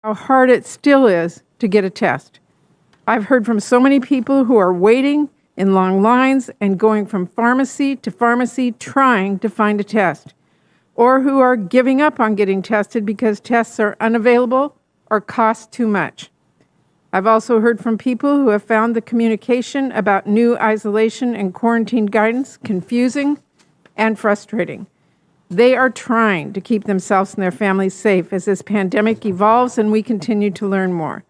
how hard it still is to get a test. I've heard from so many people who are waiting in long lines and going from pharmacy to pharmacy trying to find a test, or who are giving up on getting tested because tests are unavailable or cost too much. I've also heard from people who have found the communication about new isolation and quarantine guidance confusing and frustrating. They are trying to keep themselves and their families safe as this pandemic evolves and we continue to learn more.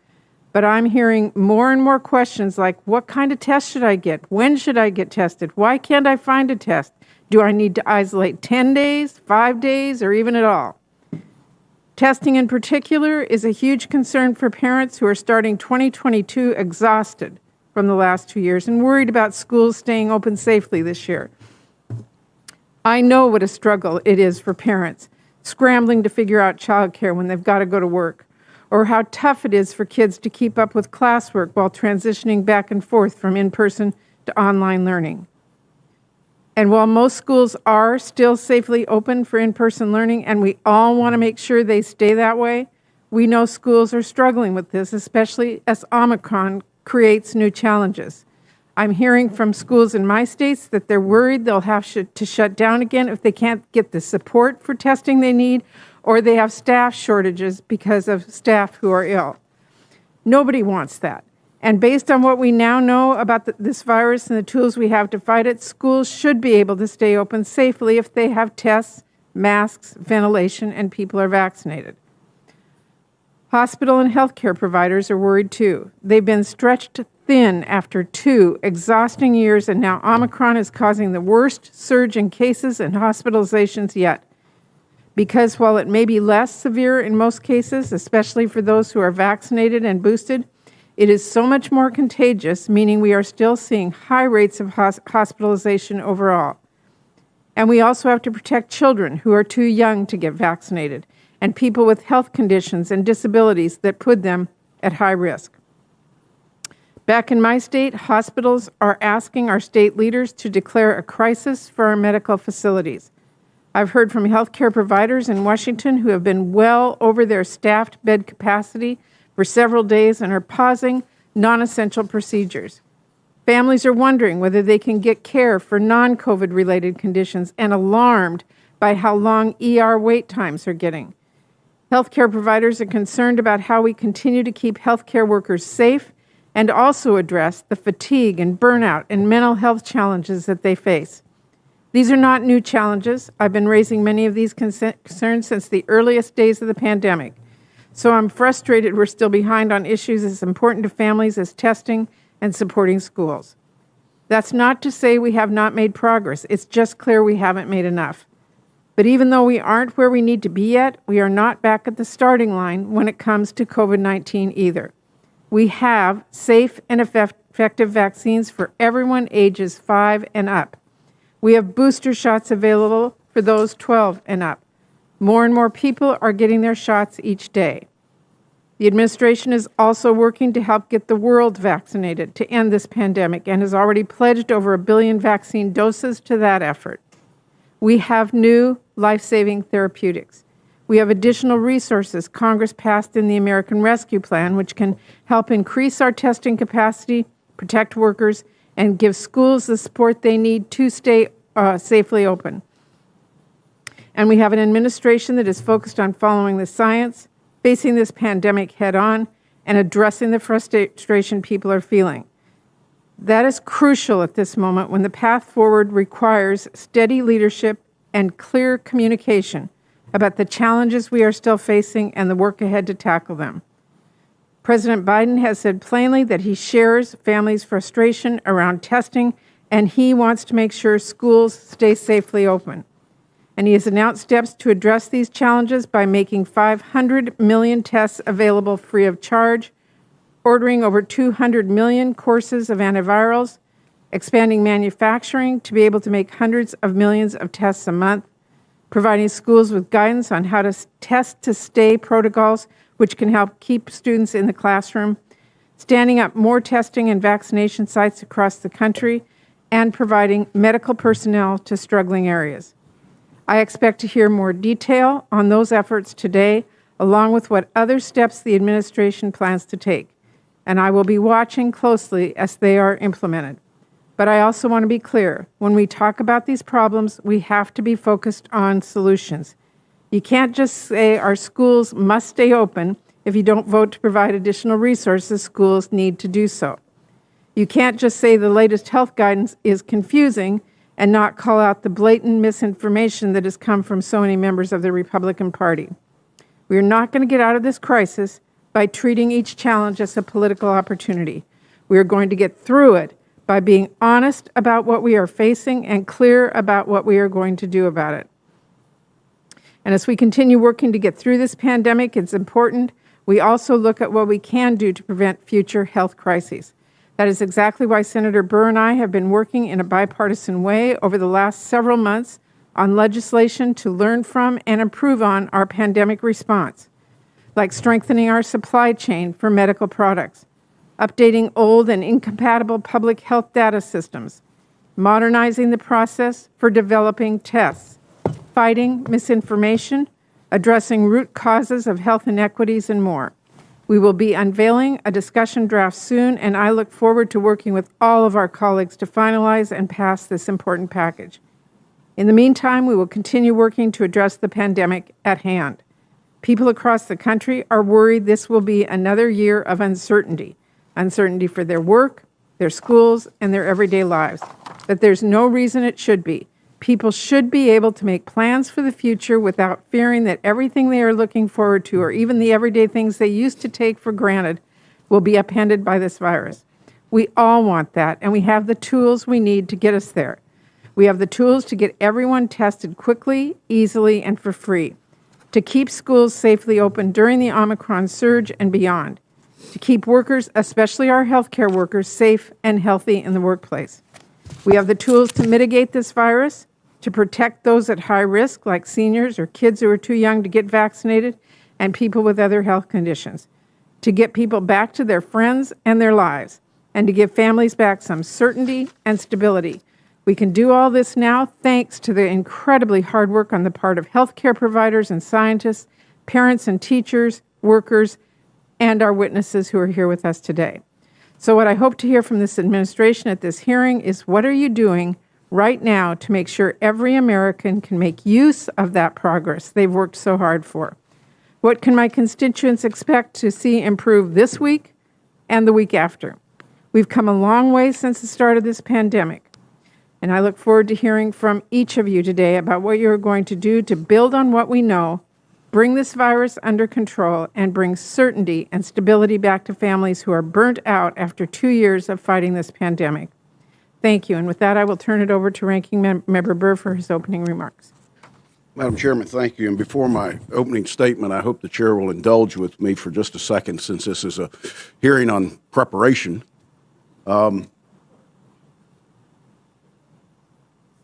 But I'm hearing more and more questions like, what kind of test should I get? When should I get tested? Why can't I find a test? Do I need to isolate 10 days, 5 days, or even at all? Testing in particular is a huge concern for parents who are starting 2022 exhausted from the last 2 years and worried about schools staying open safely this year. I know what a struggle it is for parents, scrambling to figure out childcare when they've got to go to work, or how tough it is for kids to keep up with classwork while transitioning back and forth from in-person to online learning. And while most schools are still safely open for in-person learning, and we all want to make sure they stay that way, we know schools are struggling with this, especially as Omicron creates new challenges. I'm hearing from schools in my states that they're worried they'll have to shut down again if they can't get the support for testing they need, or they have staff shortages because of staff who are ill. Nobody wants that. And based on what we now know about this virus and the tools we have to fight it, schools should be able to stay open safely if they have tests, masks, ventilation, and people are vaccinated. Hospital and healthcare providers are worried too. They've been stretched thin after 2 exhausting years, and now Omicron is causing the worst surge in cases and hospitalizations yet. Because while it may be less severe in most cases, especially for those who are vaccinated and boosted, it is so much more contagious, meaning we are still seeing high rates of hospitalization overall. And we also have to protect children who are too young to get vaccinated, and people with health conditions and disabilities that put them at high risk. Back in my state, hospitals are asking our state leaders to declare a crisis for our medical facilities. I've heard from healthcare providers in Washington who have been well over their staffed bed capacity for several days and are pausing non-essential procedures. Families are wondering whether they can get care for non-COVID related conditions and alarmed by how long ER wait times are getting. Healthcare providers are concerned about how we continue to keep healthcare workers safe and also address the fatigue and burnout and mental health challenges that they face. These are not new challenges. I've been raising many of these concerns since the earliest days of the pandemic. So I'm frustrated we're still behind on issues as important to families as testing and supporting schools. That's not to say we have not made progress. It's just clear we haven't made enough. But even though we aren't where we need to be yet, we are not back at the starting line when it comes to COVID-19 either. We have safe and effective vaccines for everyone ages 5 and up. We have booster shots available for those 12 and up. More and more people are getting their shots each day. The administration is also working to help get the world vaccinated to end this pandemic and has already pledged over 1 billion vaccine doses to that effort. We have new life-saving therapeutics. We have additional resources Congress passed in the American Rescue Plan, which can help increase our testing capacity, protect workers, and give schools the support they need to stay safely open. And we have an administration that is focused on following the science, facing this pandemic head-on, and addressing the frustration people are feeling. That is crucial at this moment when the path forward requires steady leadership and clear communication about the challenges we are still facing and the work ahead to tackle them. President Biden has said plainly that he shares families' frustration around testing, and he wants to make sure schools stay safely open. And he has announced steps to address these challenges by making 500 million tests available free of charge, ordering over 200 million courses of antivirals, expanding manufacturing to be able to make hundreds of millions of tests a month, providing schools with guidance on how to test to stay protocols which can help keep students in the classroom, standing up more testing and vaccination sites across the country, and providing medical personnel to struggling areas. I expect to hear more detail on those efforts today, along with what other steps the administration plans to take. And I will be watching closely as they are implemented. But I also want to be clear, when we talk about these problems, we have to be focused on solutions. You can't just say our schools must stay open if you don't vote to provide additional resources. Schools need to do so. You can't just say the latest health guidance is confusing and not call out the blatant misinformation that has come from so many members of the Republican Party. We are not going to get out of this crisis by treating each challenge as a political opportunity. We are going to get through it by being honest about what we are facing and clear about what we are going to do about it. And as we continue working to get through this pandemic, it's important we also look at what we can do to prevent future health crises. That is exactly why Senator Burr and I have been working in a bipartisan way over the last several months on legislation to learn from and improve on our pandemic response, like strengthening our supply chain for medical products, updating old and incompatible public health data systems, modernizing the process for developing tests, fighting misinformation, addressing root causes of health inequities, and more. We will be unveiling a discussion draft soon, and I look forward to working with all of our colleagues to finalize and pass this important package. In the meantime, we will continue working to address the pandemic at hand. People across the country are worried this will be another year of uncertainty for their work, their schools, and their everyday lives. But there's no reason it should be. People should be able to make plans for the future without fearing that everything they are looking forward to, or even the everyday things they used to take for granted, will be upended by this virus. We all want that, and we have the tools we need to get us there. We have the tools to get everyone tested quickly, easily, and for free, to keep schools safely open during the Omicron surge and beyond, to keep workers, especially our healthcare workers, safe and healthy in the workplace. We have the tools to mitigate this virus, to protect those at high risk, like seniors or kids who are too young to get vaccinated, and people with other health conditions, to get people back to their friends and their lives, and to give families back some certainty and stability. We can do all this now thanks to the incredibly hard work on the part of healthcare providers and scientists, parents and teachers, workers, and our witnesses who are here with us today. So what I hope to hear from this administration at this hearing is, what are you doing right now to make sure every American can make use of that progress they've worked so hard for? What can my constituents expect to see improve this week and the week after? We've come a long way since the start of this pandemic, and I look forward to hearing from each of you today about what you're going to do to build on what we know, bring this virus under control, and bring certainty and stability back to families who are burnt out after 2 years of fighting this pandemic. Thank you. And with that, I will turn it over to Ranking Member Burr for his opening remarks. Madam Chairman, thank you. And before my opening statement, I hope the Chair will indulge with me for just a second, since this is a hearing on preparation. I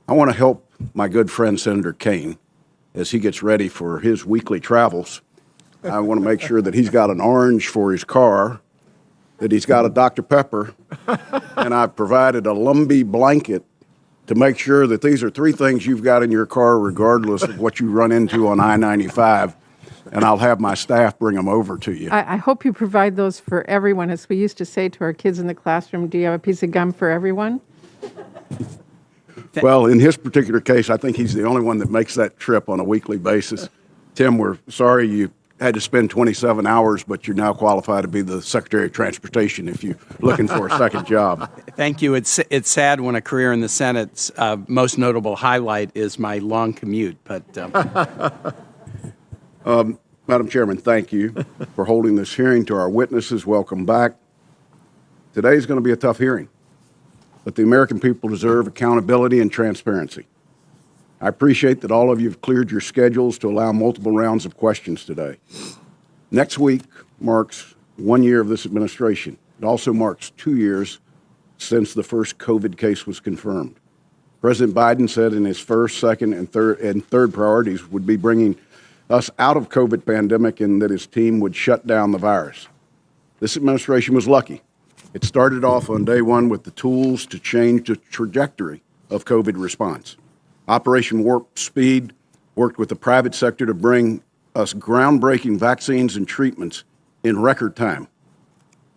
want to help my good friend Senator Kaine as he gets ready for his weekly travels. I want to make sure that he's got an orange for his car, that he's got a Dr. Pepper, and I've provided a Lumbee blanket to make sure that these are three things you've got in your car regardless of what you run into on I-95, and I'll have my staff bring them over to you. I hope you provide those for everyone. As we used to say to our kids in the classroom, do you have a piece of gum for everyone? Well, in his particular case, I think he's the only one that makes that trip on a weekly basis. Tim, we're sorry you had to spend 27 hours, but you're now qualified to be the Secretary of Transportation if you're looking for a second job. Thank you. It's sad when a career in the Senate's most notable highlight is my long commute. But Madam Chairman, thank you for holding this hearing. To our witnesses, welcome back. Today is going to be a tough hearing, but the American people deserve accountability and transparency. I appreciate that all of you have cleared your schedules to allow multiple rounds of questions today. Next week marks 1 year of this administration. It also marks 2 years since the first COVID case was confirmed. President Biden said in his first, second, and third priorities would be bringing us out of COVID pandemic, and that his team would shut down the virus. This administration was lucky. It started off on day one with the tools to change the trajectory of COVID response. Operation Warp Speed worked with the private sector to bring us groundbreaking vaccines and treatments in record time.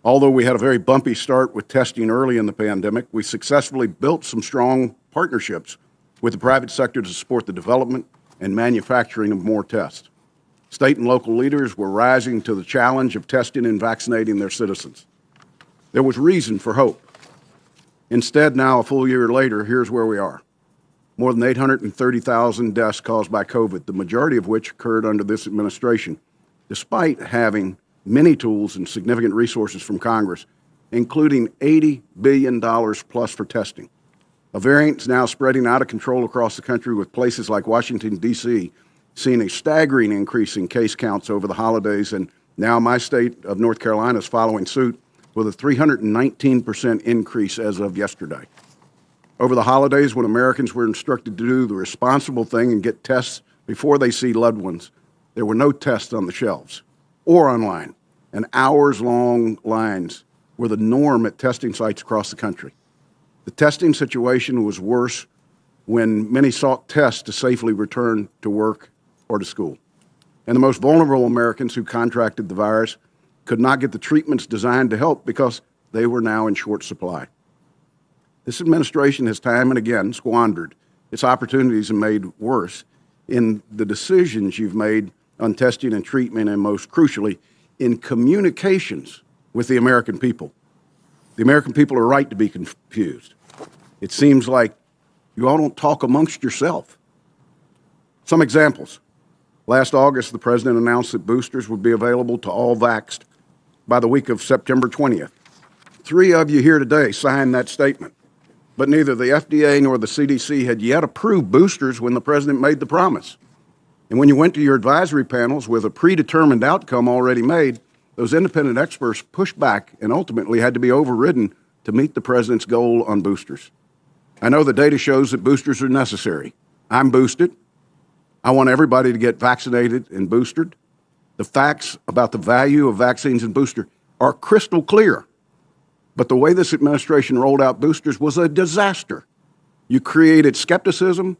Although we had a very bumpy start with testing early in the pandemic, we successfully built some strong partnerships with the private sector to support the development and manufacturing of more tests. State and local leaders were rising to the challenge of testing and vaccinating their citizens. There was reason for hope. Instead, now, a full year later, here's where we are. More than 830,000 deaths caused by COVID, the majority of which occurred under this administration, despite having many tools and significant resources from Congress, including $80 billion plus for testing. A variant is now spreading out of control across the country, with places like Washington, D.C. seeing a staggering increase in case counts over the holidays, and now my state of North Carolina is following suit with a 319% increase as of yesterday. Over the holidays, when Americans were instructed to do the responsible thing and get tests before they see loved ones, there were no tests on the shelves or online, and hours-long lines were the norm at testing sites across the country. The testing situation was worse when many sought tests to safely return to work or to school. And the most vulnerable Americans who contracted the virus could not get the treatments designed to help because they were now in short supply. This administration has time and again squandered its opportunities and made worse in the decisions you've made on testing and treatment, and most crucially, in communications with the American people. The American people are right to be confused. It seems like you all don't talk amongst yourself. Some examples. Last August, the President announced that boosters would be available to all vaxxed by the week of September 20th. 3 of you here today signed that statement, but neither the FDA nor the CDC had yet approved boosters when the President made the promise. And when you went to your advisory panels with a predetermined outcome already made, those independent experts pushed back and ultimately had to be overridden to meet the President's goal on boosters. I know the data shows that boosters are necessary. I'm boosted. I want everybody to get vaccinated and boosted. The facts about the value of vaccines and boosters are crystal clear. But the way this administration rolled out boosters was a disaster. You created skepticism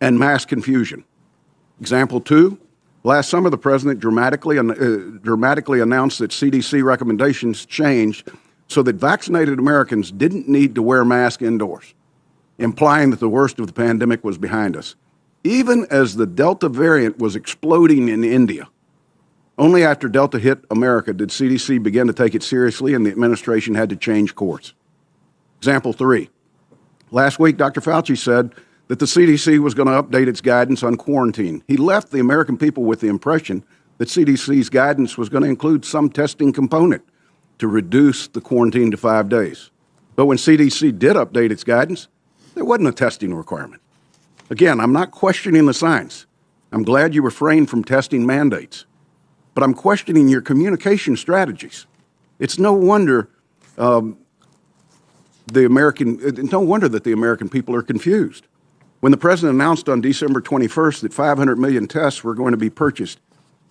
and mass confusion. Example 2, last summer the President dramatically announced that CDC recommendations changed so that vaccinated Americans didn't need to wear masks indoors, implying that the worst of the pandemic was behind us. Even as the Delta variant was exploding in India, only after Delta hit America did CDC begin to take it seriously, and the administration had to change course. Example 3, last week Dr. Fauci said that the CDC was going to update its guidance on quarantine. He left the American people with the impression that CDC's guidance was going to include some testing component to reduce the quarantine to 5 days. But when CDC did update its guidance, there wasn't a testing requirement. Again, I'm not questioning the science. I'm glad you refrained from testing mandates. But I'm questioning your communication strategies. It's no wonder that the American people are confused. When the President announced on December 21st that 500 million tests were going to be purchased,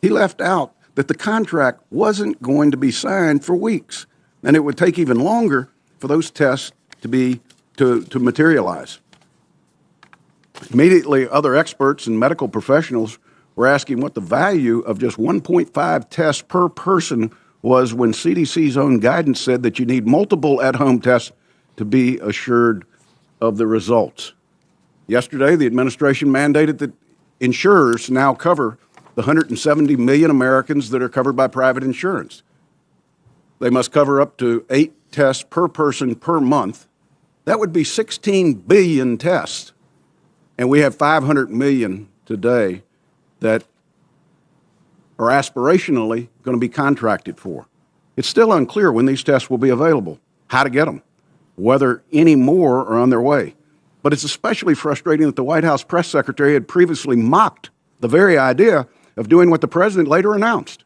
he left out that the contract wasn't going to be signed for weeks, and it would take even longer for those tests to materialize. Immediately, other experts and medical professionals were asking what the value of just 1.5 tests per person was when CDC's own guidance said that you need multiple at-home tests to be assured of the results. Yesterday, the administration mandated that insurers now cover the 170 million Americans that are covered by private insurance. They must cover up to 8 tests per person per month. That would be 16 billion tests. And we have 500 million today that are aspirationally going to be contracted for. It's still unclear when these tests will be available, how to get them, whether any more are on their way. But it's especially frustrating that the White House press secretary had previously mocked the very idea of doing what the President later announced.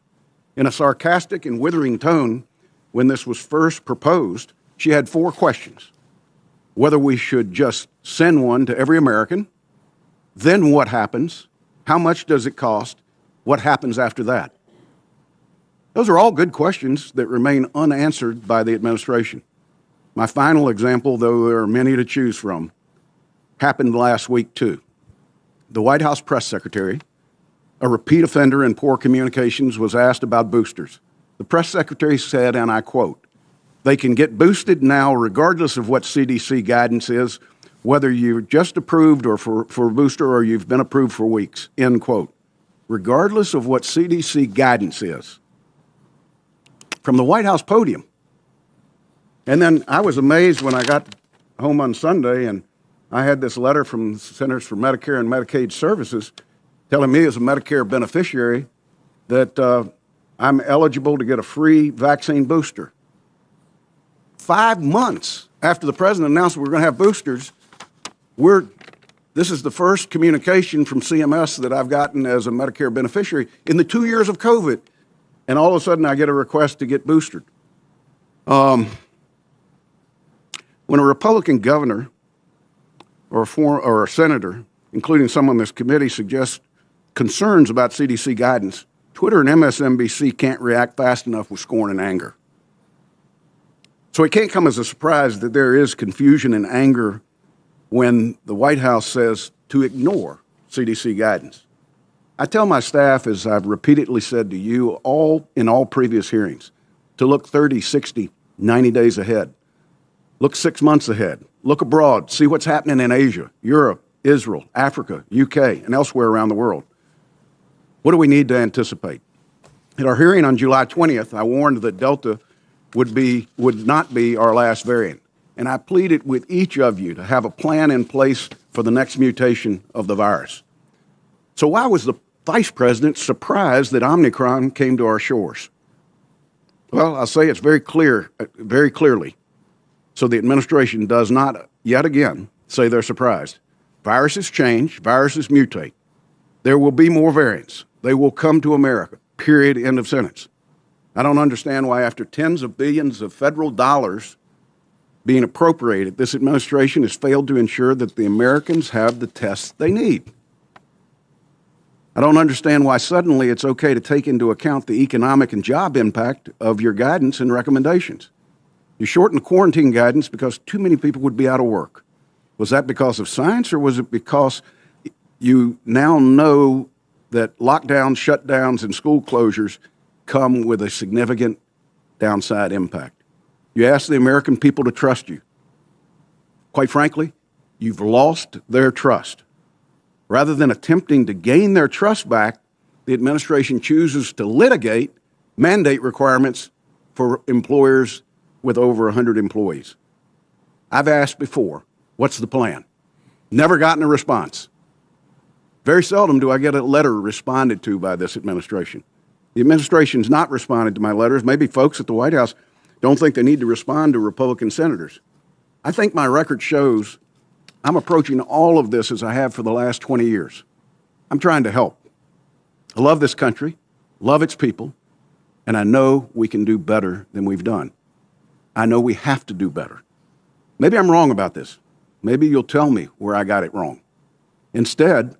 In a sarcastic and withering tone, when this was first proposed, she had 4 questions. Whether we should just send one to every American, then what happens, how much does it cost, what happens after that? Those are all good questions that remain unanswered by the administration. My final example, though there are many to choose from, happened last week too. The White House press secretary a repeat offender in poor communications, was asked about boosters. The press secretary said, and I quote, "They can get boosted now regardless of what CDC guidance is, whether you're just approved or for a booster or you've been approved for weeks," end quote. Regardless of what CDC guidance is. From the White House podium. And then I was amazed when I got home on Sunday and I had this letter from the Centers for Medicare and Medicaid Services telling me as a Medicare beneficiary that I'm eligible to get a free vaccine booster. 5 months after the president announced we're going to have boosters, this is the first communication from CMS that I've gotten as a Medicare beneficiary in the 2 years of COVID, and all of a sudden I get a request to get boosted. When a Republican governor or a senator, including some on this committee, suggests concerns about CDC guidance, Twitter and MSNBC can't react fast enough with scorn and anger. So it can't come as a surprise that there is confusion and anger when the White House says to ignore CDC guidance. I tell my staff, as I've repeatedly said to you in all previous hearings, to look 30, 60, 90 days ahead. Look 6 months ahead. Look abroad. See what's happening in Asia, Europe, Israel, Africa, UK, and elsewhere around the world. What do we need to anticipate? At our hearing on July 20th, I warned that Delta would not be our last variant. And I pleaded with each of you to have a plan in place for the next mutation of the virus. So why was the Vice President surprised that Omicron came to our shores? Well, I'll say it's very clearly, so the administration does not, yet again, say they're surprised. Viruses change, viruses mutate. There will be more variants. They will come to America, period, end of sentence. I don't understand why after tens of billions of federal dollars being appropriated, this administration has failed to ensure that the Americans have the tests they need. I don't understand why suddenly it's okay to take into account the economic and job impact of your guidance and recommendations. You shortened quarantine guidance because too many people would be out of work. Was that because of science, or was it because you now know that lockdowns, shutdowns, and school closures come with a significant downside impact? You ask the American people to trust you. Quite frankly, you've lost their trust. Rather than attempting to gain their trust back, the administration chooses to litigate mandate requirements for employers with over 100 employees. I've asked before, what's the plan? Never gotten a response. Very seldom do I get a letter responded to by this administration. The administration's not responded to my letters. Maybe folks at the White House don't think they need to respond to Republican senators. I think my record shows I'm approaching all of this as I have for the last 20 years. I'm trying to help. I love this country, love its people, and I know we can do better than we've done. I know we have to do better. Maybe I'm wrong about this. Maybe you'll tell me where I got it wrong. Instead,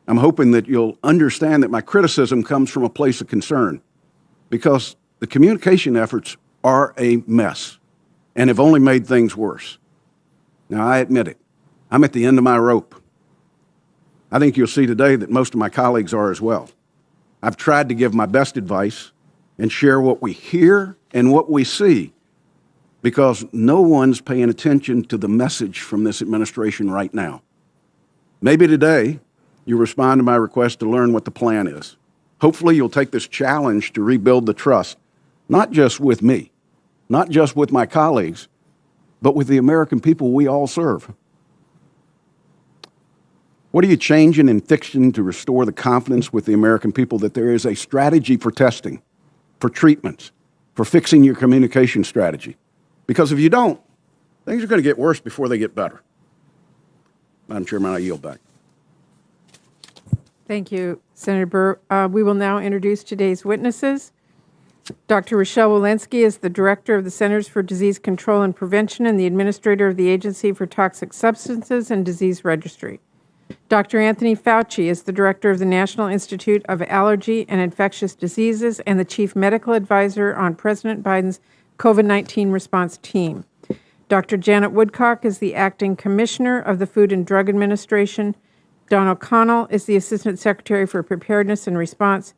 I'm hoping that you'll understand that my criticism comes from a place of concern, because the communication efforts are a mess and have only made things worse. Now, I admit it. I'm at the end of my rope. I think you'll see today that most of my colleagues are as well. I've tried to give my best advice and share what we hear and what we see, because no one's paying attention to the message from this administration right now. Maybe today you respond to my request to learn what the plan is. Hopefully you'll take this challenge to rebuild the trust, not just with me, not just with my colleagues, but with the American people we all serve. What are you changing and fixing to restore the confidence with the American people that there is a strategy for testing, for treatments, for fixing your communication strategy? Because if you don't, things are going to get worse before they get better. Madam Chairman, I yield back. Thank you, Senator Burr. We will now introduce today's witnesses. Dr. Rochelle Walensky is the Director of the Centers for Disease Control and Prevention and the Administrator of the Agency for Toxic Substances and Disease Registry. Dr. Anthony Fauci is the Director of the National Institute of Allergy and Infectious Diseases and the Chief Medical Advisor on President Biden's COVID-19 response team. Dr. Janet Woodcock is the Acting Commissioner of the Food and Drug Administration. Don O'Connell is the Assistant Secretary for Preparedness and Response,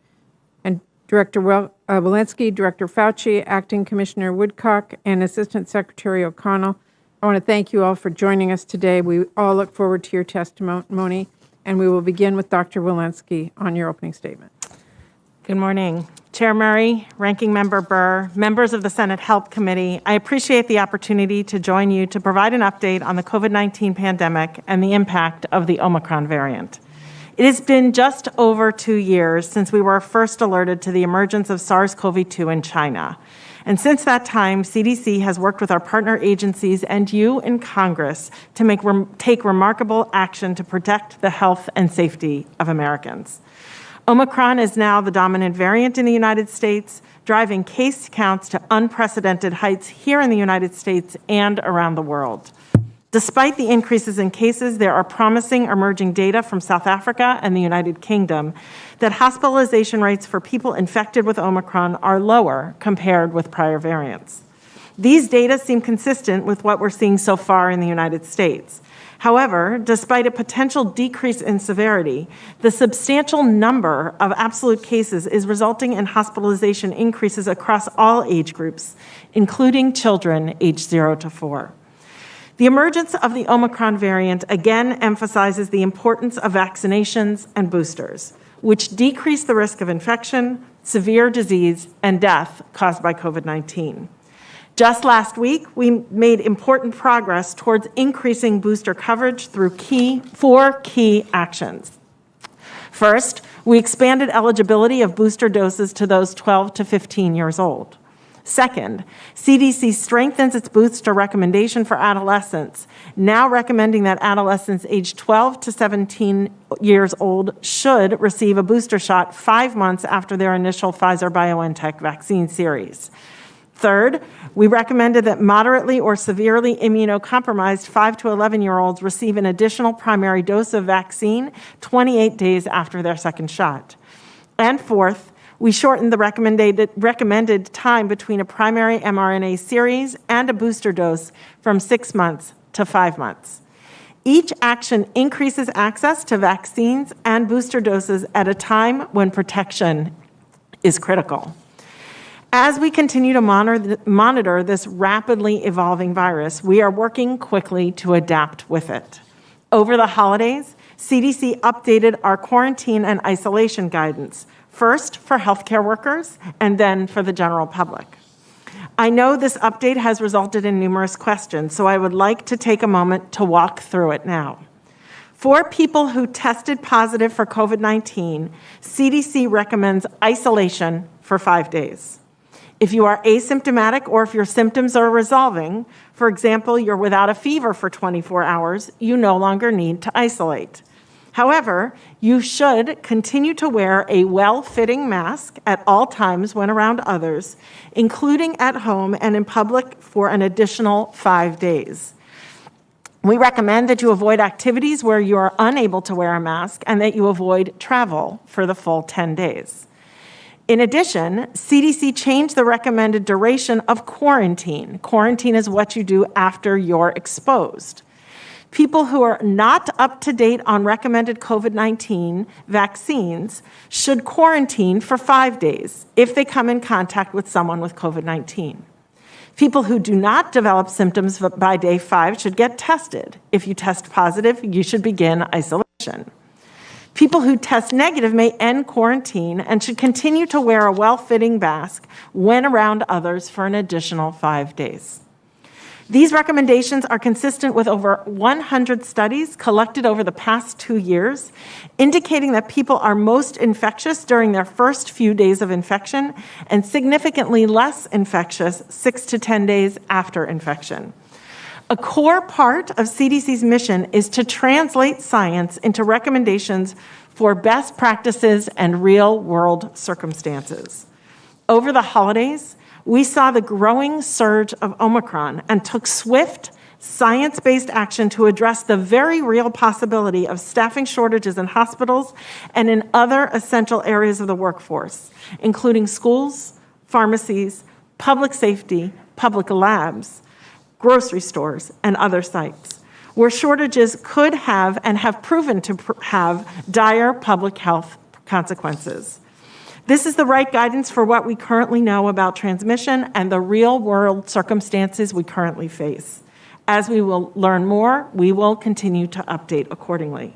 and Director Walensky, Director Fauci, Acting Commissioner Woodcock, and Assistant Secretary O'Connell. I want to thank you all for joining us today. We all look forward to your testimony, and we will begin with Dr. Walensky on your opening statement. Good morning. Chair Murray, Ranking Member Burr, members of the Senate Health Committee, I appreciate the opportunity to join you to provide an update on the COVID-19 pandemic and the impact of the Omicron variant. It has been just over 2 years since we were first alerted to the emergence of SARS-CoV-2 in China. And since that time, CDC has worked with our partner agencies and you in Congress to take remarkable action to protect the health and safety of Americans. Omicron is now the dominant variant in the United States, driving case counts to unprecedented heights here in the United States and around the world. Despite the increases in cases, there are promising emerging data from South Africa and the United Kingdom that hospitalization rates for people infected with Omicron are lower compared with prior variants. These data seem consistent with what we're seeing so far in the United States. However, despite a potential decrease in severity, the substantial number of absolute cases is resulting in hospitalization increases across all age groups, including children aged 0 to 4. The emergence of the Omicron variant again emphasizes the importance of vaccinations and boosters, which decrease the risk of infection, severe disease, and death caused by COVID-19. Just last week, we made important progress towards increasing booster coverage through four key actions. First, we expanded eligibility of booster doses to those 12 to 15 years old. Second, CDC strengthens its booster recommendation for adolescents, now recommending that adolescents aged 12 to 17 years old should receive a booster shot 5 months after their initial Pfizer-BioNTech vaccine series. Third, we recommended that moderately or severely immunocompromised 5 to 11-year-olds receive an additional primary dose of vaccine 28 days after their second shot. And fourth, we shortened the recommended time between a primary mRNA series and a booster dose from 6 months to 5 months. Each action increases access to vaccines and booster doses at a time when protection is critical. As we continue to monitor this rapidly evolving virus, we are working quickly to adapt with it. Over the holidays, CDC updated our quarantine and isolation guidance, first for healthcare workers and then for the general public. I know this update has resulted in numerous questions, so I would like to take a moment to walk through it now. For people who tested positive for COVID-19, CDC recommends isolation for 5 days. If you are asymptomatic or if your symptoms are resolving, for example, you're without a fever for 24 hours, you no longer need to isolate. However, you should continue to wear a well-fitting mask at all times when around others, including at home and in public for an additional 5 days. We recommend that you avoid activities where you are unable to wear a mask and that you avoid travel for the full 10 days. In addition, CDC changed the recommended duration of quarantine. Quarantine is what you do after you're exposed. People who are not up to date on recommended COVID-19 vaccines should quarantine for 5 days if they come in contact with someone with COVID-19. People who do not develop symptoms by day 5 should get tested. If you test positive, you should begin isolation. People who test negative may end quarantine and should continue to wear a well-fitting mask when around others for an additional 5 days. These recommendations are consistent with over 100 studies collected over the past 2 years, indicating that people are most infectious during their first few days of infection and significantly less infectious 6 to 10 days after infection. A core part of CDC's mission is to translate science into recommendations for best practices and real-world circumstances. Over the holidays, we saw the growing surge of Omicron and took swift, science-based action to address the very real possibility of staffing shortages in hospitals and in other essential areas of the workforce, including schools, pharmacies, public safety, public labs, grocery stores, and other sites. where shortages could have and have proven to have dire public health consequences. This is the right guidance for what we currently know about transmission and the real-world circumstances we currently face. As we will learn more, we will continue to update accordingly.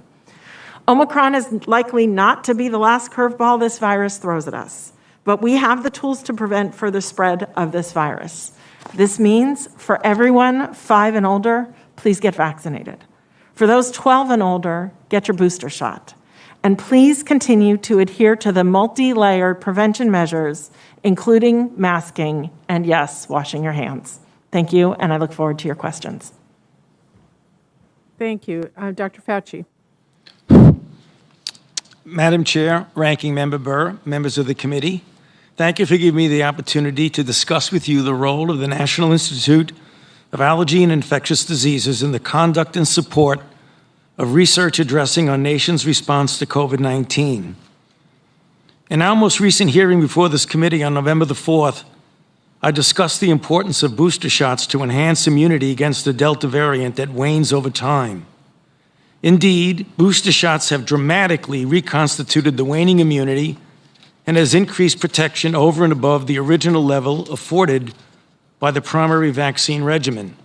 Omicron is likely not to be the last curveball this virus throws at us, but we have the tools to prevent further spread of this virus. This means for everyone 5 and older, please get vaccinated. For those 12 and older, get your booster shot. And please continue to adhere to the multi-layered prevention measures, including masking and, yes, washing your hands. Thank you, and I look forward to your questions. Thank you. Dr. Fauci. Madam Chair, Ranking Member Burr, members of the committee, thank you for giving me the opportunity to discuss with you the role of the National Institute of Allergy and Infectious Diseases in the conduct and support of research addressing our nation's response to COVID-19. In our most recent hearing before this committee on November the 4th, I discussed the importance of booster shots to enhance immunity against the Delta variant that wanes over time. Indeed, booster shots have dramatically reconstituted the waning immunity and has increased protection over and above the original level afforded by the primary vaccine regimen.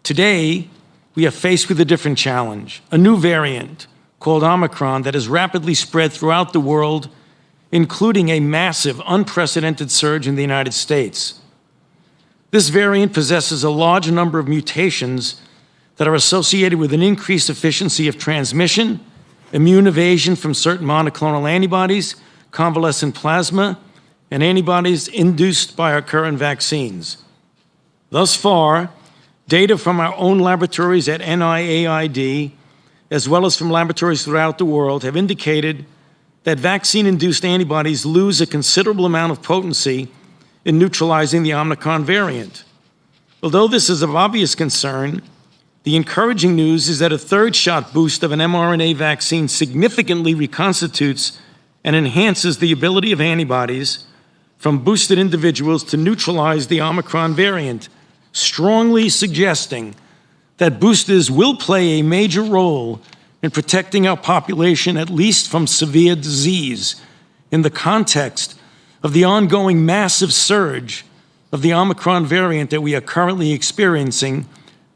Today, we are faced with a different challenge, a new variant called Omicron that has rapidly spread throughout the world, including a massive, unprecedented surge in the United States. This variant possesses a large number of mutations that are associated with an increased efficiency of transmission, immune evasion from certain monoclonal antibodies, convalescent plasma, and antibodies induced by our current vaccines. Thus far, data from our own laboratories at NIAID, as well as from laboratories throughout the world, have indicated that vaccine-induced antibodies lose a considerable amount of potency in neutralizing the Omicron variant. Although this is of obvious concern, the encouraging news is that a third shot boost of an mRNA vaccine significantly reconstitutes and enhances the ability of antibodies from boosted individuals to neutralize the Omicron variant, strongly suggesting that boosters will play a major role in protecting our population, at least from severe disease, in the context of the ongoing massive surge of the Omicron variant that we are currently experiencing,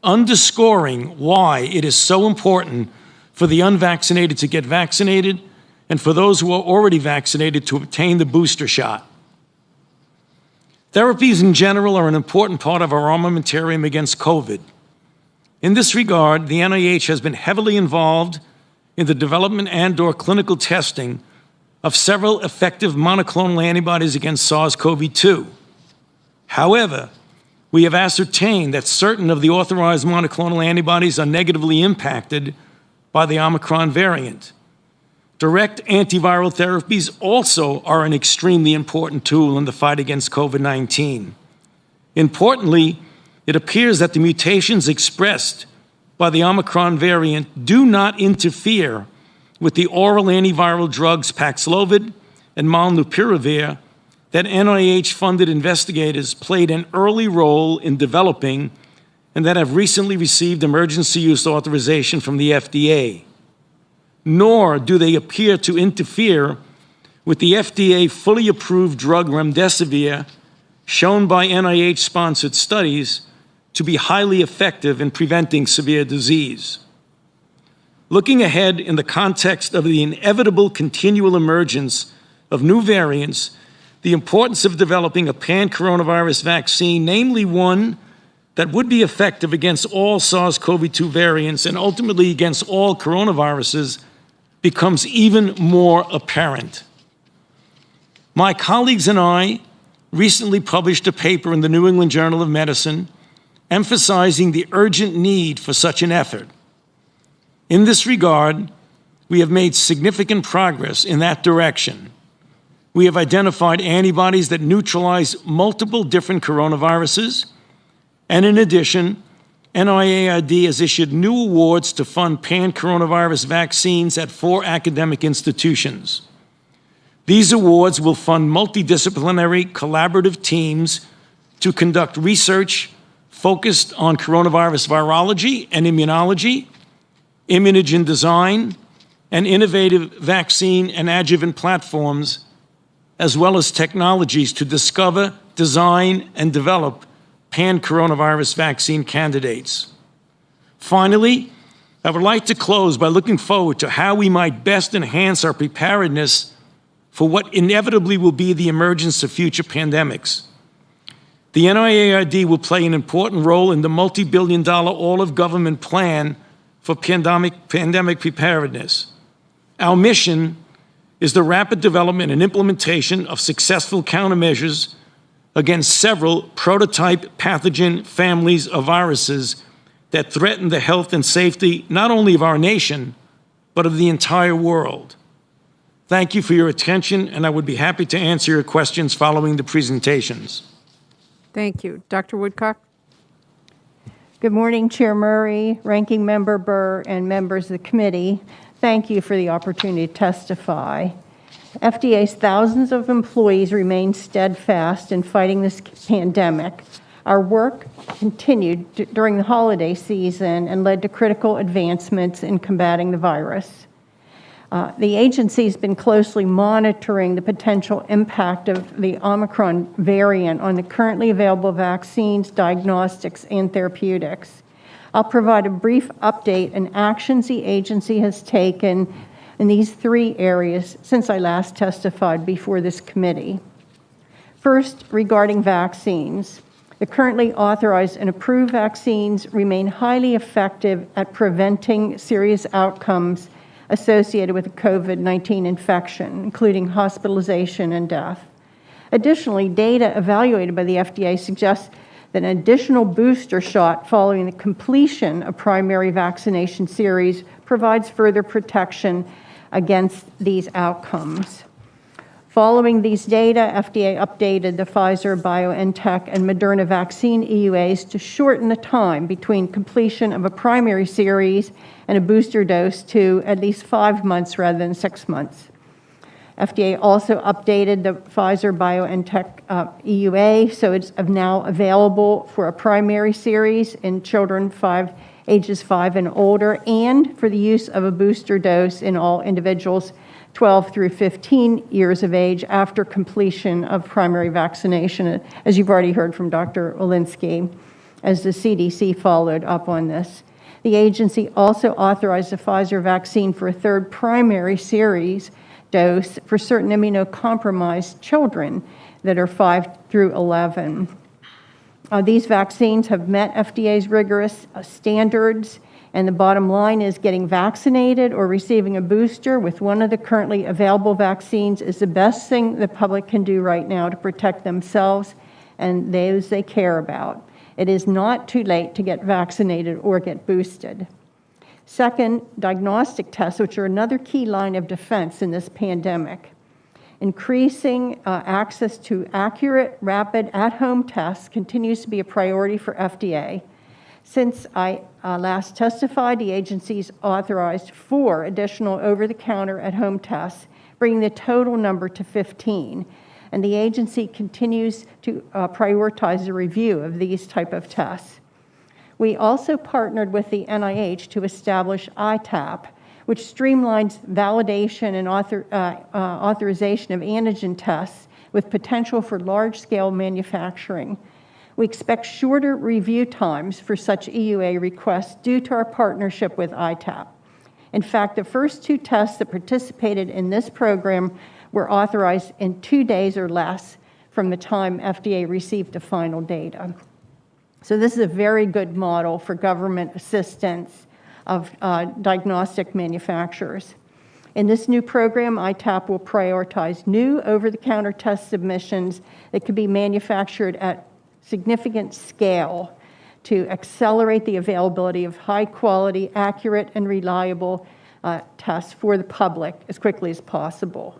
underscoring why it is so important for the unvaccinated to get vaccinated and for those who are already vaccinated to obtain the booster shot. Therapies in general are an important part of our armamentarium against COVID. In this regard, the NIH has been heavily involved in the development and/or clinical testing of several effective monoclonal antibodies against SARS-CoV-2. However, we have ascertained that certain of the authorized monoclonal antibodies are negatively impacted by the Omicron variant. Direct antiviral therapies also are an extremely important tool in the fight against COVID-19. Importantly, it appears that the mutations expressed by the Omicron variant do not interfere with the oral antiviral drugs Paxlovid and Molnupiravir that NIH-funded investigators played an early role in developing and that have recently received emergency use authorization from the FDA. Nor do they appear to interfere with the FDA fully approved drug remdesivir, shown by NIH-sponsored studies to be highly effective in preventing severe disease. Looking ahead in the context of the inevitable continual emergence of new variants, the importance of developing a pan-coronavirus vaccine, namely one that would be effective against all SARS-CoV-2 variants and ultimately against all coronaviruses, becomes even more apparent. My colleagues and I recently published a paper in the New England Journal of Medicine emphasizing the urgent need for such an effort. In this regard, we have made significant progress in that direction. We have identified antibodies that neutralize multiple different coronaviruses, and in addition, NIAID has issued new awards to fund pan-coronavirus vaccines at 4 academic institutions. These awards will fund multidisciplinary collaborative teams to conduct research focused on coronavirus virology and immunology, immunogen design, and innovative vaccine and adjuvant platforms, as well as technologies to discover, design, and develop pan-coronavirus vaccine candidates. Finally, I would like to close by looking forward to how we might best enhance our preparedness for what inevitably will be the emergence of future pandemics. The NIAID will play an important role in the multi-billion-dollar all-of-government plan for pandemic preparedness. Our mission is the rapid development and implementation of successful countermeasures against several prototype pathogen families of viruses that threaten the health and safety not only of our nation, but of the entire world. Thank you for your attention, and I would be happy to answer your questions following the presentations. Thank you. Dr. Woodcock? Good morning, Chair Murray, Ranking Member Burr, and members of the committee. Thank you for the opportunity to testify. FDA's thousands of employees remain steadfast in fighting this pandemic. Our work continued during the holiday season and led to critical advancements in combating the virus. The agency has been closely monitoring the potential impact of the Omicron variant on the currently available vaccines, diagnostics, and therapeutics. I'll provide a brief update on actions the agency has taken in these three areas since I last testified before this committee. First, regarding vaccines. The currently authorized and approved vaccines remain highly effective at preventing serious outcomes associated with a COVID-19 infection, including hospitalization and death. Additionally, data evaluated by the FDA suggests that an additional booster shot following the completion of primary vaccination series provides further protection against these outcomes. Following these data, FDA updated the Pfizer, BioNTech, and Moderna vaccine EUAs to shorten the time between completion of a primary series and a booster dose to at least 5 months rather than 6 months. FDA also updated the Pfizer, BioNTech EUA, so it's now available for a primary series in children ages 5 and older, and for the use of a booster dose in all individuals 12 through 15 years of age after completion of primary vaccination, as you've already heard from Dr. Walensky, as the CDC followed up on this. The agency also authorized the Pfizer vaccine for a third primary series dose for certain immunocompromised children that are 5 through 11. These vaccines have met FDA's rigorous standards, and the bottom line is getting vaccinated or receiving a booster with one of the currently available vaccines is the best thing the public can do right now to protect themselves and those they care about. It is not too late to get vaccinated or get boosted. Second, diagnostic tests, which are another key line of defense in this pandemic. Increasing access to accurate, rapid, at-home tests continues to be a priority for FDA. Since I last testified, the agency's authorized 4 additional over-the-counter at-home tests, bringing the total number to 15. And the agency continues to prioritize the review of these type of tests. We also partnered with the NIH to establish ITAP, which streamlines validation and authorization of antigen tests with potential for large-scale manufacturing. We expect shorter review times for such EUA requests due to our partnership with ITAP. In fact, the first 2 tests that participated in this program were authorized in 2 days or less from the time FDA received the final data. So this is a very good model for government assistance of diagnostic manufacturers. In this new program, ITAP will prioritize new over-the-counter test submissions that could be manufactured at significant scale to accelerate the availability of high-quality, accurate, and reliable tests for the public as quickly as possible.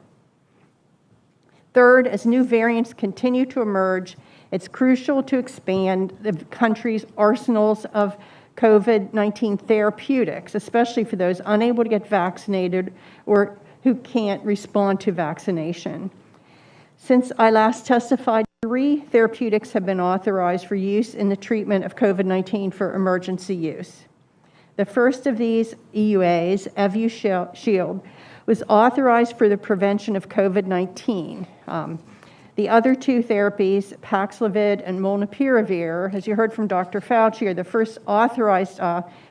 Third, as new variants continue to emerge, it's crucial to expand the country's arsenals of COVID-19 therapeutics, especially for those unable to get vaccinated or who can't respond to vaccination. Since I last testified, 3 3 therapeutics have been authorized for use in the treatment of COVID-19 for emergency use. The first of these EUAs, Evusheld, was authorized for the prevention of COVID-19. The other 2 therapies, Paxlovid and Molnupiravir, as you heard from Dr. Fauci, are the first authorized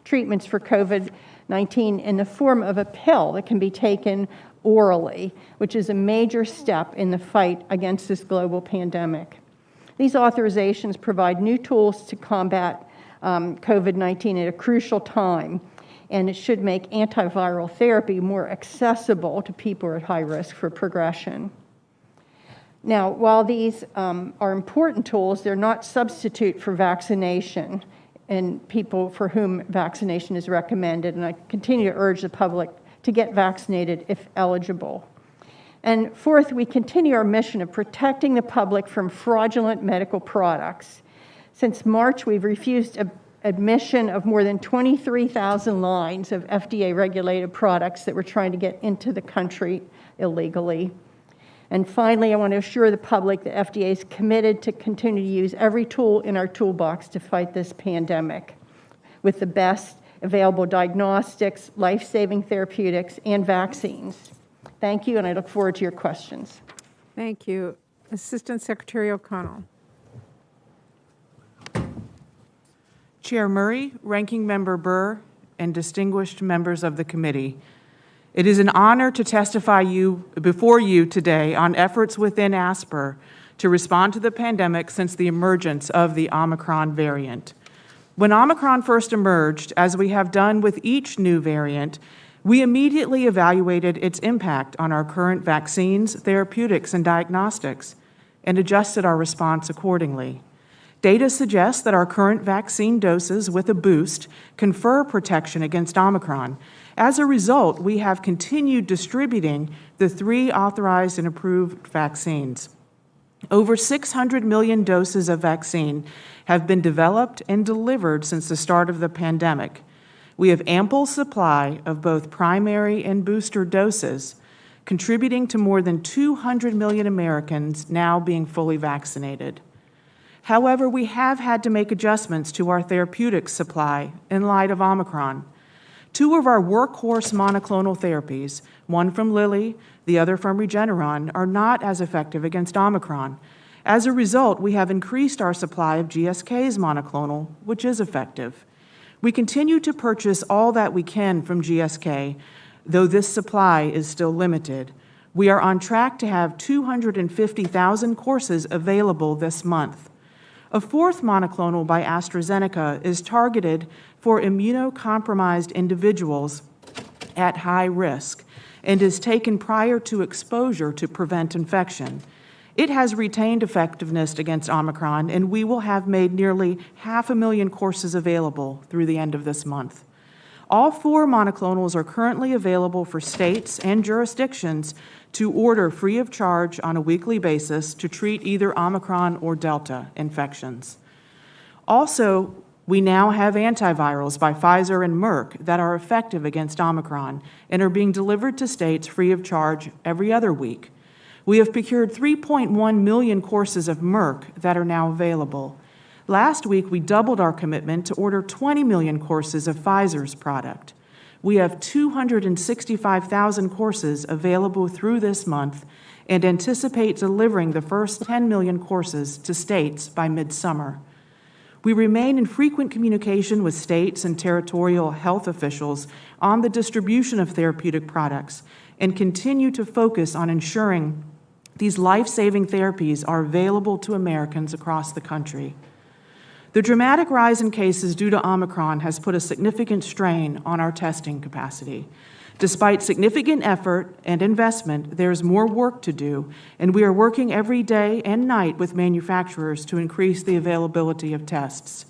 treatments for COVID-19 in the form of a pill that can be taken orally, which is a major step in the fight against this global pandemic. These authorizations provide new tools to combat COVID-19 at a crucial time, and it should make antiviral therapy more accessible to people at high risk for progression. Now, while these are important tools, they're not substitute for vaccination in people for whom vaccination is recommended, and I continue to urge the public to get vaccinated if eligible. And fourth, we continue our mission of protecting the public from fraudulent medical products. Since March, we've refused admission of more than 23,000 lines of FDA-regulated products that we're trying to get into the country illegally. And finally, I want to assure the public that FDA is committed to continue to use every tool in our toolbox to fight this pandemic with the best available diagnostics, life-saving therapeutics, and vaccines. Thank you, and I look forward to your questions. Thank you. Assistant Secretary O'Connell. Chair Murray, Ranking Member Burr, and distinguished members of the committee, it is an honor to testify before you today on efforts within ASPR to respond to the pandemic since the emergence of the Omicron variant. When Omicron first emerged, as we have done with each new variant, we immediately evaluated its impact on our current vaccines, therapeutics, and diagnostics, and adjusted our response accordingly. Data suggests that our current vaccine doses with a boost confer protection against Omicron. As a result, we have continued distributing the 3 authorized and approved vaccines. Over 600 million doses of vaccine have been developed and delivered since the start of the pandemic. We have ample supply of both primary and booster doses, contributing to more than 200 million Americans now being fully vaccinated. However, we have had to make adjustments to our therapeutics supply in light of Omicron. 2 of our workhorse monoclonal therapies, one from Lilly, the other from Regeneron, are not as effective against Omicron. As a result, we have increased our supply of GSK's monoclonal, which is effective. We continue to purchase all that we can from GSK, though this supply is still limited. We are on track to have 250,000 courses available this month. A 4th monoclonal by AstraZeneca is targeted for immunocompromised individuals at high risk and is taken prior to exposure to prevent infection. It has retained effectiveness against Omicron, and we will have made nearly 500,000 courses available through the end of this month. All 4 monoclonals are currently available for states and jurisdictions to order free of charge on a weekly basis to treat either Omicron or Delta infections. Also, we now have antivirals by Pfizer and Merck that are effective against Omicron and are being delivered to states free of charge every other week. We have procured 3.1 million courses of Merck that are now available. Last week, we doubled our commitment to order 20 million courses of Pfizer's product. We have 265,000 courses available through this month and anticipate delivering the first 10 million courses to states by midsummer. We remain in frequent communication with states and territorial health officials on the distribution of therapeutic products and continue to focus on ensuring these life-saving therapies are available to Americans across the country. The dramatic rise in cases due to Omicron has put a significant strain on our testing capacity. Despite significant effort and investment, there's more work to do, and we are working every day and night with manufacturers to increase the availability of tests.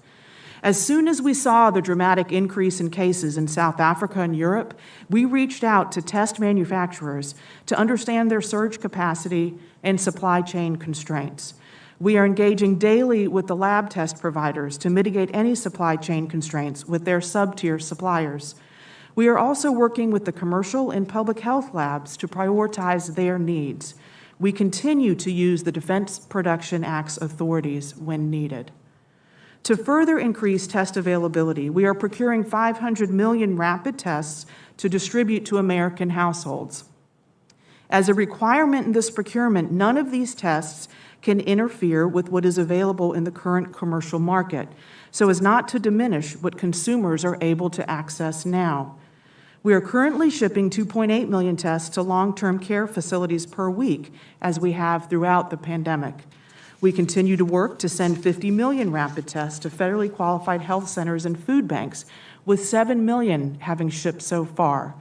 As soon as we saw the dramatic increase in cases in South Africa and Europe, we reached out to test manufacturers to understand their surge capacity and supply chain constraints. We are engaging daily with the lab test providers to mitigate any supply chain constraints with their sub-tier suppliers. We are also working with the commercial and public health labs to prioritize their needs. We continue to use the Defense Production Act's authorities when needed. To further increase test availability, we are procuring 500 million rapid tests to distribute to American households. As a requirement in this procurement, none of these tests can interfere with what is available in the current commercial market, so as not to diminish what consumers are able to access now. We are currently shipping 2.8 million tests to long-term care facilities per week, as we have throughout the pandemic. We continue to work to send 50 million rapid tests to federally qualified health centers and food banks, with 7 million having shipped so far.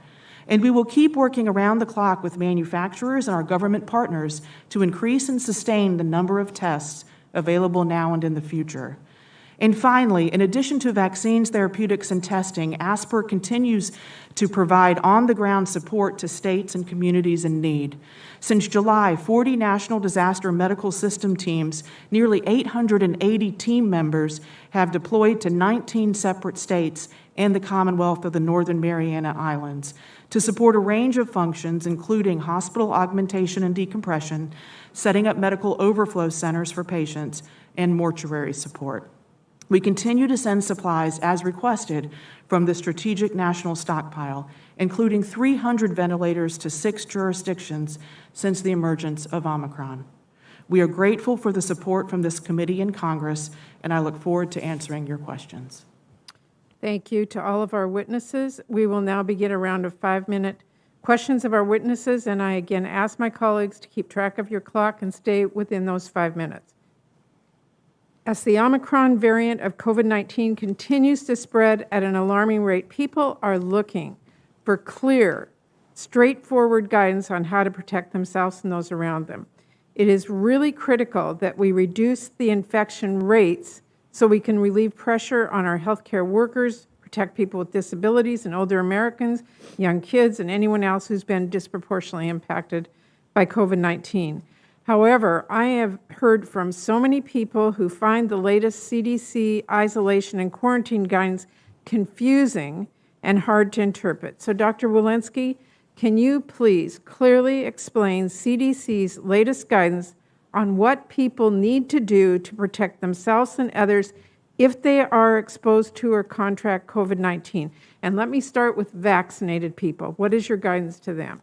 And we will keep working around the clock with manufacturers and our government partners to increase and sustain the number of tests available now and in the future. And finally, in addition to vaccines, therapeutics, and testing, ASPR continues to provide on-the-ground support to states and communities in need. Since July, 40 National Disaster Medical System teams, nearly 880 team members, have deployed to 19 separate states and the Commonwealth of the Northern Mariana Islands to support a range of functions, including hospital augmentation and decompression, setting up medical overflow centers for patients, and mortuary support. We continue to send supplies as requested from the Strategic National Stockpile, including 300 ventilators to 6 jurisdictions since the emergence of Omicron. We are grateful for the support from this committee in Congress, and I look forward to answering your questions. Thank you to all of our witnesses. We will now begin a round of 5-minute questions of our witnesses, and I again ask my colleagues to keep track of your clock and stay within those 5 minutes. As the Omicron variant of COVID-19 continues to spread at an alarming rate, people are looking for clear, straightforward guidance on how to protect themselves and those around them. It is really critical that we reduce the infection rates so we can relieve pressure on our healthcare workers, protect people with disabilities and older Americans, young kids, and anyone else who's been disproportionately impacted by COVID-19. However, I have heard from so many people who find the latest CDC isolation and quarantine guidance confusing and hard to interpret. So, Dr. Walensky, can you please clearly explain CDC's latest guidance on what people need to do to protect themselves and others if they are exposed to or contract COVID-19? And let me start with vaccinated people. What is your guidance to them?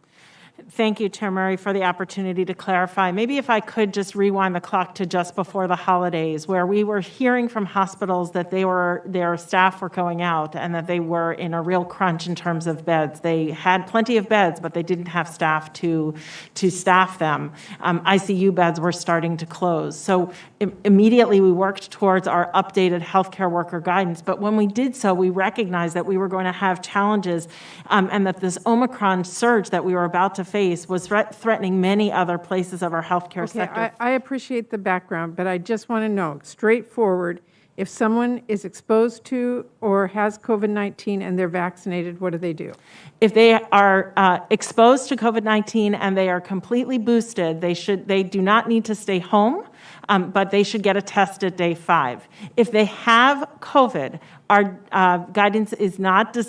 Thank you, Chair Murray, for the opportunity to clarify. Maybe if I could just rewind the clock to just before the holidays, where we were hearing from hospitals that their staff were going out and that they were in a real crunch in terms of beds. They had plenty of beds, but they didn't have staff to staff them. ICU beds were starting to close. So immediately we worked towards our updated healthcare worker guidance. But when we did so, we recognized that we were going to have challenges and that this Omicron surge that we were about to face was threatening many other places of our healthcare sector. I appreciate the background, but I just want to know, straightforward, if someone is exposed to or has COVID-19 and they're vaccinated, what do they do? If they are exposed to COVID-19 and they are completely boosted, they do not need to stay home, but they should get a test at day 5. If they have COVID, our guidance does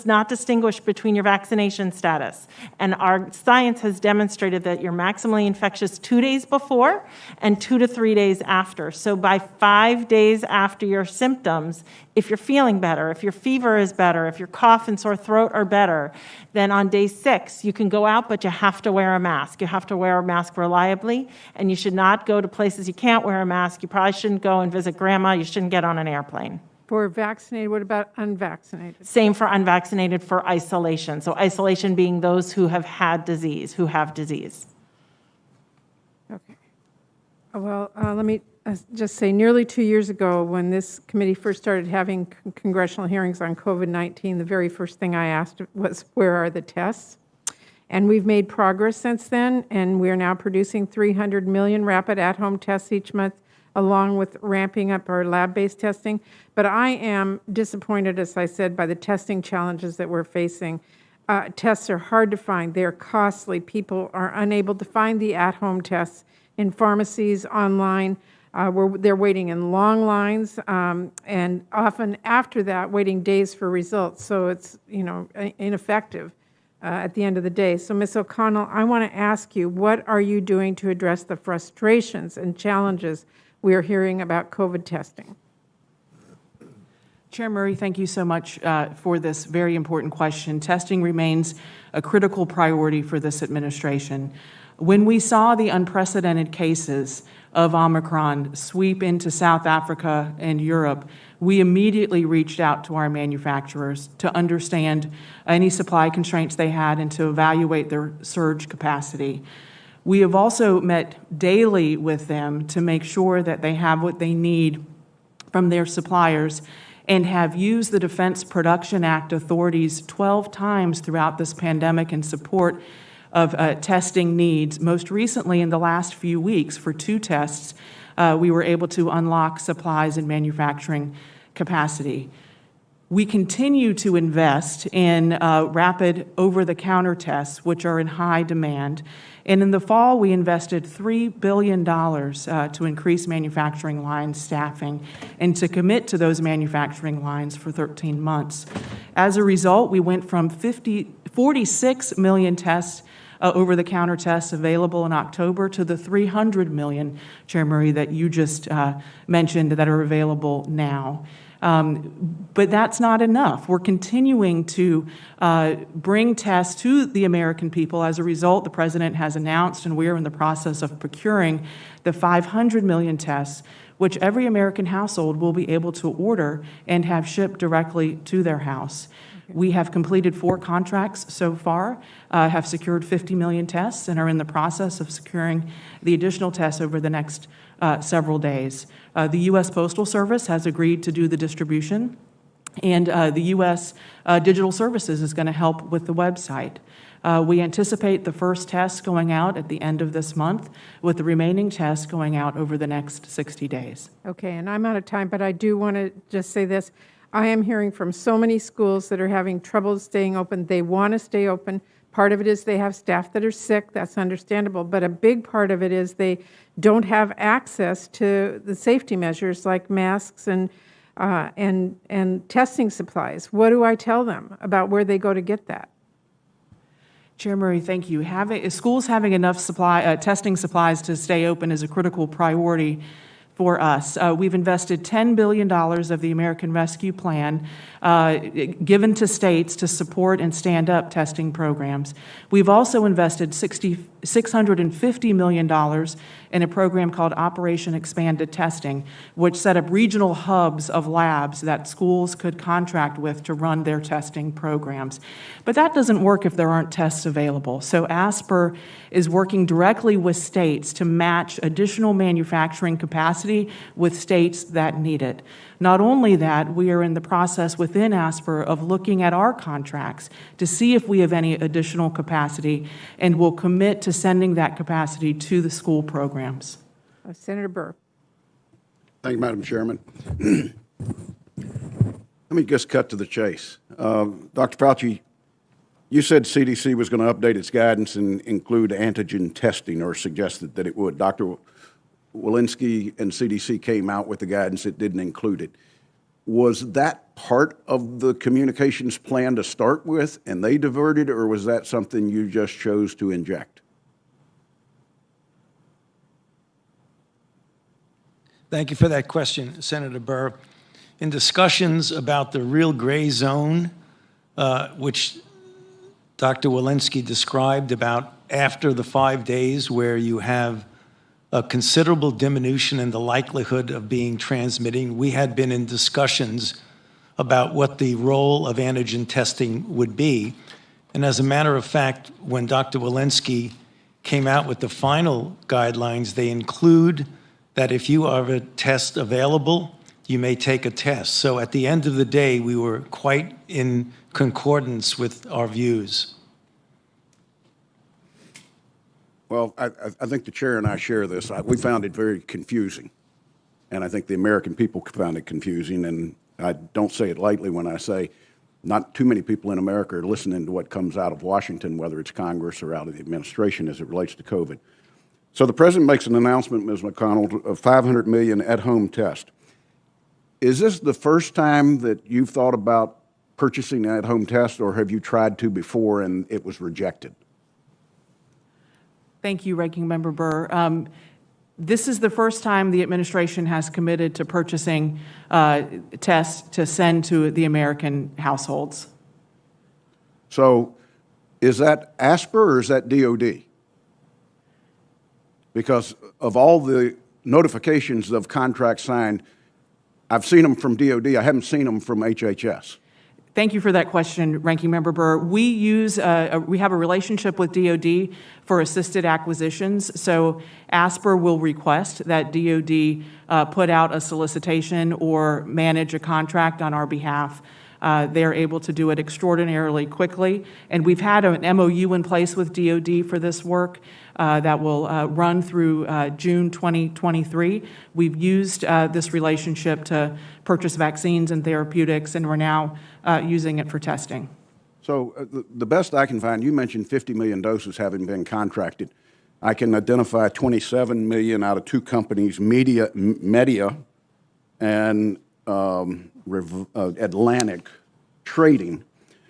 not distinguish between your vaccination status. And our science has demonstrated that you're maximally infectious 2 days before and 2 to 3 days after. So by 5 days after your symptoms, if you're feeling better, if your fever is better, if your cough and sore throat are better, then on day 6, you can go out, but you have to wear a mask. You have to wear a mask reliably, and you should not go to places you can't wear a mask. You probably shouldn't go and visit grandma. You shouldn't get on an airplane. For vaccinated, what about unvaccinated? Same for unvaccinated for isolation. So isolation being those who have had disease, who have disease. Okay. Well, let me just say, nearly 2 years ago, when this committee first started having congressional hearings on COVID-19, the very first thing I asked was, where are the tests? And we've made progress since then, and we're now producing 300 million rapid at-home tests each month, along with ramping up our lab-based testing. But I am disappointed, as I said, by the testing challenges that we're facing. Tests are hard to find. They're costly. People are unable to find the at-home tests in pharmacies, online. They're waiting in long lines, and often after that, waiting days for results. So it's, ineffective at the end of the day. So, Ms. O'Connell, I want to ask you, what are you doing to address the frustrations and challenges we are hearing about COVID testing? Chair Murray, thank you so much for this very important question. Testing remains a critical priority for this administration. When we saw the unprecedented cases of Omicron sweep into South Africa and Europe, we immediately reached out to our manufacturers to understand any supply constraints they had and to evaluate their surge capacity. We have also met daily with them to make sure that they have what they need from their suppliers, and have used the Defense Production Act authorities 12 times throughout this pandemic in support of testing needs. Most recently, in the last few weeks, for 2 tests, we were able to unlock supplies and manufacturing capacity. We continue to invest in rapid over-the-counter tests, which are in high demand. And in the fall, we invested $3 billion to increase manufacturing line staffing and to commit to those manufacturing lines for 13 months. As a result, we went from 46 million tests, over-the-counter tests available in October, to the 300 million, Chair Murray, that you just mentioned that are available now. But that's not enough. We're continuing to bring tests to the American people. As a result, the President has announced, and we're in the process of procuring, the 500 million tests, which every American household will be able to order and have shipped directly to their house. We have completed 4 contracts so far, have secured 50 million tests, and are in the process of securing the additional tests over the next several days. The U.S. Postal Service has agreed to do the distribution, and the U.S. Digital Services is going to help with the website. We anticipate the first test going out at the end of this month, with the remaining tests going out over the next 60 days. Okay, and I'm out of time, but I do want to just say this. I am hearing from so many schools that are having trouble staying open. They want to stay open. Part of it is they have staff that are sick. That's understandable. But a big part of it is they don't have access to the safety measures like masks and testing supplies. What do I tell them about where they go to get that? Chair Murray, thank you. Schools having enough testing supplies to stay open is a critical priority for us. We've invested $10 billion of the American Rescue Plan given to states to support and stand up testing programs. We've also invested $650 million in a program called Operation Expanded Testing, which set up regional hubs of labs that schools could contract with to run their testing programs. But that doesn't work if there aren't tests available. So ASPR is working directly with states to match additional manufacturing capacity with states that need it. Not only that, we are in the process within ASPR of looking at our contracts to see if we have any additional capacity, and will commit to sending that capacity to the school programs. Senator Burr. Thank you, Madam Chairman. Let me just cut to the chase. Dr. Fauci, you said CDC was going to update its guidance and include antigen testing, or suggested that it would. Dr. Walensky and CDC came out with the guidance. It didn't include it. Was that part of the communications plan to start with, and they diverted, or was that something you just chose to inject? Thank you for that question, Senator Burr. In discussions about the real gray zone, which Dr. Walensky described, about after the 5 days where you have a considerable diminution in the likelihood of being transmitting, we had been in discussions about what the role of antigen testing would be. And as a matter of fact, when Dr. Walensky came out with the final guidelines, they include that if you have a test available, you may take a test. So at the end of the day, we were quite in concordance with our views. Well, I think the chair and I share this. We found it very confusing, and I think the American people found it confusing, and I don't say it lightly when I say not too many people in America are listening to what comes out of Washington, whether it's Congress or out of the administration as it relates to COVID. So the President makes an announcement, Ms. McConnell, of 500 million at-home tests. Is this the first time that you've thought about purchasing an at-home test, or have you tried to before and it was rejected? Thank you, Ranking Member Burr. This is the first time the administration has committed to purchasing tests to send to the American households. So is that ASPR or is that DOD? Because of all the notifications of contracts signed, I've seen them from DOD. I haven't seen them from HHS. Thank you for that question, Ranking Member Burr. We have a relationship with DOD for assisted acquisitions. So ASPR will request that DOD put out a solicitation or manage a contract on our behalf. They're able to do it extraordinarily quickly. And we've had an MOU in place with DOD for this work that will run through June 2023. We've used this relationship to purchase vaccines and therapeutics, and we're now using it for testing. So the best I can find, you mentioned 50 million doses having been contracted. I can identify 27 million out of two companies, Media and Atlantic Trading.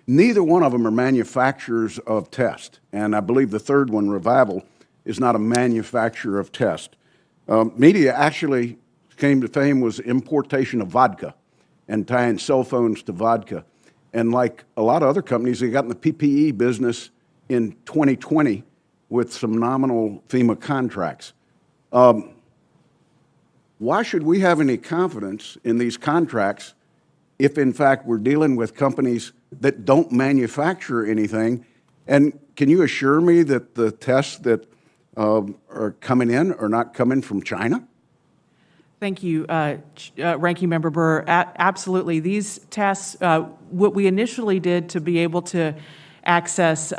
Neither one of them are manufacturers of tests, and I believe the third one, Revival, is not a manufacturer of tests. Media actually came to fame was importation of vodka and tying cell phones to vodka. And like a lot of other companies, they got in the PPE business in 2020 with some nominal FEMA contracts. Why should we have any confidence in these contracts if, in fact, we're dealing with companies that don't manufacture anything? And can you assure me that the tests that are coming in are not coming from China? Thank you, Ranking Member Burr. Absolutely. These tests, what we initially did to be able to access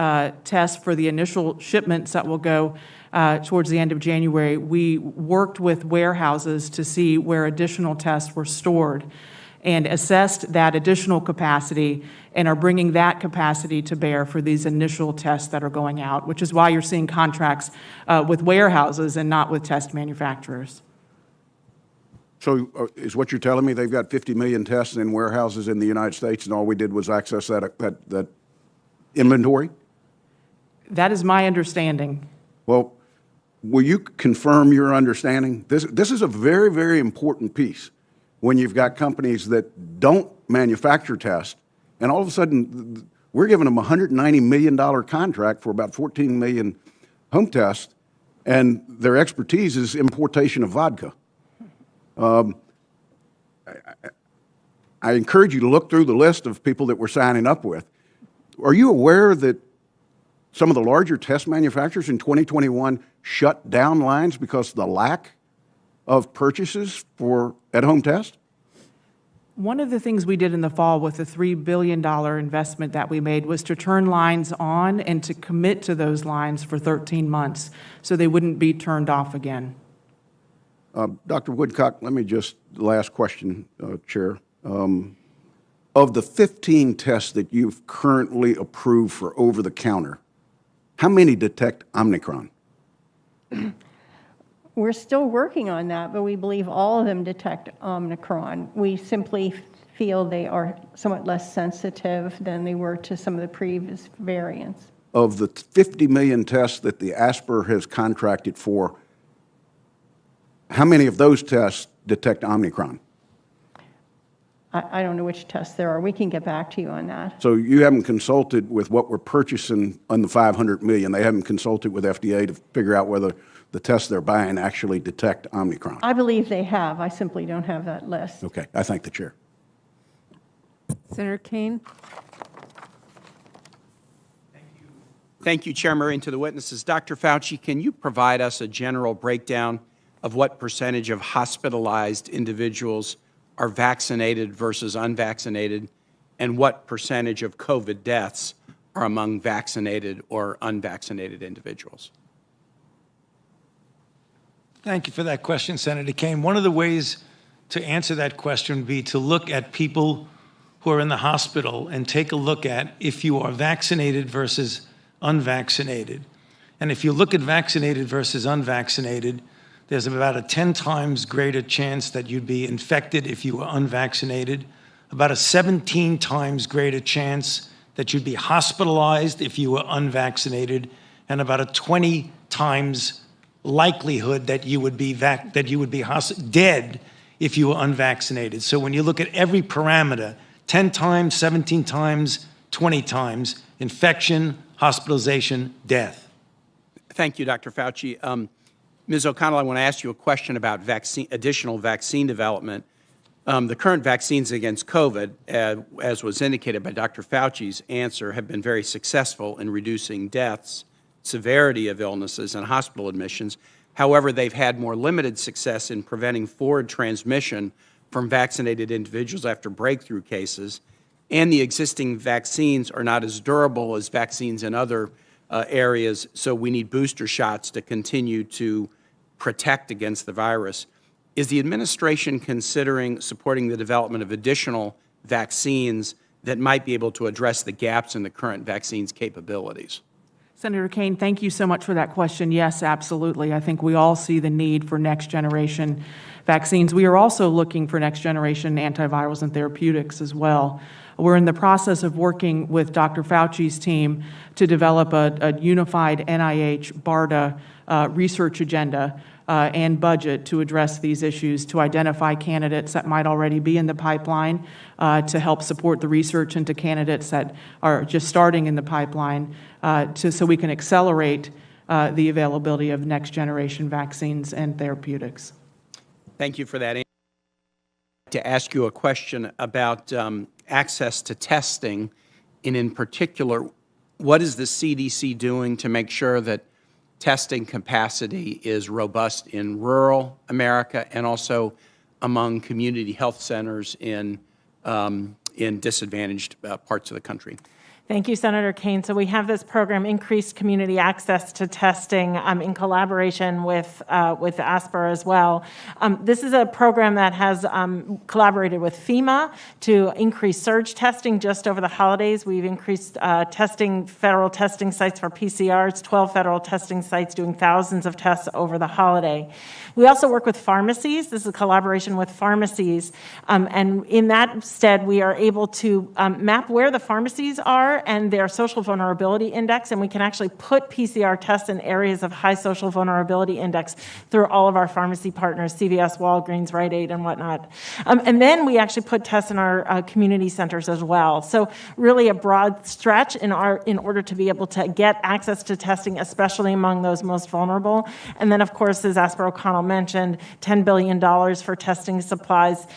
tests for the initial shipments that will go towards the end of January, we worked with warehouses to see where additional tests were stored and assessed that additional capacity and are bringing that capacity to bear for these initial tests that are going out, which is why you're seeing contracts with warehouses and not with test manufacturers. So is what you're telling me they've got 50 million tests in warehouses in the United States and all we did was access that inventory? That is my understanding. Well, will you confirm your understanding? This is a very, very important piece when you've got companies that don't manufacture tests, and all of a sudden we're giving them a $190 million contract for about 14 million home tests, and their expertise is importation of vodka. I encourage you to look through the list of people that we're signing up with. Are you aware that some of the larger test manufacturers in 2021 shut down lines because of the lack of purchases for at-home tests? One of the things we did in the fall with the $3 billion investment that we made was to turn lines on and to commit to those lines for 13 months so they wouldn't be turned off again. Dr. Woodcock, let me just, last question, Chair. Of the 15 tests that you've currently approved for over-the-counter, how many detect Omicron? We're still working on that, but we believe all of them detect Omicron. We simply feel they are somewhat less sensitive than they were to some of the previous variants. Of the 50 million tests that the ASPR has contracted for, how many of those tests detect Omicron? I don't know which tests there are. We can get back to you on that. So you haven't consulted with what we're purchasing on the 500 million. They haven't consulted with FDA to figure out whether the tests they're buying actually detect Omicron. I believe they have. I simply don't have that list. Okay. I thank the chair. Senator Kane. Thank you, Chair Murray, and to the witnesses. Dr. Fauci, can you provide us a general breakdown of what percentage of hospitalized individuals are vaccinated versus unvaccinated, and what percentage of COVID deaths are among vaccinated or unvaccinated individuals? Thank you for that question, Senator Kane. One of the ways to answer that question would be to look at people who are in the hospital and take a look at if you are vaccinated versus unvaccinated. And if you look at vaccinated versus unvaccinated, there's about a 10 times greater chance that you'd be infected if you were unvaccinated about a 17 times greater chance that you'd be hospitalized if you were unvaccinated, and about a 20 times likelihood that you would be dead if you were unvaccinated. So when you look at every parameter, 10 times, 17 times, 20 times, infection, hospitalization, death. Thank you, Dr. Fauci. Ms. O'Connell, I want to ask you a question about additional vaccine development. The current vaccines against COVID, as was indicated by Dr. Fauci's answer, have been very successful in reducing deaths, severity of illnesses, and hospital admissions. However, they've had more limited success in preventing forward transmission from vaccinated individuals after breakthrough cases, and the existing vaccines are not as durable as vaccines in other areas, so we need booster shots to continue to protect against the virus. Is the administration considering supporting the development of additional vaccines that might be able to address the gaps in the current vaccine's capabilities? Senator Kane, thank you so much for that question. Yes, absolutely. I think we all see the need for next generation vaccines. We are also looking for next generation antivirals and therapeutics as well. We're in the process of working with Dr. Fauci's team to develop a unified NIH BARDA research agenda and budget to address these issues, to identify candidates that might already be in the pipeline, to help support the research into candidates that are just starting in the pipeline, so we can accelerate the availability of next generation vaccines and therapeutics. Thank you for that. I'd like to ask you a question about access to testing, and in particular, what is the CDC doing to make sure that testing capacity is robust in rural America and also among community health centers in disadvantaged parts of the country? Thank you, Senator Kane. So we have this program, Increased Community Access to Testing, in collaboration with ASPR as well. This is a program that has collaborated with FEMA to increase surge testing just over the holidays. We've increased federal testing sites for PCRs, 12 federal testing sites doing thousands of tests over the holiday. We also work with pharmacies. This is a collaboration with pharmacies. And in that stead, we are able to map where the pharmacies are and their social vulnerability index, and we can actually put PCR tests in areas of high social vulnerability index through all of our pharmacy partners, CVS, Walgreens, Rite Aid, and whatnot. And then we actually put tests in our community centers as well. So really a broad stretch in order to be able to get access to testing, especially among those most vulnerable. And then, of course, as Asper O'Connell mentioned, $10 billion for testing supplies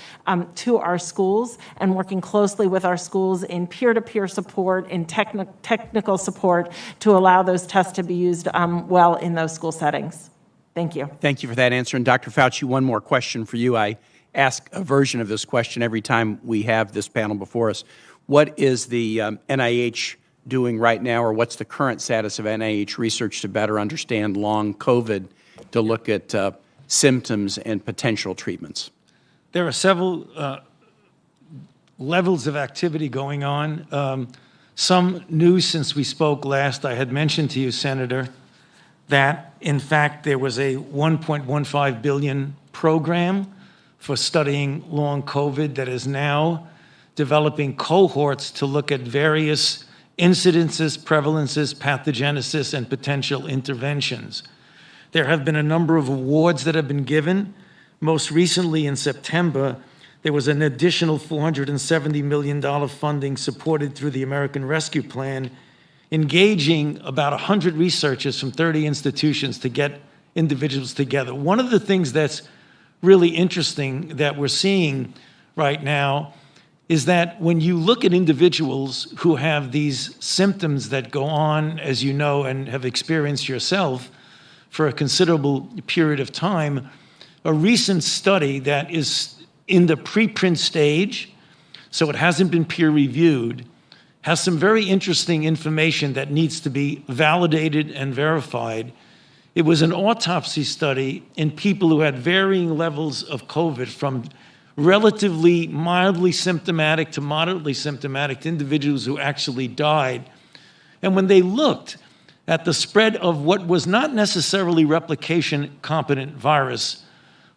to our schools, and working closely with our schools in peer-to-peer support, in technical support to allow those tests to be used well in those school settings. Thank you. Thank you for that answer. And Dr. Fauci, one more question for you. I ask a version of this question every time we have this panel before us. What is the NIH doing right now, or what's the current status of NIH research to better understand long COVID, to look at symptoms and potential treatments? There are several levels of activity going on. Some news since we spoke last. I had mentioned to you, Senator, that in fact there was a $1.15 billion program for studying long COVID that is now developing cohorts to look at various incidences, prevalences, pathogenesis, and potential interventions. There have been a number of awards that have been given. Most recently in September, there was an additional $470 million funding supported through the American Rescue Plan, engaging about 100 researchers from 30 institutions to get individuals together. One of the things that's really interesting that we're seeing right now is that when you look at individuals who have these symptoms that go on, as you know and have experienced yourself, for a considerable period of time, a recent study that is in the preprint stage, so it hasn't been peer-reviewed, has some very interesting information that needs to be validated and verified. It was an autopsy study in people who had varying levels of COVID, from relatively mildly symptomatic to moderately symptomatic to individuals who actually died. And when they looked at the spread of what was not necessarily replication-competent virus,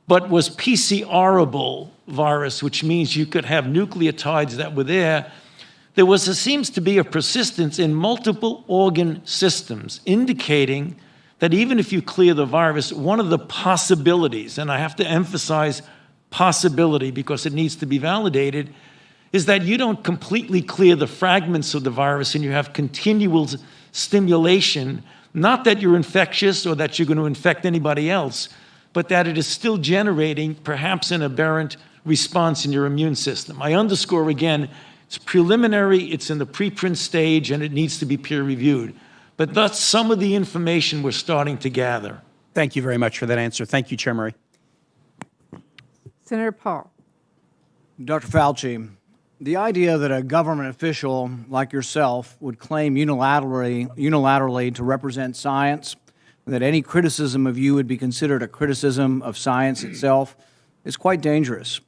but was PCR-able virus, which means you could have nucleotides that were there. There seems to be a persistence in multiple organ systems, indicating that even if you clear the virus, one of the possibilities, and I have to emphasize possibility because it needs to be validated, is that you don't completely clear the fragments of the virus and you have continual stimulation, not that you're infectious or that you're going to infect anybody else, but that it is still generating perhaps an aberrant response in your immune system. I underscore again, it's preliminary, it's in the preprint stage, and it needs to be peer-reviewed. But that's some of the information we're starting to gather. Thank you very much for that answer. Thank you, Chair Murray. Senator Paul. Dr. Fauci, the idea that a government official like yourself would claim unilaterally to represent science, that any criticism of you would be considered a criticism of science itself, is quite dangerous.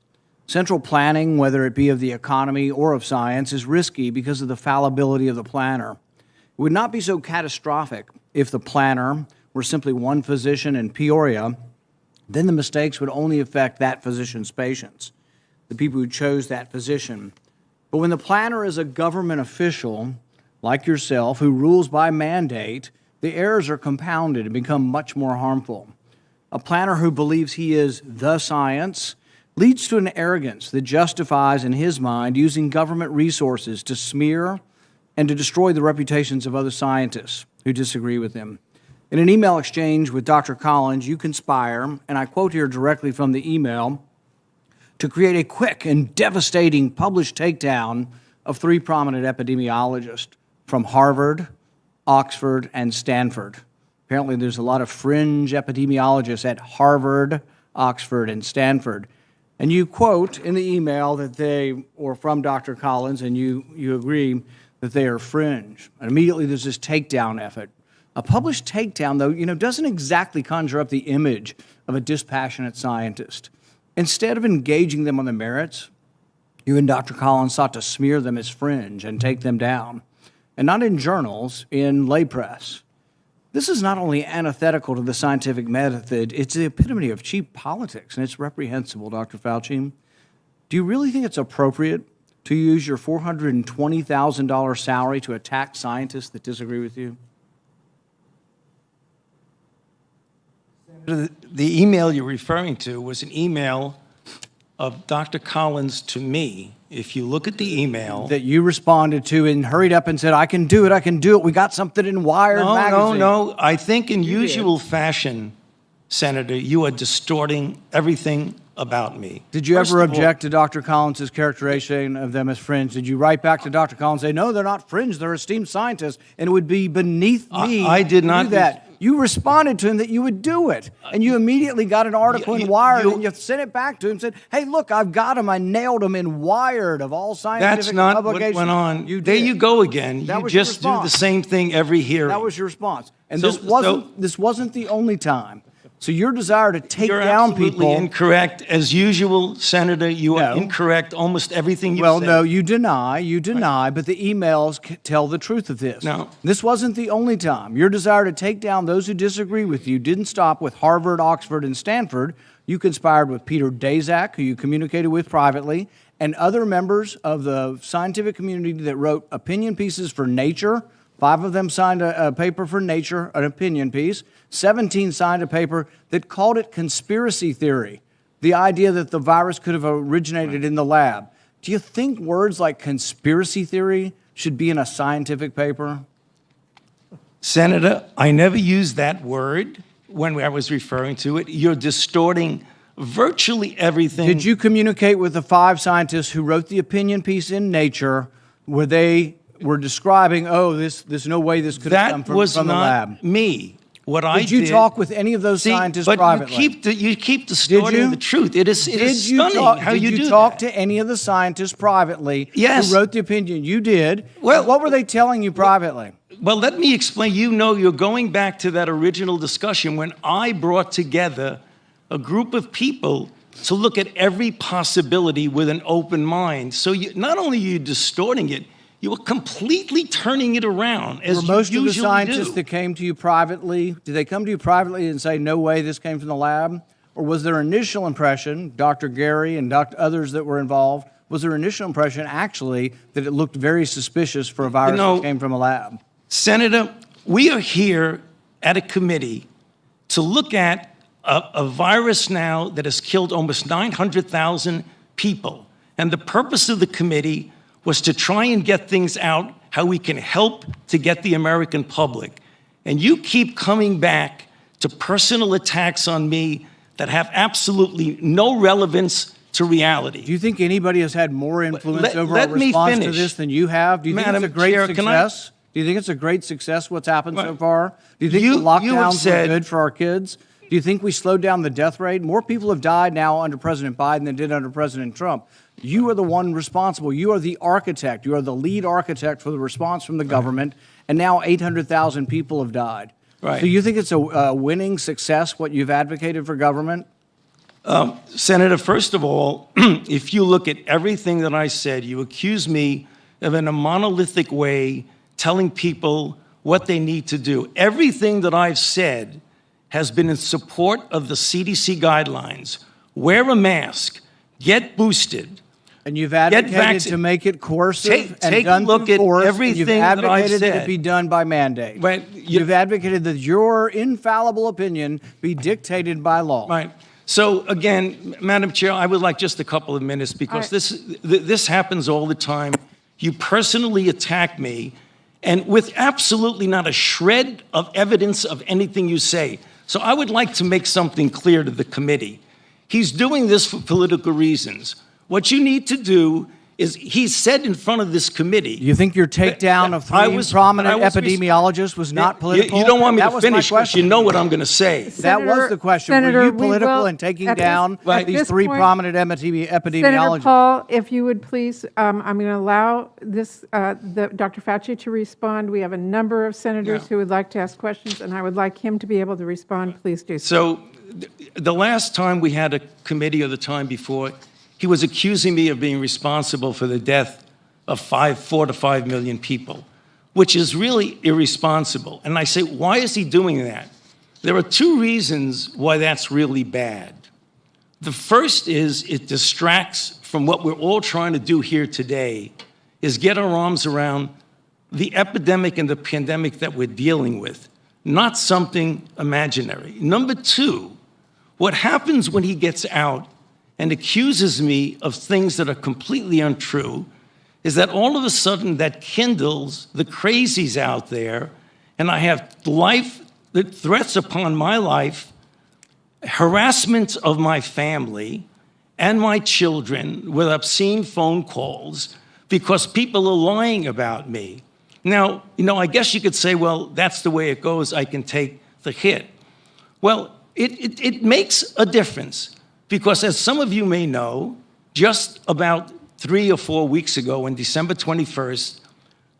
Central planning, whether it be of the economy or of science, is risky because of the fallibility of the planner. It would not be so catastrophic if the planner were simply one physician in Peoria. Then the mistakes would only affect that physician's patients, the people who chose that physician. But when the planner is a government official, like yourself, who rules by mandate, the errors are compounded and become much more harmful. A planner who believes he is the science leads to an arrogance that justifies, in his mind, using government resources to smear and to destroy the reputations of other scientists who disagree with him. In an email exchange with Dr. Collins, you conspire, and I quote here directly from the email, to create a quick and devastating published takedown of 3 prominent epidemiologists from Harvard, Oxford, and Stanford. Apparently there's a lot of fringe epidemiologists at Harvard, Oxford, and Stanford. And you quote in the email that they, or from Dr. Collins, and you agree that they are fringe. And immediately there's this takedown effort. A published takedown, though, doesn't exactly conjure up the image of a dispassionate scientist. Instead of engaging them on the merits, you and Dr. Collins sought to smear them as fringe and take them down. And not in journals, in lay press. This is not only antithetical to the scientific method, it's the epitome of cheap politics, and it's reprehensible, Dr. Fauci. Do you really think it's appropriate to use your $420,000 salary to attack scientists that disagree with you? The email you're referring to was an email of Dr. Collins to me. If you look at the email that you responded to and hurried up and said, I can do it. We got something in Wired magazine. No. I think in usual fashion, Senator, you are distorting everything about me. Did you ever object to Dr. Collins' characterization of them as fringe? Did you write back to Dr. Collins and say, no, they're not fringe, they're esteemed scientists, and it would be beneath me I did not to do that? You responded to him that you would do it, and you immediately got an article in Wired, and you sent it back to him and said, hey, look, I've got him. I nailed him in Wired of all scientific publications. That's not what went on. There you go again. You just do the same thing every hearing. That was your response. And this wasn't the only time. So your desire to take down people... You're absolutely incorrect. As usual, Senator, you are incorrect almost everything you said. Well, no, you deny, but the emails tell the truth of this. No. This wasn't the only time. Your desire to take down those who disagree with you didn't stop with Harvard, Oxford, and Stanford. You conspired with Peter Daszak, who you communicated with privately, and other members of the scientific community that wrote opinion pieces for Nature. 5 of them signed a paper for Nature, an opinion piece. 17 signed a paper that called it conspiracy theory, the idea that the virus could have originated in the lab. Do you think words like conspiracy theory should be in a scientific paper? Senator, I never used that word when I was referring to it. You're distorting virtually everything. Did you communicate with the 5 scientists who wrote the opinion piece in Nature where they were describing, there's no way this could have come from the lab? That was not me. Did you talk with any of those scientists privately? You keep distorting the truth. It is stunning how you do that. Did you talk to any of the scientists privately who wrote the opinion? You did. Well, what were they telling you privately? Well, let me explain. You're going back to that original discussion when I brought together a group of people to look at every possibility with an open mind. So not only are you distorting it, you were completely turning it around, as you usually do. Were most of the scientists that came to you privately, did they come to you privately and say, no way this came from the lab? Or was their initial impression, Dr. Gary and others that were involved, was their initial impression actually that it looked very suspicious for a virus that came from a lab? Senator, we are here at a committee to look at a virus now that has killed almost 900,000 people. And the purpose of the committee was to try and get things out, how we can help to get the American public. And you keep coming back to personal attacks on me that have absolutely no relevance to reality. Do you think anybody has had more influence over our response to this than you have? Do you think it's a great success? Do you think it's a great success what's happened so far? Do you think the lockdowns were good for our kids? Do you think we slowed down the death rate? More people have died now under President Biden than did under President Trump. You are the one responsible. You are the architect. You are the lead architect for the response from the government, and now 800,000 people have died. Right. So you think it's a winning success, what you've advocated for government? Senator, first of all, if you look at everything that I said, you accuse me of in a monolithic way telling people what they need to do. Everything that I've said has been in support of the CDC guidelines. Wear a mask, get boosted. And you've advocated to make it coercive and done through force. Everything you've advocated that it be done by mandate. Right. You've advocated that your infallible opinion be dictated by law. Right. So again, Madam Chair, I would like just a couple of minutes because this happens all the time. You personally attack me, and with absolutely not a shred of evidence of anything you say. So I would like to make something clear to the committee. He's doing this for political reasons. What you need to do is, he said in front of this committee. You think your takedown of three prominent epidemiologists was not political? You don't want me to finish because you know what I'm going to say. That was the question. Senator, were you political in taking down these three prominent epidemiologists? Senator Paul, if you would please, I'm going to allow this, Dr. Fauci to respond. We have a number of senators who would like to ask questions, and I would like him to be able to respond. Please do so. So the last time we had a committee, or the time before, he was accusing me of being responsible for the death of 4 to 5 million people, which is really irresponsible. And I say, why is he doing that? There are two reasons why that's really bad. The first is it distracts from what we're all trying to do here today, is get our arms around the epidemic and the pandemic that we're dealing with, not something imaginary. Number two, what happens when he gets out and accuses me of things that are completely untrue is that all of a sudden that kindles the crazies out there, and I have threats upon my life, harassment of my family and my children with obscene phone calls because people are lying about me. Now, I guess you could say, well, that's the way it goes. I can take the hit. Well, it makes a difference. Because as some of you may know, just about 3 or 4 weeks ago, on December 21st,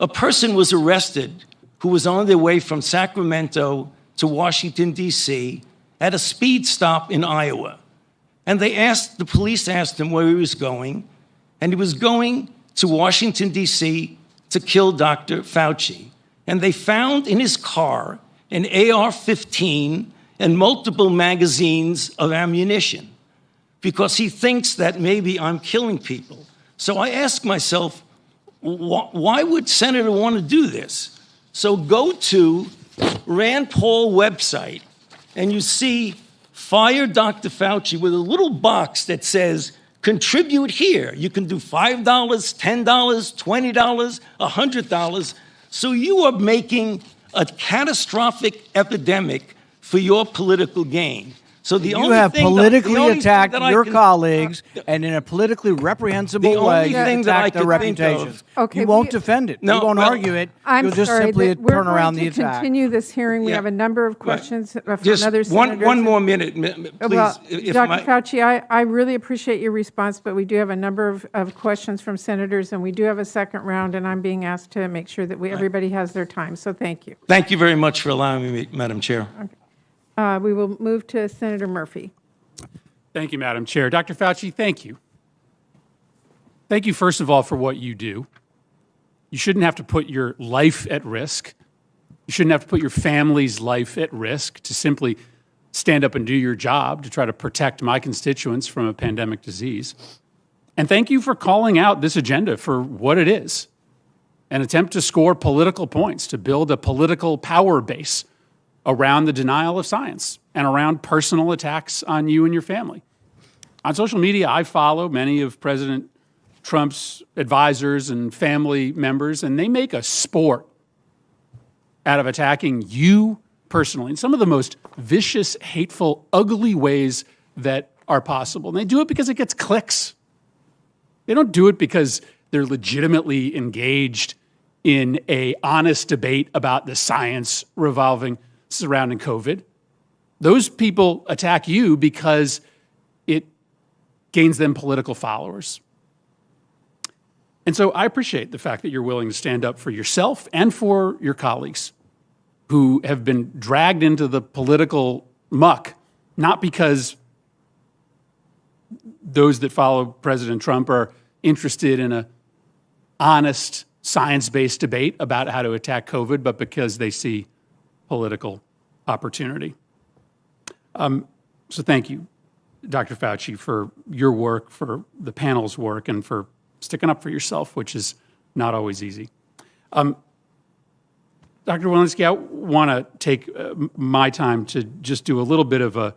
a person was arrested who was on their way from Sacramento to Washington, D.C. at a speed stop in Iowa. And the police asked him where he was going, and he was going to Washington, D.C. to kill Dr. Fauci. And they found in his car an AR-15 and multiple magazines of ammunition, because he thinks that maybe I'm killing people. So I ask myself, why would Senator want to do this? So go to Rand Paul website, and you see Fire Dr. Fauci with a little box that says, contribute here. You can do $5, $10, $20, $100. So you are making a catastrophic epidemic for your political gain. So you have politically attacked your colleagues and in a politically reprehensible way, you attack their reputations. Okay, you won't defend it. You won't argue it. You'll just simply turn around the attack. We're going to continue this hearing. We have a number of questions from other senators. One more minute, please. Well, Dr. Fauci, I really appreciate your response, but we do have a number of questions from senators, and we do have a second round, and I'm being asked to make sure that everybody has their time. So thank you. Thank you very much for allowing me, Madam Chair. Okay. We will move to Senator Murphy. Thank you, Madam Chair. Dr. Fauci, thank you. Thank you, first of all, for what you do. You shouldn't have to put your life at risk. You shouldn't have to put your family's life at risk to simply stand up and do your job to try to protect my constituents from a pandemic disease. And thank you for calling out this agenda for what it is, an attempt to score political points, to build a political power base around the denial of science and around personal attacks on you and your family. On social media, I follow many of President Trump's advisors and family members, and they make a sport out of attacking you personally in some of the most vicious, hateful, ugly ways that are possible. And they do it because it gets clicks. They don't do it because they're legitimately engaged in an honest debate about the science surrounding COVID. Those people attack you because it gains them political followers. And so I appreciate the fact that you're willing to stand up for yourself and for your colleagues who have been dragged into the political muck, not because those that follow President Trump are interested in an honest, science-based debate about how to attack COVID, but because they see political opportunity. So thank you, Dr. Fauci, for your work, for the panel's work, and for sticking up for yourself, which is not always easy. Dr. Walensky, I want to take my time to just do a little bit of an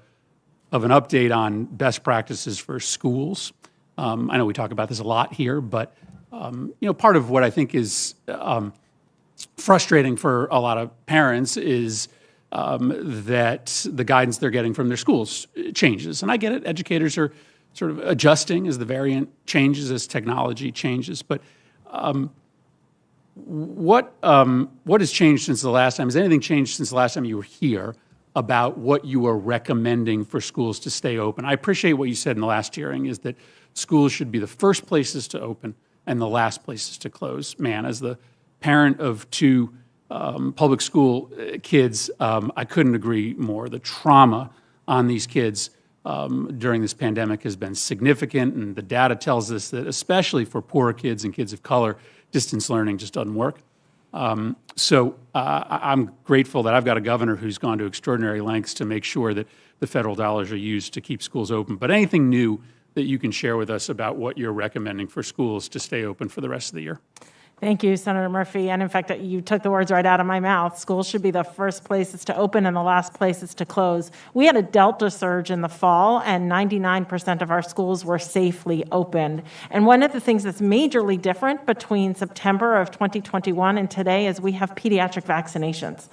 update on best practices for schools. I know we talk about this a lot here, but part of what I think is frustrating for a lot of parents is that the guidance they're getting from their schools changes. And I get it. Educators are sort of adjusting as the variant changes, as technology changes. But what has changed since the last time? Has anything changed since the last time you were here about what you are recommending for schools to stay open? I appreciate what you said in the last hearing, is that schools should be the first places to open and the last places to close. Man, as the parent of two public school kids, I couldn't agree more. The trauma on these kids during this pandemic has been significant, and the data tells us that especially for poorer kids and kids of color, distance learning just doesn't work. So I'm grateful that I've got a governor who's gone to extraordinary lengths to make sure that the federal dollars are used to keep schools open. But anything new that you can share with us about what you're recommending for schools to stay open for the rest of the year? Thank you, Senator Murphy. And in fact, you took the words right out of my mouth. Schools should be the first places to open and the last places to close. We had a Delta surge in the fall, and 99% of our schools were safely opened. And one of the things that's majorly different between September of 2021 and today is we have pediatric vaccinations.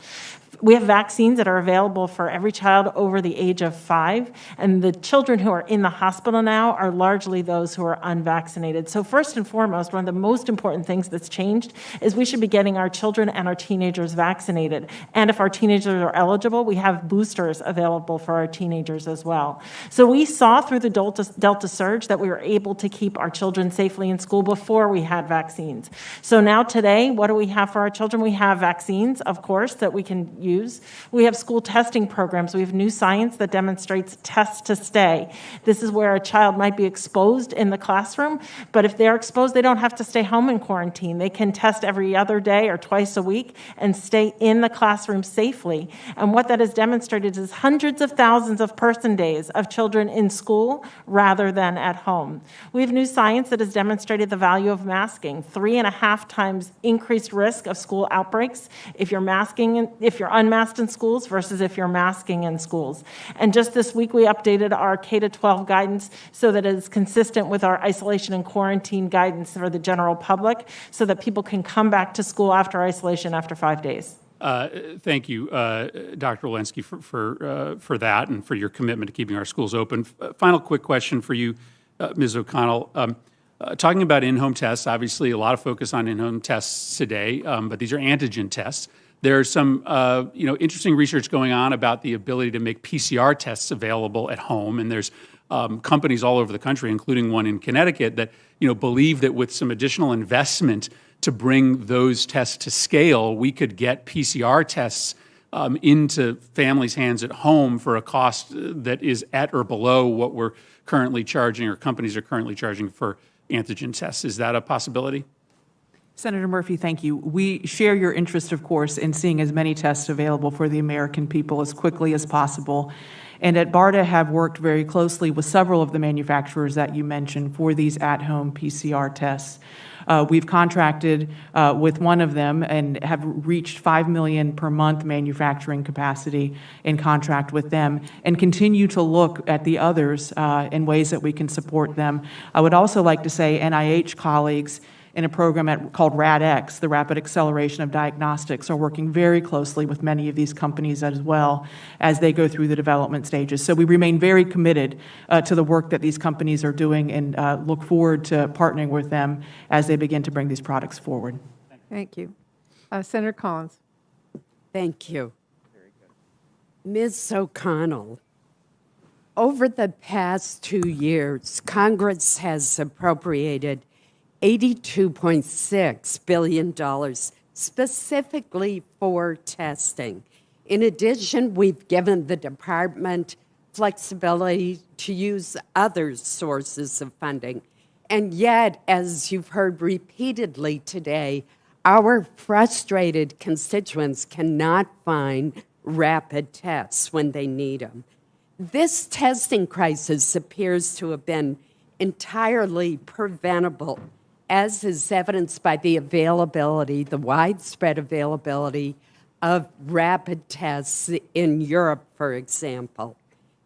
We have vaccines that are available for every child over the age of 5, and the children who are in the hospital now are largely those who are unvaccinated. So first and foremost, one of the most important things that's changed is we should be getting our children and our teenagers vaccinated. And if our teenagers are eligible, we have boosters available for our teenagers as well. So we saw through the Delta surge that we were able to keep our children safely in school before we had vaccines. So now today, what do we have for our children? We have vaccines, of course, that we can use. We have school testing programs. We have new science that demonstrates test to stay. This is where a child might be exposed in the classroom, but if they're exposed, they don't have to stay home in quarantine. They can test every other day or twice a week and stay in the classroom safely. And what that has demonstrated is hundreds of thousands of person days of children in school rather than at home. We have new science that has demonstrated the value of masking, 3.5 times increased risk of school outbreaks if you're unmasked in schools versus if you're masking in schools. And just this week, we updated our K-12 guidance so that it is consistent with our isolation and quarantine guidance for the general public so that people can come back to school after isolation after 5 days. Thank you, Dr. Walensky, for that and for your commitment to keeping our schools open. Final quick question for you, Ms. O'Connell. Talking about in-home tests, obviously a lot of focus on in-home tests today, but these are antigen tests. There's some interesting research going on about the ability to make PCR tests available at home, and there's companies all over the country, including one in Connecticut, that believe that with some additional investment to bring those tests to scale, we could get PCR tests into families' hands at home for a cost that is at or below what we're currently charging or companies are currently charging for antigen tests. Is that a possibility? Senator Murphy, thank you. We share your interest, of course, in seeing as many tests available for the American people as quickly as possible. and at BARDA have worked very closely with several of the manufacturers that you mentioned for these at-home PCR tests. We've contracted with one of them and have reached 5 million per month manufacturing capacity in contract with them, and continue to look at the others in ways that we can support them. I would also like to say NIH colleagues in a program called RADx, the Rapid Acceleration of Diagnostics, are working very closely with many of these companies as well as they go through the development stages. So we remain very committed to the work that these companies are doing, and look forward to partnering with them as they begin to bring these products forward. Thank you. Senator Collins. Thank you. Ms. O'Connell, over the past 2 years, Congress has appropriated $82.6 billion specifically for testing. In addition, we've given the department flexibility to use other sources of funding. And yet, as you've heard repeatedly today, our frustrated constituents cannot find rapid tests when they need them. This testing crisis appears to have been entirely preventable, as is evidenced by the widespread availability of rapid tests in Europe, for example.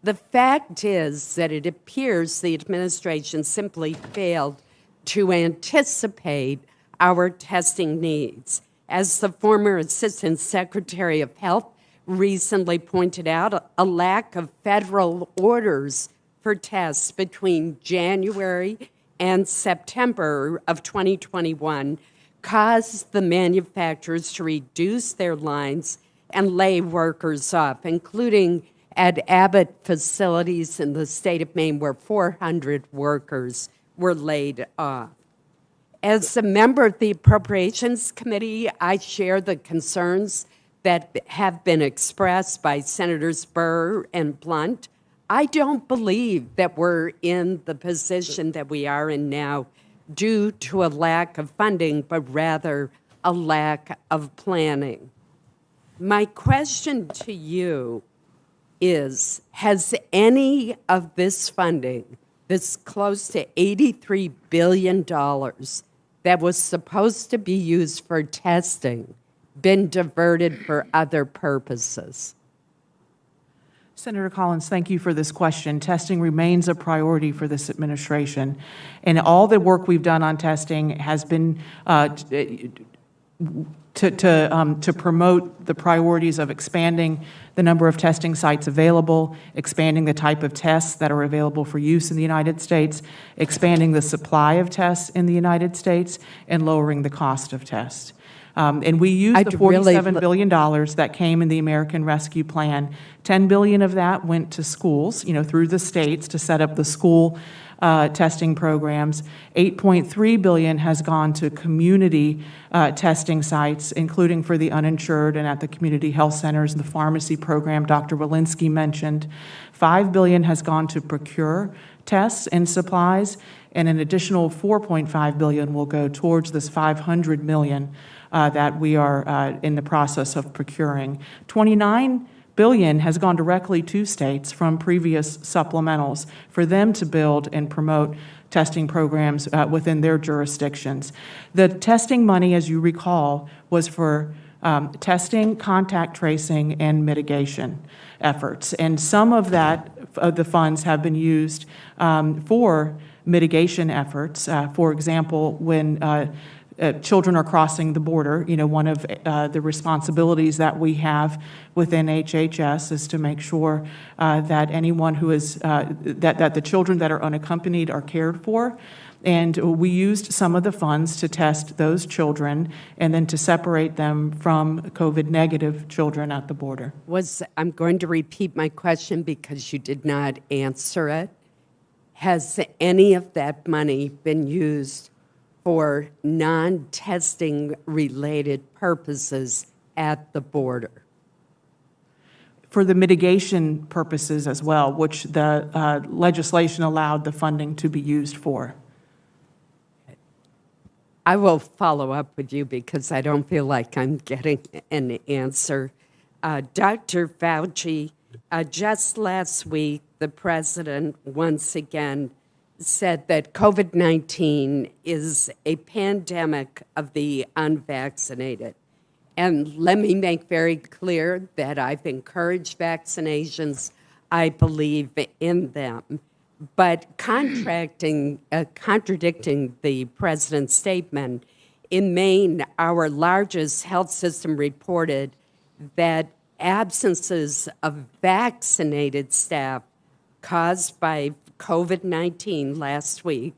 The fact is that it appears the administration simply failed to anticipate our testing needs. As the former Assistant Secretary of Health recently pointed out, a lack of federal orders for tests between January and September of 2021 caused the manufacturers to reduce their lines and lay workers off, including at Abbott facilities in the state of Maine, where 400 workers were laid off. As a member of the Appropriations Committee, I share the concerns that have been expressed by Senators Burr and Blunt. I don't believe that we're in the position that we are in now due to a lack of funding, but rather a lack of planning. My question to you is, has any of this funding, this close to $83 billion that was supposed to be used for testing, been diverted for other purposes? Senator Collins, thank you for this question. Testing remains a priority for this administration, and all the work we've done on testing has been to promote the priorities of expanding the number of testing sites available, expanding the type of tests that are available for use in the United States, expanding the supply of tests in the United States, and lowering the cost of tests. And we used the $47 billion that came in the American Rescue Plan. $10 billion of that went to schools, through the states to set up the school testing programs. $8.3 billion has gone to community testing sites, including for the uninsured and at the community health centers and the pharmacy program Dr. Walensky mentioned. $5 billion has gone to procure tests and supplies, and an additional $4.5 billion will go towards this $500 million that we are in the process of procuring. $29 billion has gone directly to states from previous supplementals for them to build and promote testing programs within their jurisdictions. The testing money, as you recall, was for testing, contact tracing, and mitigation efforts. And some of the funds have been used for mitigation efforts. For example, when children are crossing the border, one of the responsibilities that we have within HHS is to make sure that anyone who is, that the children that are unaccompanied are cared for. And we used some of the funds to test those children and then to separate them from COVID negative children at the border. I'm going to repeat my question because you did not answer it. Has any of that money been used for non-testing related purposes at the border? For the mitigation purposes as well, which the legislation allowed the funding to be used for. I will follow up with you because I don't feel like I'm getting an answer. Dr. Fauci, Just last week, the president once again said that COVID-19 is a pandemic of the unvaccinated. And let me make very clear that I've encouraged vaccinations. I believe in them. But contradicting the president's statement, in Maine, our largest health system reported that absences of vaccinated staff caused by COVID-19 last week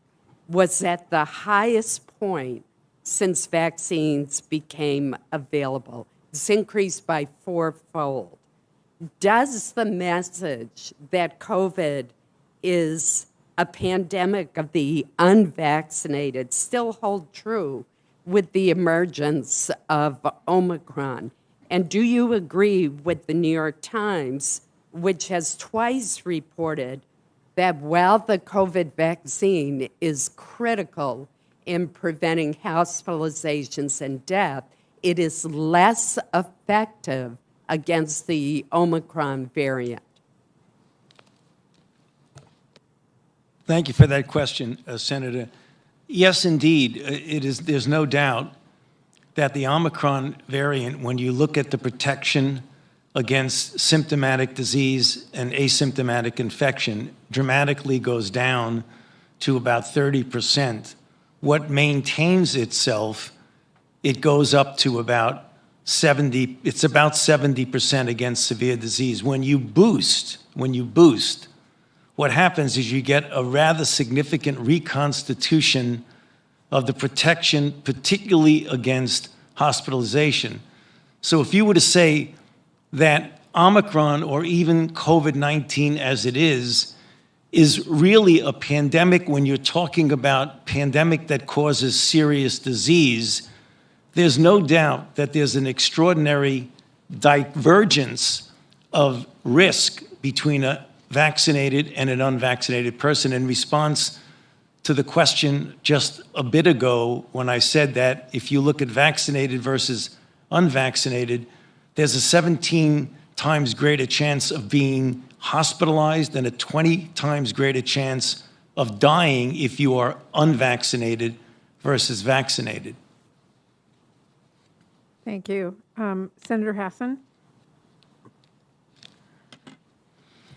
was at the highest point since vaccines became available. It's increased by fourfold. Does the message that COVID is a pandemic of the unvaccinated still hold true with the emergence of Omicron? And do you agree with the New York Times, which has twice reported that while the COVID vaccine is critical in preventing hospitalizations and death, it is less effective against the Omicron variant? Thank you for that question, Senator. Yes, indeed, there's no doubt that the Omicron variant, when you look at the protection against symptomatic disease and asymptomatic infection, dramatically goes down to about 30%. What maintains itself, it goes up to about 70, it's about 70% against severe disease. When you boost, what happens is you get a rather significant reconstitution of the protection, particularly against hospitalization. So if you were to say that Omicron, or even COVID-19 as it is really a pandemic when you're talking about pandemic that causes serious disease, there's no doubt that there's an extraordinary divergence of risk between a vaccinated and an unvaccinated person. In response to the question just a bit ago, when I said that if you look at vaccinated versus unvaccinated, there's a 17 times greater chance of being hospitalized and a 20 times greater chance of dying if you are unvaccinated versus vaccinated. Thank you. Senator Hassan?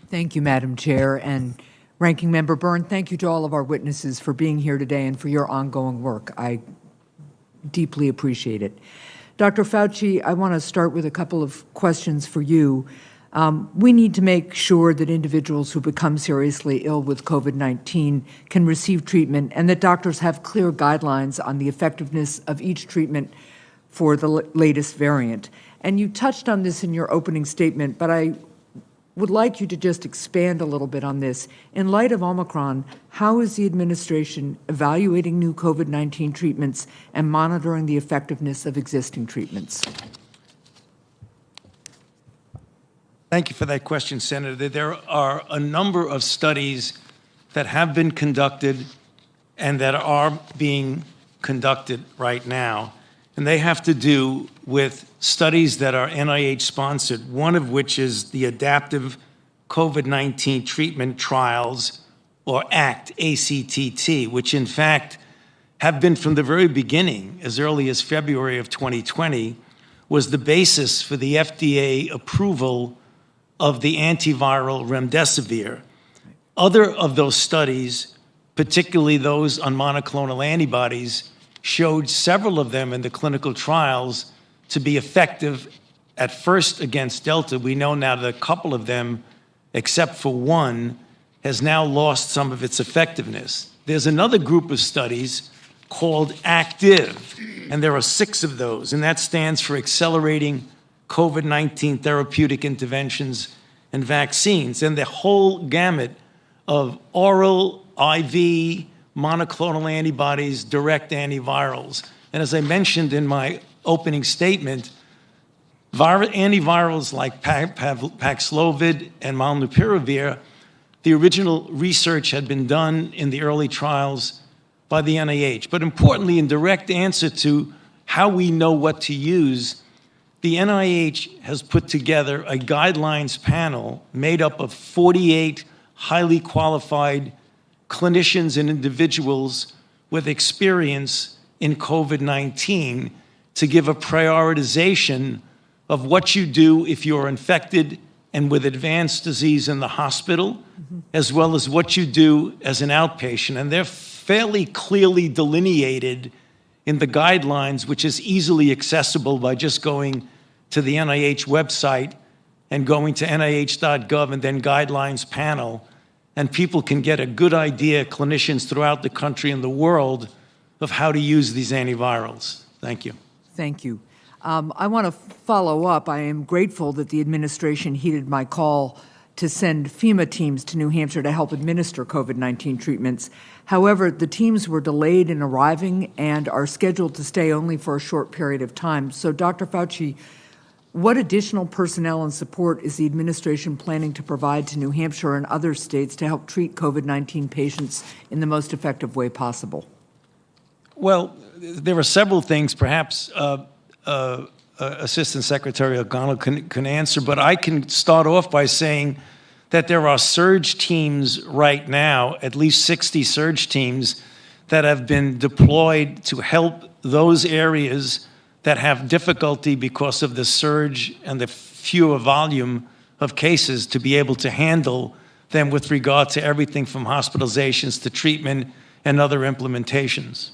Thank you, Madam Chair. And Ranking Member Byrne, thank you to all of our witnesses for being here today and for your ongoing work. I deeply appreciate it. Dr. Fauci, I want to start with a couple of questions for you. We need to make sure that individuals who become seriously ill with COVID-19 can receive treatment and that doctors have clear guidelines on the effectiveness of each treatment for the latest variant. And you touched on this in your opening statement, but I would like you to just expand a little bit on this. In light of Omicron, how is the administration evaluating new COVID-19 treatments and monitoring the effectiveness of existing treatments? Thank you for that question, Senator. There are a number of studies that have been conducted and that are being conducted right now, and they have to do with studies that are NIH-sponsored, one of which is the Adaptive COVID-19 Treatment Trials, or ACT, ACTT, which in fact have been from the very beginning, as early as February of 2020, was the basis for the FDA approval of the antiviral remdesivir. Other of those studies, particularly those on monoclonal antibodies, showed several of them in the clinical trials to be effective at first against Delta. We know now that a couple of them, except for one, has now lost some of its effectiveness. There's another group of studies called ACTIVE, and there are 6 of those, and that stands for Accelerating COVID-19 Therapeutic Interventions and Vaccines, and the whole gamut of oral, IV, monoclonal antibodies, direct antivirals. And as I mentioned in my opening statement, antivirals like Paxlovid and Molnupiravir, the original research had been done in the early trials by the NIH. But importantly, in direct answer to how we know what to use, the the NIH has put together a guidelines panel made up of 48 highly qualified clinicians and individuals with experience in COVID-19 to give a prioritization of what you do if you're infected and with advanced disease in the hospital, as well as what you do as an outpatient. And they're fairly clearly delineated in the guidelines, which is easily accessible by just going to the NIH website and going to nih.gov and then guidelines panel. And people can get a good idea, clinicians throughout the country and the world, of how to use these antivirals. Thank you. Thank you. I want to follow up. I am grateful that the administration heeded my call to send FEMA teams to New Hampshire to help administer COVID-19 treatments. However, the teams were delayed in arriving and are scheduled to stay only for a short period of time. So, Dr. Fauci, what additional personnel and support is the administration planning to provide to New Hampshire and other states to help treat COVID-19 patients in the most effective way possible? Well, there are several things. Perhaps Assistant Secretary O'Connell can answer, but I can start off by saying that there are surge teams right now, at least 60 surge teams, that have been deployed to help those areas that have difficulty because of the surge and the fewer volume of cases to be able to handle them with regard to everything from hospitalizations to treatment and other implementations.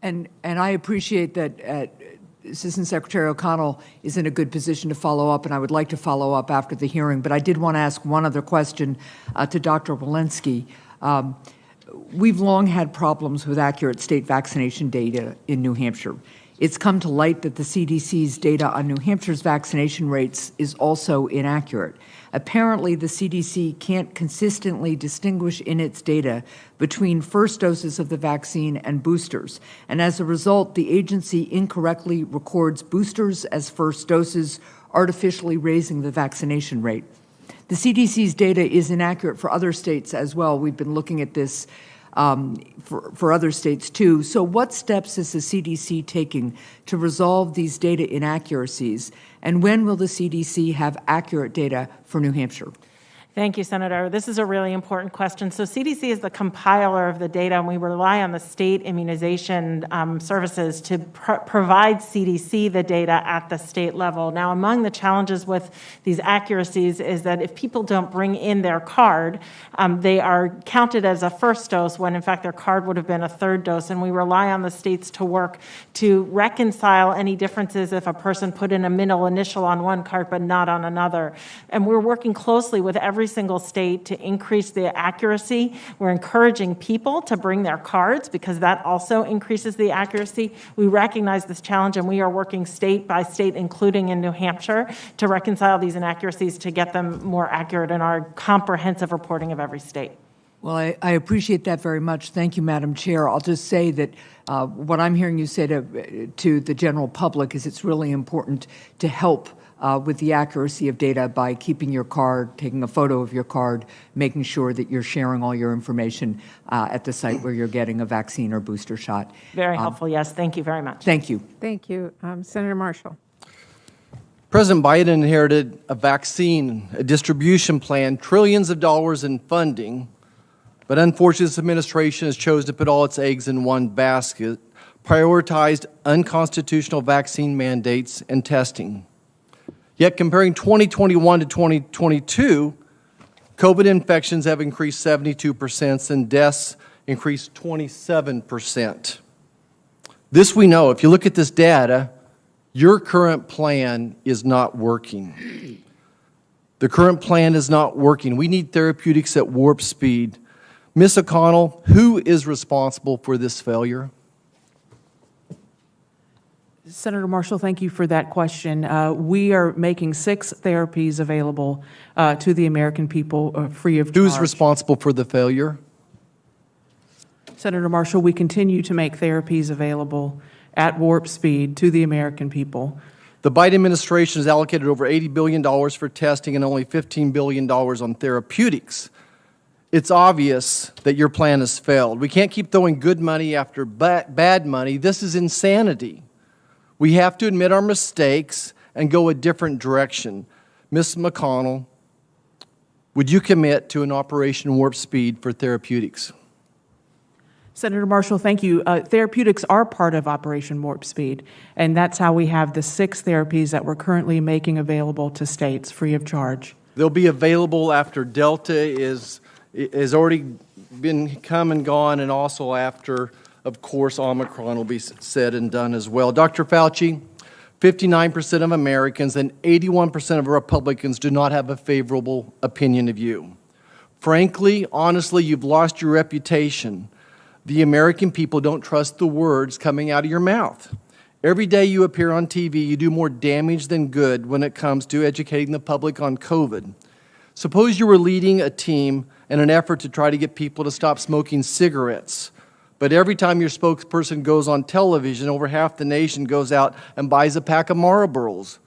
And I appreciate that Assistant Secretary O'Connell is in a good position to follow up, and I would like to follow up after the hearing. But I did want to ask one other question to Dr. Walensky. We've long had problems with accurate state vaccination data in New Hampshire. It's come to light that the CDC's data on New Hampshire's vaccination rates is also inaccurate. Apparently, the CDC can't consistently distinguish in its data between first doses of the vaccine and boosters. And as a result, the agency incorrectly records boosters as first doses, artificially raising the vaccination rate. The CDC's data is inaccurate for other states as well. We've been looking at this for other states too. So what steps is the CDC taking to resolve these data inaccuracies? And when will the CDC have accurate data for New Hampshire? Thank you, Senator. This is a really important question. So CDC is the compiler of the data, and we rely on the state immunization services to provide CDC the data at the state level. Now, among the challenges with these accuracies is that if people don't bring in their card, they are counted as a first dose when, in fact, their card would have been a third dose. And we rely on the states to work to reconcile any differences if a person put in a middle initial on one card but not on another. And we're working closely with every single state to increase the accuracy. We're encouraging people to bring their cards because that also increases the accuracy. We recognize this challenge, and we are working state by state, including in New Hampshire, to reconcile these inaccuracies to get them more accurate in our comprehensive reporting of every state. Well, I appreciate that very much. Thank you, Madam Chair. I'll just say that what I'm hearing you say to the general public is it's really important to help with the accuracy of data by keeping your card, taking a photo of your card, making sure that you're sharing all your information at the site where you're getting a vaccine or booster shot. Very helpful, yes. Thank you very much. Thank you. Thank you. Senator Marshall. President Biden inherited a vaccine, a distribution plan, trillions of dollars in funding, but unfortunately this administration has chosen to put all its eggs in one basket, prioritized unconstitutional vaccine mandates and testing. Yet comparing 2021 to 2022, COVID infections have increased 72% and deaths increased 27%. This we know. If you look at this data, your current plan is not working. The current plan is not working. We need therapeutics at warp speed. Ms. O'Connell, who is responsible for this failure? Senator Marshall, thank you for that question. We are making 6 therapies available to the American people free of charge. Who's responsible for the failure? Senator Marshall, we continue to make therapies available at warp speed to the American people. The Biden administration has allocated over $80 billion for testing and only $15 billion on therapeutics. It's obvious that your plan has failed. We can't keep throwing good money after bad money. This is insanity. We have to admit our mistakes and go a different direction. Ms. McConnell, would you commit to an Operation Warp Speed for therapeutics? Senator Marshall, thank you. Therapeutics are part of Operation Warp Speed, and that's how we have the 6 therapies that we're currently making available to states free of charge. They'll be available after Delta is already been come and gone, and also after, of course, Omicron will be said and done as well. Dr. Fauci, 59% of Americans and 81% of Republicans do not have a favorable opinion of you. Frankly, honestly, you've lost your reputation. The American people don't trust the words coming out of your mouth. Every day you appear on TV, you do more damage than good when it comes to educating the public on COVID. Suppose you were leading a team in an effort to try to get people to stop smoking cigarettes, but every time your spokesperson goes on television, over half the nation goes out and buys a pack of Marlboros.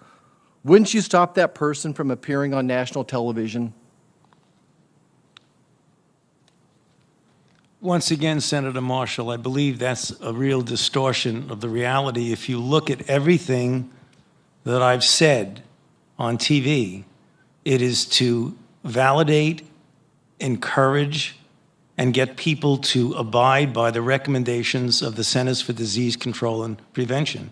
Wouldn't you stop that person from appearing on national television? Once again, Senator Marshall, I believe that's a real distortion of the reality. If you look at everything that I've said on TV, it is to validate, encourage, and get people to abide by the recommendations of the Centers for Disease Control and Prevention.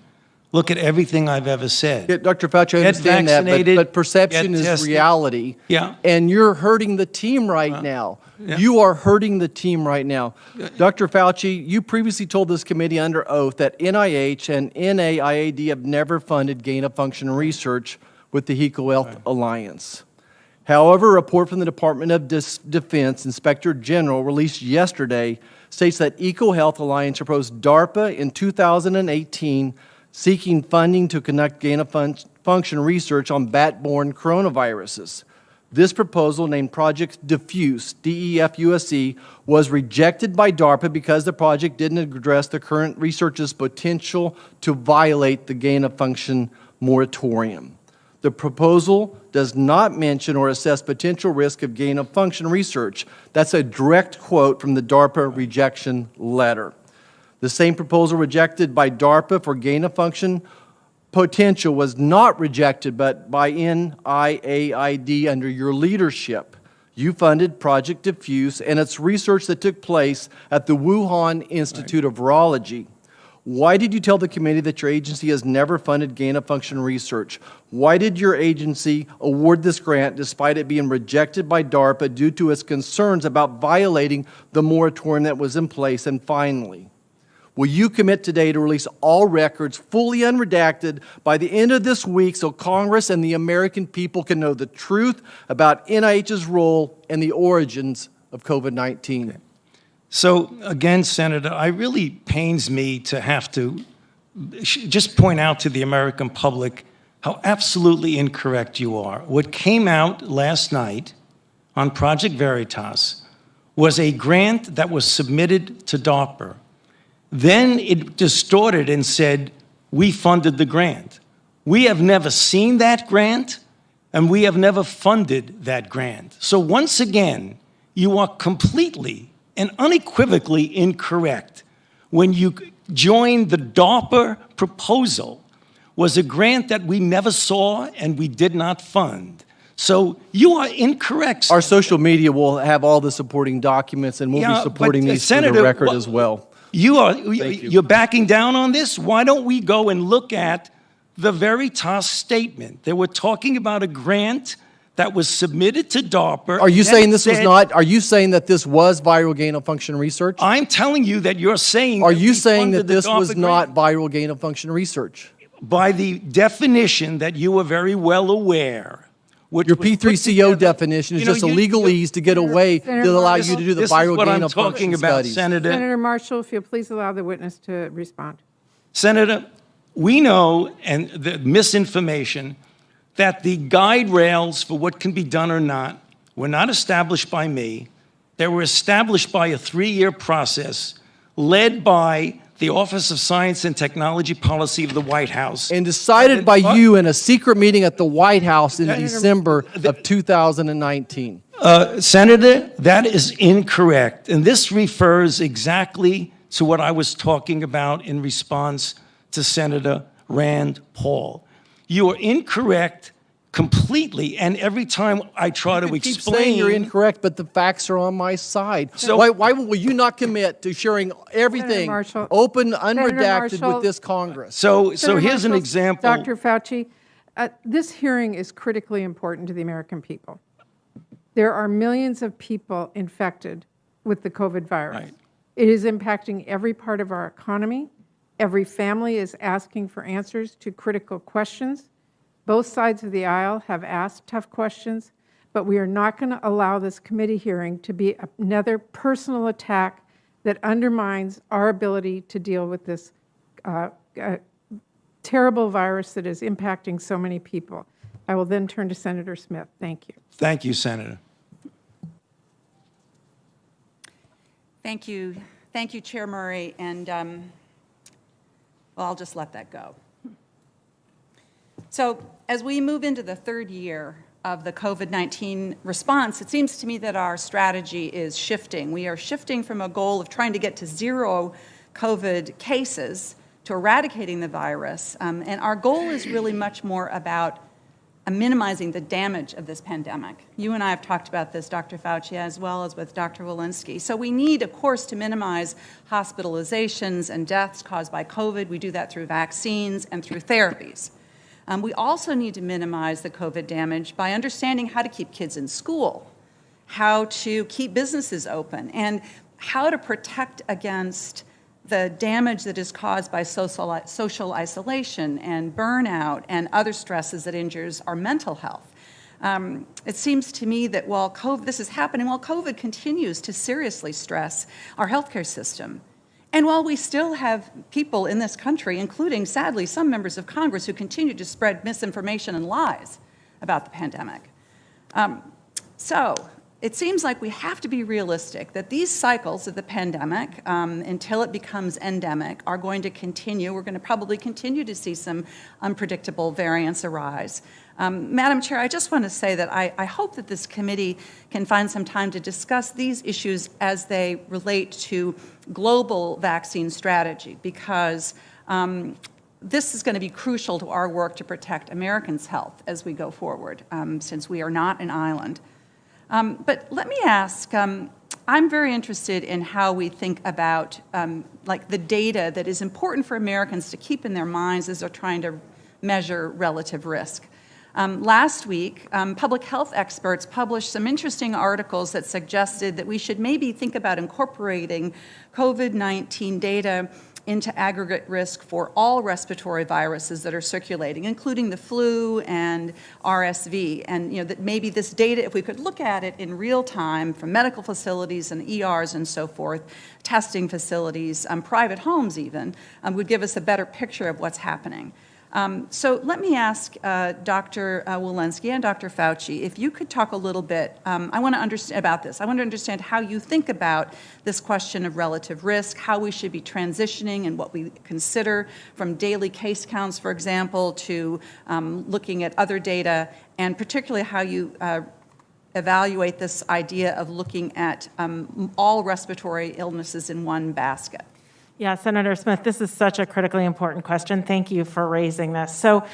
Look at everything I've ever said. Yeah, Dr. Fauci, I understand that, but perception is reality. Yeah. And you're hurting the team right now. Yeah. You are hurting the team right now. Dr. Fauci, you previously told this committee under oath that NIH and NIAID have never funded gain-of-function research with the EcoHealth Alliance. However, a report from the Department of Defense Inspector General released yesterday states that EcoHealth Alliance proposed DARPA in 2018 seeking funding to conduct gain-of-function research on bat-borne coronaviruses. This proposal, named Project Diffuse, DEFUSE, was rejected by DARPA because the project didn't address the current research's potential to violate the gain-of-function moratorium. The proposal does not mention or assess potential risk of gain-of-function research. That's a direct quote from the DARPA rejection letter. The same proposal rejected by DARPA for gain-of-function potential was not rejected but by NIAID under your leadership. You funded Project Diffuse and its research that took place at the Wuhan Institute of Virology. Why did you tell the committee that your agency has never funded gain-of-function research? Why did your agency award this grant despite it being rejected by DARPA due to its concerns about violating the moratorium that was in place? And finally, will you commit today to release all records fully unredacted by the end of this week so Congress and the American people can know the truth about NIH's role and the origins of COVID-19? Okay. So again, Senator, it really pains me to have to just point out to the American public how absolutely incorrect you are. What came out last night on Project Veritas was a grant that was submitted to DARPA. Then it distorted and said, we funded the grant. We have never seen that grant, and we have never funded that grant. So once again, you are completely and unequivocally incorrect. When you joined the DARPA proposal was a grant that we never saw and we did not fund. So you are incorrect. Our social media will have all the supporting documents, and we'll be supporting these for the record as well. You're backing down on this? Why don't we go and look at the Veritas statement? They were talking about a grant that was submitted to DARPA. Are you saying this was not? Are you saying that this was viral gain-of-function research? I'm telling you that you're saying. Are you saying that this was not viral gain-of-function research? By the definition that you are very well aware. Your P3CO definition is just a legalese to get away to allow you to do the viral gain-of-function studies. Senator Marshall, if you'll please allow the witness to respond. Senator, we know, and the misinformation, that the guide rails for what can be done or not were not established by me. They were established by a 3-year process led by the Office of Science and Technology Policy of the White House. And decided by you in a secret meeting at the White House in December of 2019. Senator, that is incorrect. And this refers exactly to what I was talking about in response to Senator Rand Paul. You are incorrect completely, and every time I try to Keep explain... saying you're incorrect, but the facts are on my side. So- why will you not commit to sharing everything Marshall. open, Senator unredacted Marshall. with this Congress? So Senator here's an Marshall, example. Dr. Fauci, this hearing is critically important to the American people. There are millions of people infected with the COVID virus. Right. It is impacting every part of our economy. Every family is asking for answers to critical questions. Both sides of the aisle have asked tough questions, but we are not going to allow this committee hearing to be another personal attack that undermines our ability to deal with this terrible virus that is impacting so many people. I will then turn to Senator Smith. Thank you. Thank you, Senator. Thank you. Thank you, Chair Murray. And, well, I'll just let that go. So as we move into the third year of the COVID-19 response, it seems to me that our strategy is shifting. We are shifting from a goal of trying to get to zero COVID cases to eradicating the virus. And our goal is really much more about minimizing the damage of this pandemic. You and I have talked about this, Dr. Fauci, as well as with Dr. Walensky. So we need, of course, to minimize hospitalizations and deaths caused by COVID. We do that through vaccines and through therapies. We also need to minimize the COVID damage by understanding how to keep kids in school, how to keep businesses open, and how to protect against the damage that is caused by social isolation and burnout and other stresses that injures our mental health. It seems to me that while this is happening, while COVID continues to seriously stress our healthcare system, and while we still have people in this country, including, sadly, some members of Congress who continue to spread misinformation and lies about the pandemic. So it seems like we have to be realistic that these cycles of the pandemic, until it becomes endemic, are going to continue. We're going to probably continue to see some unpredictable variants arise. Madam Chair, I just want to say that I hope that this committee can find some time to discuss these issues as they relate to global vaccine strategy, because this is going to be crucial to our work to protect Americans' health as we go forward, since we are not an island. But let me ask, I'm very interested in how we think about like the data that is important for Americans to keep in their minds as they're trying to measure relative risk. Last week, public health experts published some interesting articles that suggested that we should maybe think about incorporating COVID-19 data into aggregate risk for all respiratory viruses that are circulating, including the flu and RSV. And that maybe this data, if we could look at it in real time from medical facilities and ERs and so forth, testing facilities, private homes even, would give us a better picture of what's happening. So let me ask Dr. Walensky and Dr. Fauci, if you could talk a little bit, I want to understand about this. I want to understand how you think about this question of relative risk, how we should be transitioning and what we consider from daily case counts, for example, to looking at other data, and particularly how you evaluate this idea of looking at all respiratory illnesses in one basket. Yeah, Senator Smith, this is such a critically important question. Thank you for raising this. So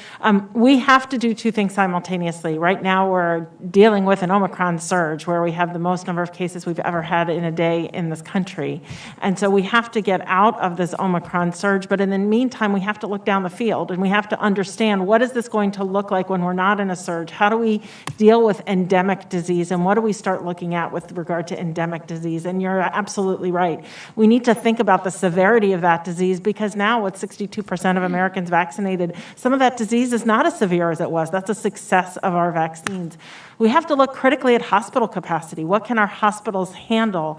we have to do two things simultaneously. Right now, we're dealing with an Omicron surge where we have the most number of cases we've ever had in a day in this country. And so we have to get out of this Omicron surge. But in the meantime, we have to look down the field and we have to understand, what is this going to look like when we're not in a surge? How do we deal with endemic disease? And what do we start looking at with regard to endemic disease? And you're absolutely right. We need to think about the severity of that disease, because now with 62% of Americans vaccinated, some of that disease is not as severe as it was. That's a success of our vaccines. We have to look critically at hospital capacity. What can our hospitals handle?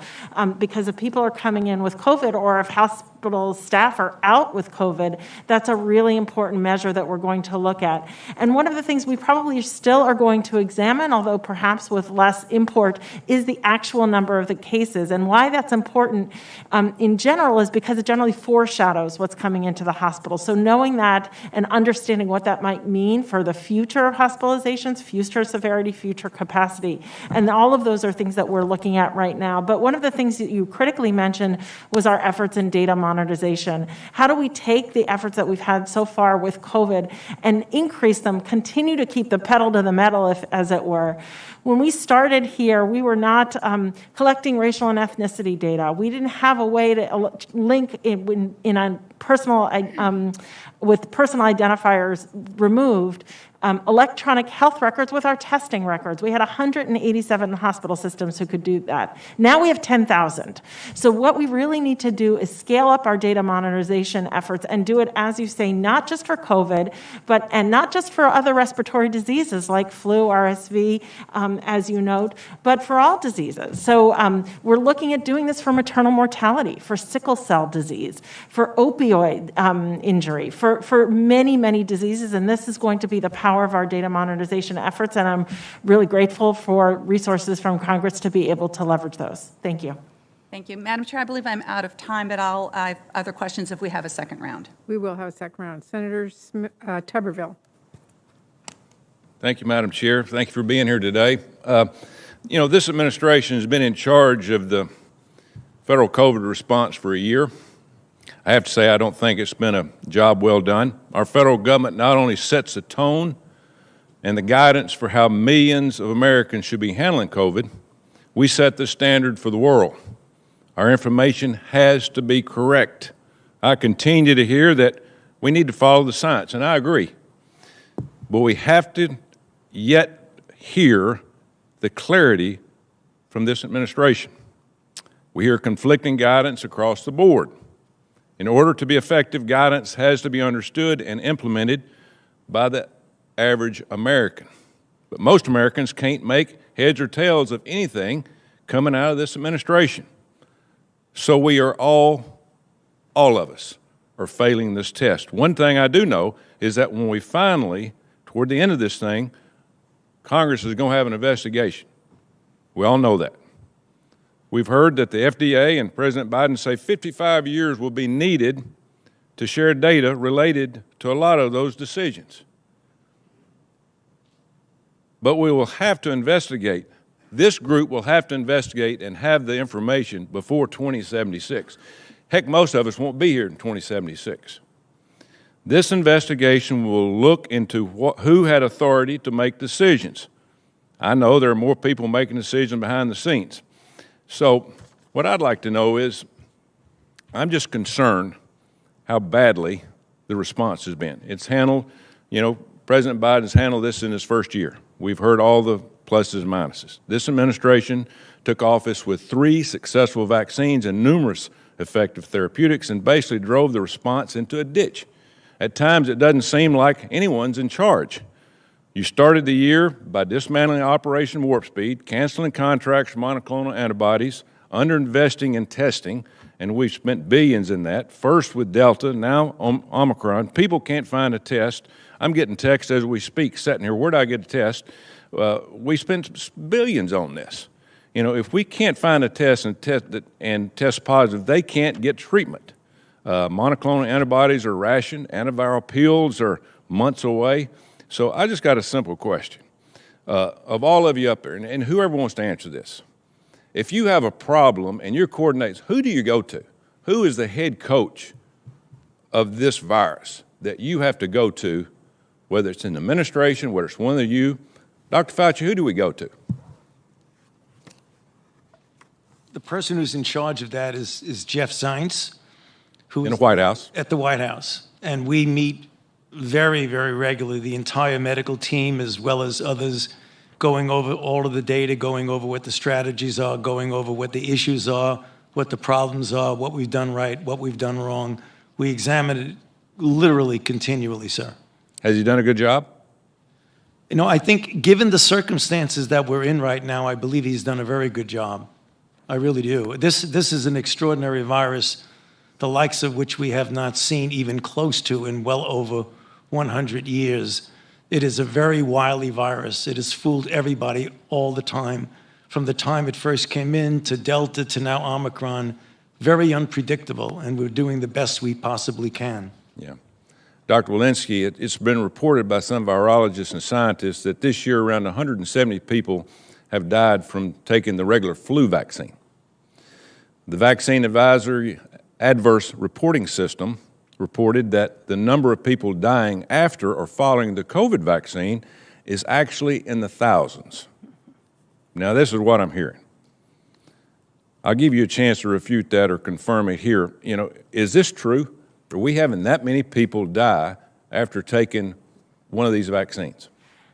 Because if people are coming in with COVID, or if hospital staff are out with COVID, that's a really important measure that we're going to look at. And one of the things we probably still are going to examine, although perhaps with less import, is the actual number of the cases. And why that's important in general is because it generally foreshadows what's coming into the hospital. So knowing that and understanding what that might mean for the future of hospitalizations, future severity, future capacity. And all of those are things that we're looking at right now. But one of the things that you critically mentioned was our efforts in data monitoring. monetization? How do we take the efforts that we've had so far with COVID and increase them, continue to keep the pedal to the metal, as it were? When we started here, we were not collecting racial and ethnicity data. We didn't have a way to link in a personal, with personal identifiers removed, electronic health records with our testing records. We had 187 hospital systems who could do that. Now we have 10,000. So what we really need to do is scale up our data monetization efforts and do it, as you say, not just for COVID, and not just for other respiratory diseases like flu, RSV, as you note, but for all diseases. So we're looking at doing this for maternal mortality, for sickle cell disease, for opioid injury, for many, many diseases, and this is going to be the power of our data monetization efforts, and I'm really grateful for resources from Congress to be able to leverage those. Thank you. Thank you. Madam Chair, I believe I'm out of time, but I have other questions if we have a second round. We will have a second round. Senator Tuberville. Thank you, Madam Chair. Thank you for being here today. You know, this administration has been in charge of the federal COVID response for a year. I have to say I don't think it's been a job well done. Our federal government not only sets the tone and the guidance for how millions of Americans should be handling COVID, we set the standard for the world. Our information has to be correct. I continue to hear that we need to follow the science, and I agree. But we have to yet hear the clarity from this administration. We hear conflicting guidance across the board. In order to be effective, guidance has to be understood and implemented by the average American. But most Americans can't make heads or tails of anything coming out of this administration. So we are all of us, are failing this test. One thing I do know is that when we finally, toward the end of this thing, Congress is going to have an investigation. We all know that. We've heard that the FDA and President Biden say 55 years will be needed to share data related to a lot of those decisions. But we will have to investigate. This group will have to investigate and have the information before 2076. Heck, most of us won't be here in 2076. This investigation will look into who had authority to make decisions. I know there are more people making decisions behind the scenes. So what I'd like to know is, I'm just concerned how badly the response has been. It's handled, you know, President Biden's handled this in his first year. We've heard all the pluses and minuses. This administration took office with 3 successful vaccines and numerous effective therapeutics and basically drove the response into a ditch. At times, it doesn't seem like anyone's in charge. You started the year by dismantling Operation Warp Speed, canceling contracts for monoclonal antibodies, underinvesting in testing, and we've spent billions in that, first with Delta, now Omicron. People can't find a test. I'm getting texts as we speak, sitting here, where do I get a test? We spent billions on this. You know, if we can't find a test and test positive, they can't get treatment. Monoclonal antibodies are rationed, antiviral pills are months away. So I just got a simple question. Of all of you up there, and whoever wants to answer this, if you have a problem and your coordinates, who do you go to? Who is the head coach of this virus that you have to go to, whether it's in the administration, whether it's one of you? Dr. Fauci, who do we go to? The person who's in charge of that is Jeff Zients, who in the White House. At the White House. And we meet very, very regularly, the entire medical team as well as others, going over all of the data, going over what the strategies are, going over what the issues are, what the problems are, what we've done right, what we've done wrong. We examine it literally continually, sir. Has he done a good job? You know, I think given the circumstances that we're in right now, I believe he's done a very good job. I really do. This is an extraordinary virus, the likes of which we have not seen even close to in well over 100 years. It is a very wily virus. It has fooled everybody all the time, from the time it first came in to Delta to now Omicron. Very unpredictable, and we're doing the best we possibly can. Yeah. Dr. Walensky, it's been reported by some virologists and scientists that this year around 170 people have died from taking the regular flu vaccine. The vaccine advisory adverse reporting system reported that the number of people dying after or following the COVID vaccine is actually in the thousands. Now, this is what I'm hearing. I'll give you a chance to refute that or confirm it here. You know, is this true? Are we having that many people die after taking one of these vaccines?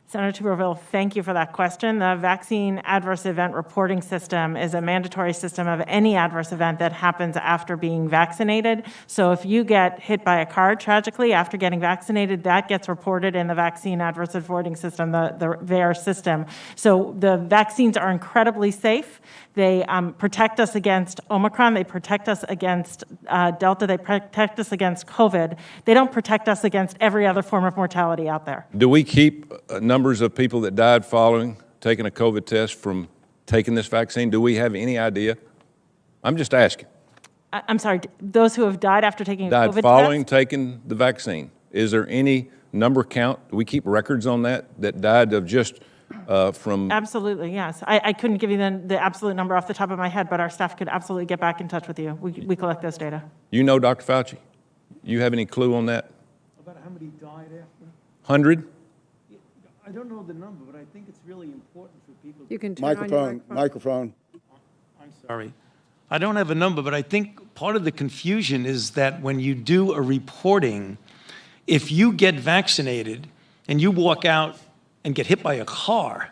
Senator Tuberville, thank you for that question. The Vaccine Adverse Event Reporting System is a mandatory system of any adverse event that happens after being vaccinated. So if you get hit by a car tragically after getting vaccinated, that gets reported in the Vaccine Adverse Reporting System, the VAER system. So the vaccines are incredibly safe. They protect us against Omicron. They protect us against Delta. They protect us against COVID. They don't protect us against every other form of mortality out there. Do we keep numbers of people that died following taking a COVID test from taking this vaccine? Do we have any idea? I'm just asking. I'm sorry, those who have died after taking a COVID test? Died following taking the vaccine. Is there any number count? Do we keep records on that died of just from? Absolutely, yes. I couldn't give you the absolute number off the top of my head, but our staff could absolutely get back in touch with you. We collect those data. You know, Dr. Fauci, you have any clue on that? About how many died after? 100? I don't know the number, but I think it's really important for people. You can turn on your Microphone. I'm sorry. I don't have a number, but I think part of the confusion is that when you do a reporting, if you get vaccinated and you walk out and get hit by a car,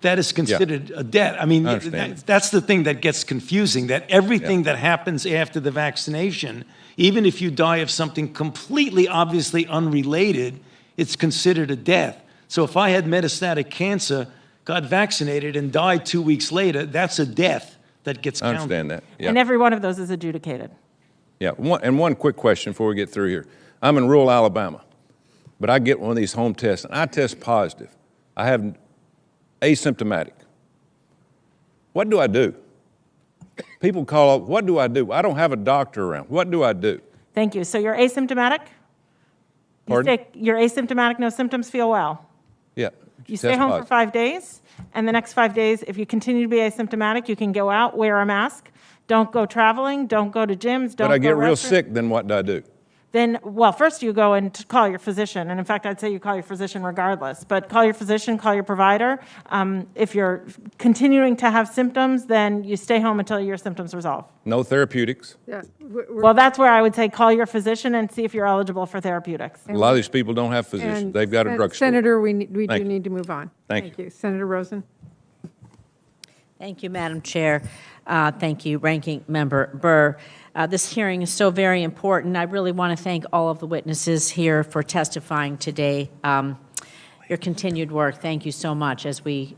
that is considered a death. I mean, that's the thing that gets confusing, that everything that happens after the vaccination, even if you die of something completely obviously unrelated, it's considered a death. So if I had metastatic cancer, got vaccinated, and died 2 weeks later, that's a death that gets counted. I understand that. Yeah. And every one of those is adjudicated. Yeah, one quick question before we get through here. I'm in rural Alabama, but I get one of these home tests, and I test positive. I have asymptomatic. What do I do? People call up, what do I do? I don't have a doctor around. What do I do? Thank you. So you're asymptomatic? Pardon? You're asymptomatic, no symptoms, feel well? Yeah. You stay home for 5 days, and the next 5 days, if you continue to be asymptomatic, you can go out, wear a mask, don't go traveling, don't go to gyms, don't go But I get real restaurants. sick, then what do I do? Then, well, first you go and call your physician. And in fact, I'd say you call your physician regardless. But call your physician, call your provider. If you're continuing to have symptoms, then you stay home until your symptoms resolve. No therapeutics? Yeah. Well, that's where I would say call your physician and see if you're eligible for therapeutics. A lot of these people don't have physicians. And They've got a drugstore. Senator, we do Thank you. need to move on. Thank you. Senator Rosen. Thank you, Madam Chair. Thank you, Ranking Member Burr. This hearing is so very important. I really want to thank all of the witnesses here for testifying today. Your continued work, thank you so much as we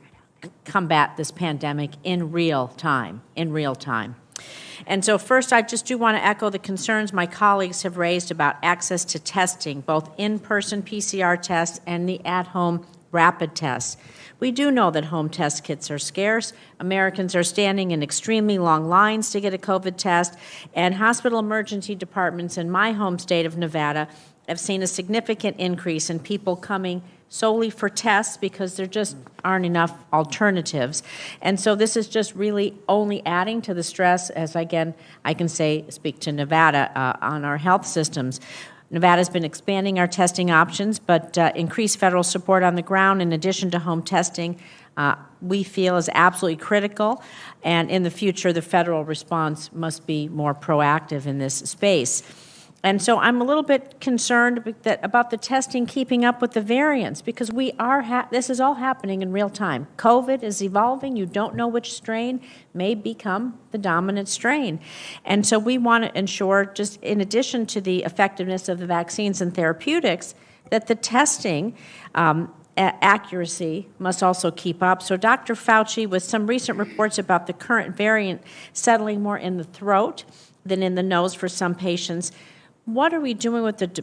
combat this pandemic in real time, And so first, I just do want to echo the concerns my colleagues have raised about access to testing, both in-person PCR tests and the at-home rapid tests. We do know that home test kits are scarce. Americans are standing in extremely long lines to get a COVID test, and hospital emergency departments in my home state of Nevada have seen a significant increase in people coming solely for tests because there just aren't enough alternatives. And so this is just really only adding to the stress, as again, I can say, speak to Nevada on our health systems. Nevada's been expanding our testing options, but increased federal support on the ground in addition to home testing we feel is absolutely critical, and in the future the federal response must be more proactive in this space. And so I'm a little bit concerned about the testing keeping up with the variants, because this is all happening in real time. COVID is evolving. You don't know which strain may become the dominant strain. And so we want to ensure, just in addition to the effectiveness of the vaccines and therapeutics, that the testing accuracy must also keep up. So Dr. Fauci, with some recent reports about the current variant settling more in the throat than in the nose for some patients, what are we doing with the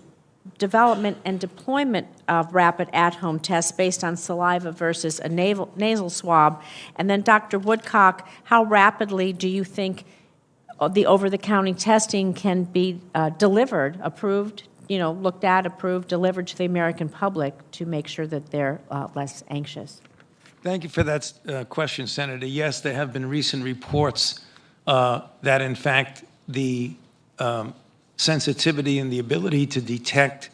development and deployment of rapid at-home tests based on saliva versus a nasal swab? And then, Dr. Woodcock, how rapidly do you think the over-the-counter testing can be delivered, approved, looked at, approved, delivered to the American public to make sure that they're less anxious? Thank you for that question, Senator. Yes, there have been recent reports that, in fact, the sensitivity and the ability to detect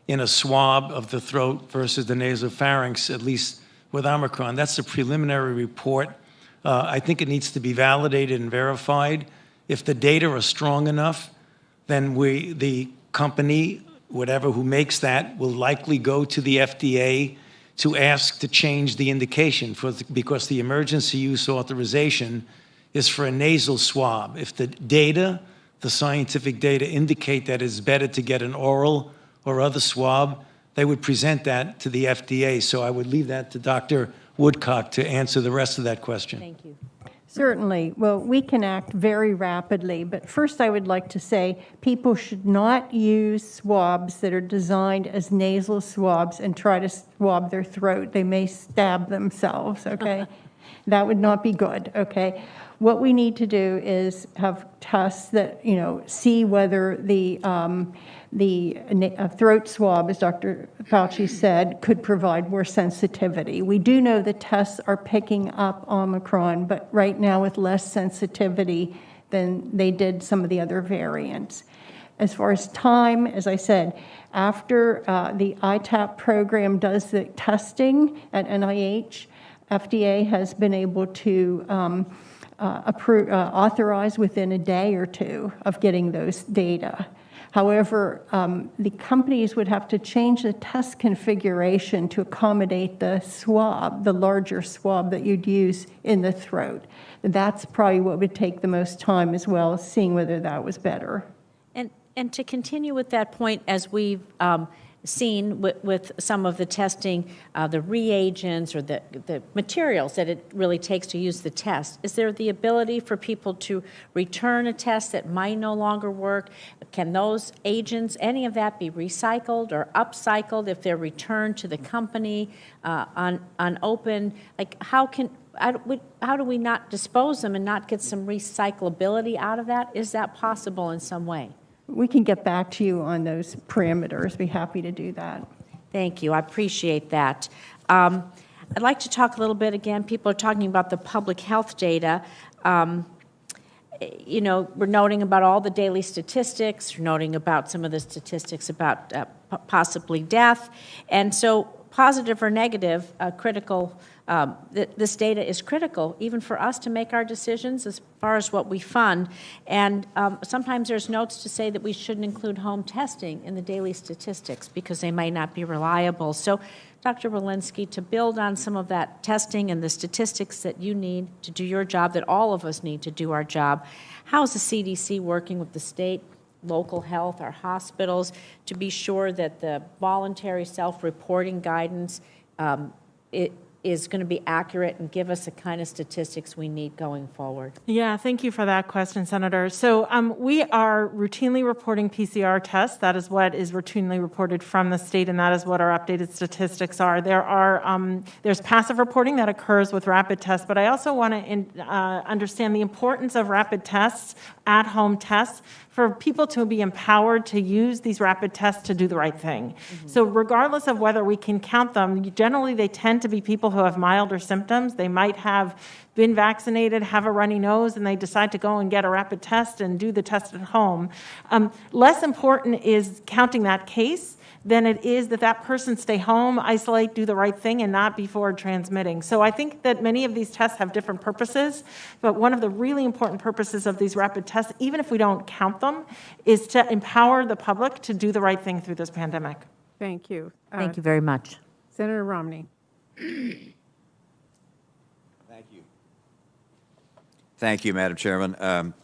in a swab of the throat versus the nasopharynx, at least with Omicron. That's a preliminary report. I think it needs to be validated and verified. If the data are strong enough, then the company, whatever who makes that, will likely go to the FDA to ask to change the indication because the emergency use authorization is for a nasal swab. If the data, the scientific data indicate that it's better to get an oral or other swab, they would present that to the FDA. So I would leave that to Dr. Woodcock to answer the rest of that question. Thank you. Certainly. Well, we can act very rapidly, but first I would like to say people should not use swabs that are designed as nasal swabs and try to swab their throat. They may stab themselves, okay? That would not be good, okay? What we need to do is have tests that, see whether the throat swab, as Dr. Fauci said, could provide more sensitivity. We do know the tests are picking up Omicron, but right now with less sensitivity than they did some of the other variants. As far as time, as I said, after the ITAP program does the testing at NIH, FDA has been able to authorize within a day or two of getting those data. However, the companies would have to change the test configuration to accommodate the swab, the larger swab that you'd use in the throat. That's probably what would take the most time, as well as seeing whether that was better. And to continue with that point, as we've seen with some of the testing, the reagents or the materials that it really takes to use the test, is there the ability for people to return a test that might no longer work? Can those agents, any of that, be recycled or upcycled if they're returned to the company unopened? Like, how do we not dispose them and not get some recyclability out of that? Is that possible in some way? We can get back to you on those parameters. Be happy to do that. Thank you. I appreciate that. I'd like to talk a little bit again. People are talking about the public health data. We're noting about all the daily statistics. We're noting about some of the statistics about possibly death. And so positive or negative, critical, this data is critical even for us to make our decisions as far as what we fund. And sometimes there's notes to say that we shouldn't include home testing in the daily statistics because they might not be reliable. So, Dr. Walensky, to build on some of that testing and the statistics that you need to do your job, that all of us need to do our job, how is the CDC working with the state, local health, our hospitals, to be sure that the voluntary self-reporting guidance is going to be accurate and give us the kind of statistics we need going forward? Yeah, thank you for that question, Senator. So we are routinely reporting PCR tests. That is what is routinely reported from the state, and that is what our updated statistics are. There's passive reporting that occurs with rapid tests, but I also want to understand the importance of rapid tests, at-home tests, for people to be empowered to use these rapid tests to do the right thing. Mm-hmm. So regardless of whether we can count them, generally they tend to be people who have milder symptoms. They might have been vaccinated, have a runny nose, and they decide to go and get a rapid test and do the test at home. Less important is counting that case than it is that person stay home, isolate, do the right thing, and not be forward transmitting. So I think that many of these tests have different purposes, but one of the really important purposes of these rapid tests, even if we don't count them, is to empower the public to do the right thing through this pandemic. Thank you. Thank you very much. Senator Romney. Thank you. Thank you, Madam Chairman.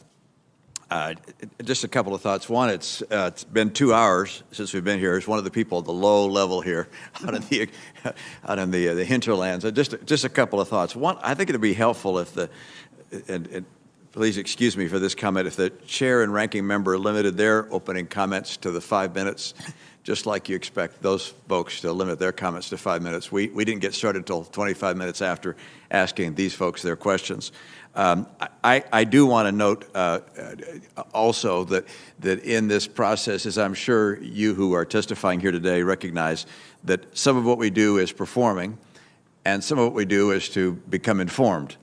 Just a couple of thoughts. One, it's been 2 hours since we've been here. As one of the people at the low level here out in the hinterlands. Just a couple of thoughts. One, I think it would be helpful if and please excuse me for this comment, if the chair and ranking member limited their opening comments to the 5 minutes, just like you expect those folks to limit their comments to 5 minutes. We didn't get started until 25 minutes after asking these folks their questions. I do want to note also that in this process, as I'm sure you who are testifying here today recognize, that some of what we do is performing, and some of what we do is to become informed.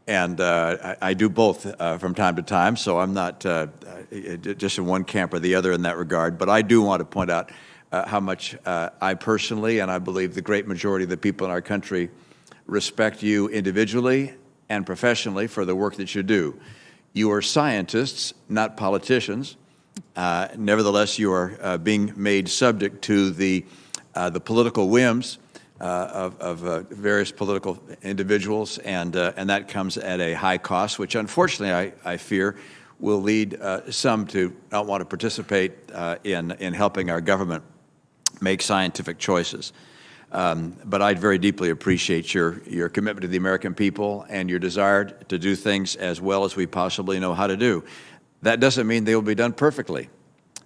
And I do both from time to time, so I'm not just in one camp or the other in that regard. But I do want to point out how much I personally, and I believe the great majority of the people in our country, respect you individually and professionally for the work that you do. You are scientists, not politicians. Nevertheless, you are being made subject to the political whims of various political individuals, and that comes at a high cost, which unfortunately I fear will lead some to not want to participate in helping our government make scientific choices. But I very deeply appreciate your commitment to the American people and your desire to do things as well as we possibly know how to do. That doesn't mean they will be done perfectly.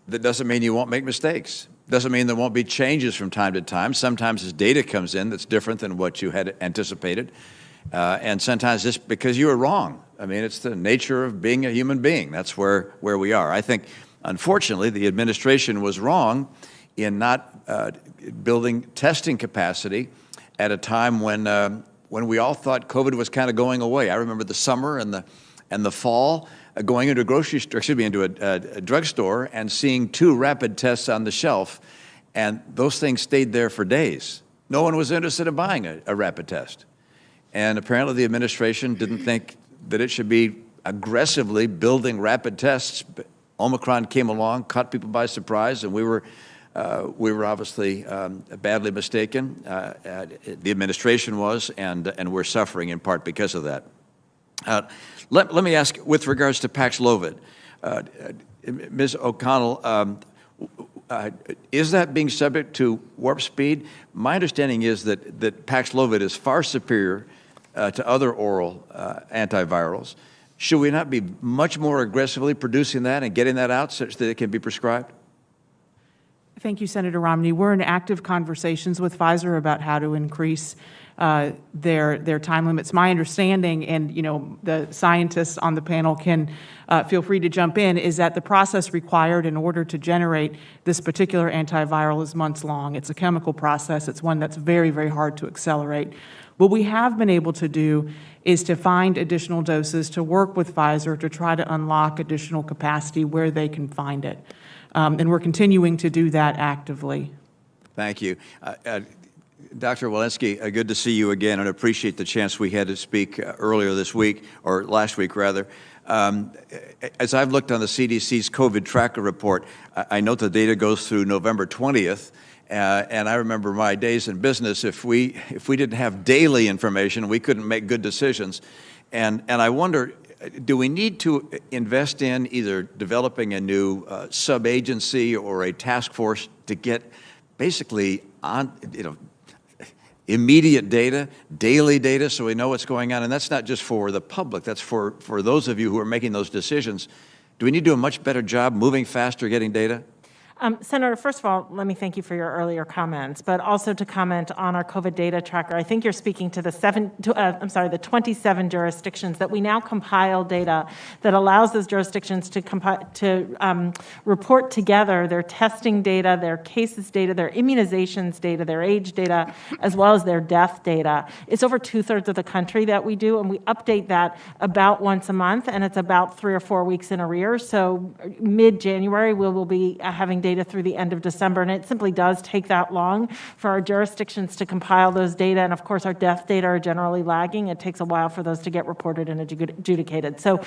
That doesn't mean you won't make mistakes. Doesn't mean there won't be changes from time to time. Sometimes as data comes in that's different than what you had anticipated. And sometimes just because you were wrong. I mean, it's the nature of being a human being. That's where we are. I think, unfortunately, the administration was wrong in not building testing capacity at a time when we all thought COVID was kind of going away. I remember the summer and the fall, going into a grocery store, into a drugstore and seeing 2 rapid tests on the shelf, and those things stayed there for days. No one was interested in buying a rapid test. And apparently the administration didn't think that it should be aggressively building rapid tests. Omicron came along, caught people by surprise, and we were obviously badly mistaken. The administration was, and we're suffering in part because of that. Let me ask, with regards to Paxlovid, Ms. O'Connell, is that being subject to warp speed? My understanding is that Paxlovid is far superior to other oral antivirals. Should we not be much more aggressively producing that and getting that out such that it can be prescribed? Thank you, Senator Romney. We're in active conversations with Pfizer about how to increase their time limits. My understanding, and the scientists on the panel can feel free to jump in, is that the process required in order to generate this particular antiviral is months long. It's a chemical process. It's one that's very, very hard to accelerate. What we have been able to do is to find additional doses, to work with Pfizer to try to unlock additional capacity where they can find it. And we're continuing to do that actively. Thank you. Dr. Walensky, good to see you again, and appreciate the chance we had to speak earlier this week, or last week rather. As I've looked on the CDC's COVID tracker report, I note the data goes through November 20th, and I remember my days in business, if we didn't have daily information, we couldn't make good decisions. And I wonder, do we need to invest in either developing a new sub-agency or a task force to get basically immediate data, daily data, so we know what's going on? And that's not just for the public, that's for those of you who are making those decisions. Do we need to do a much better job moving faster, getting data? Senator, first of all, let me thank you for your earlier comments, but also to comment on our COVID data tracker. I think you're speaking to the 27 jurisdictions that we now compile data that allows those jurisdictions to report together their testing data, their cases data, their immunizations data, their age data, as well as their death data. It's over 2/3 of the country that we do, and we update that about once a month, and it's about 3 or 4 weeks in arrears. So mid-January, we will be having data through the end of December, and it simply does take that long for our jurisdictions to compile those data. And of course, our death data are generally lagging. It takes a while for those to get reported and adjudicated. So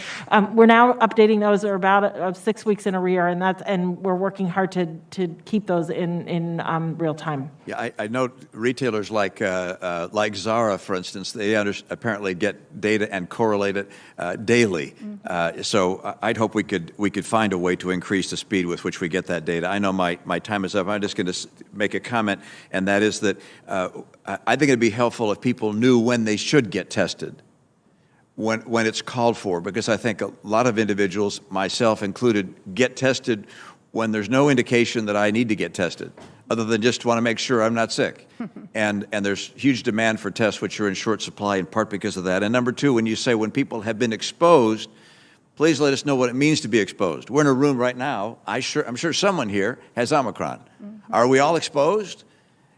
we're now updating those. They're about 6 weeks in arrear, and we're working hard to keep those in real time. Yeah, I know retailers like Zara, for instance, they apparently get data and correlate it daily. Mm-hmm. So I'd hope we could find a way to increase the speed with which we get that data. I know my time is up. I'm just going to make a comment, and that is that I think it'd be helpful if people knew when they should get tested, when it's called for, because I think a lot of individuals, myself included, get tested when there's no indication that I need to get tested, other than just want to make sure I'm not sick. And there's huge demand for tests which are in short supply in part because of that. And number two, when you say when people have been exposed, please let us know what it means to be exposed. We're in a room right now. I'm sure someone here has Omicron. Mm-hmm. Are we all exposed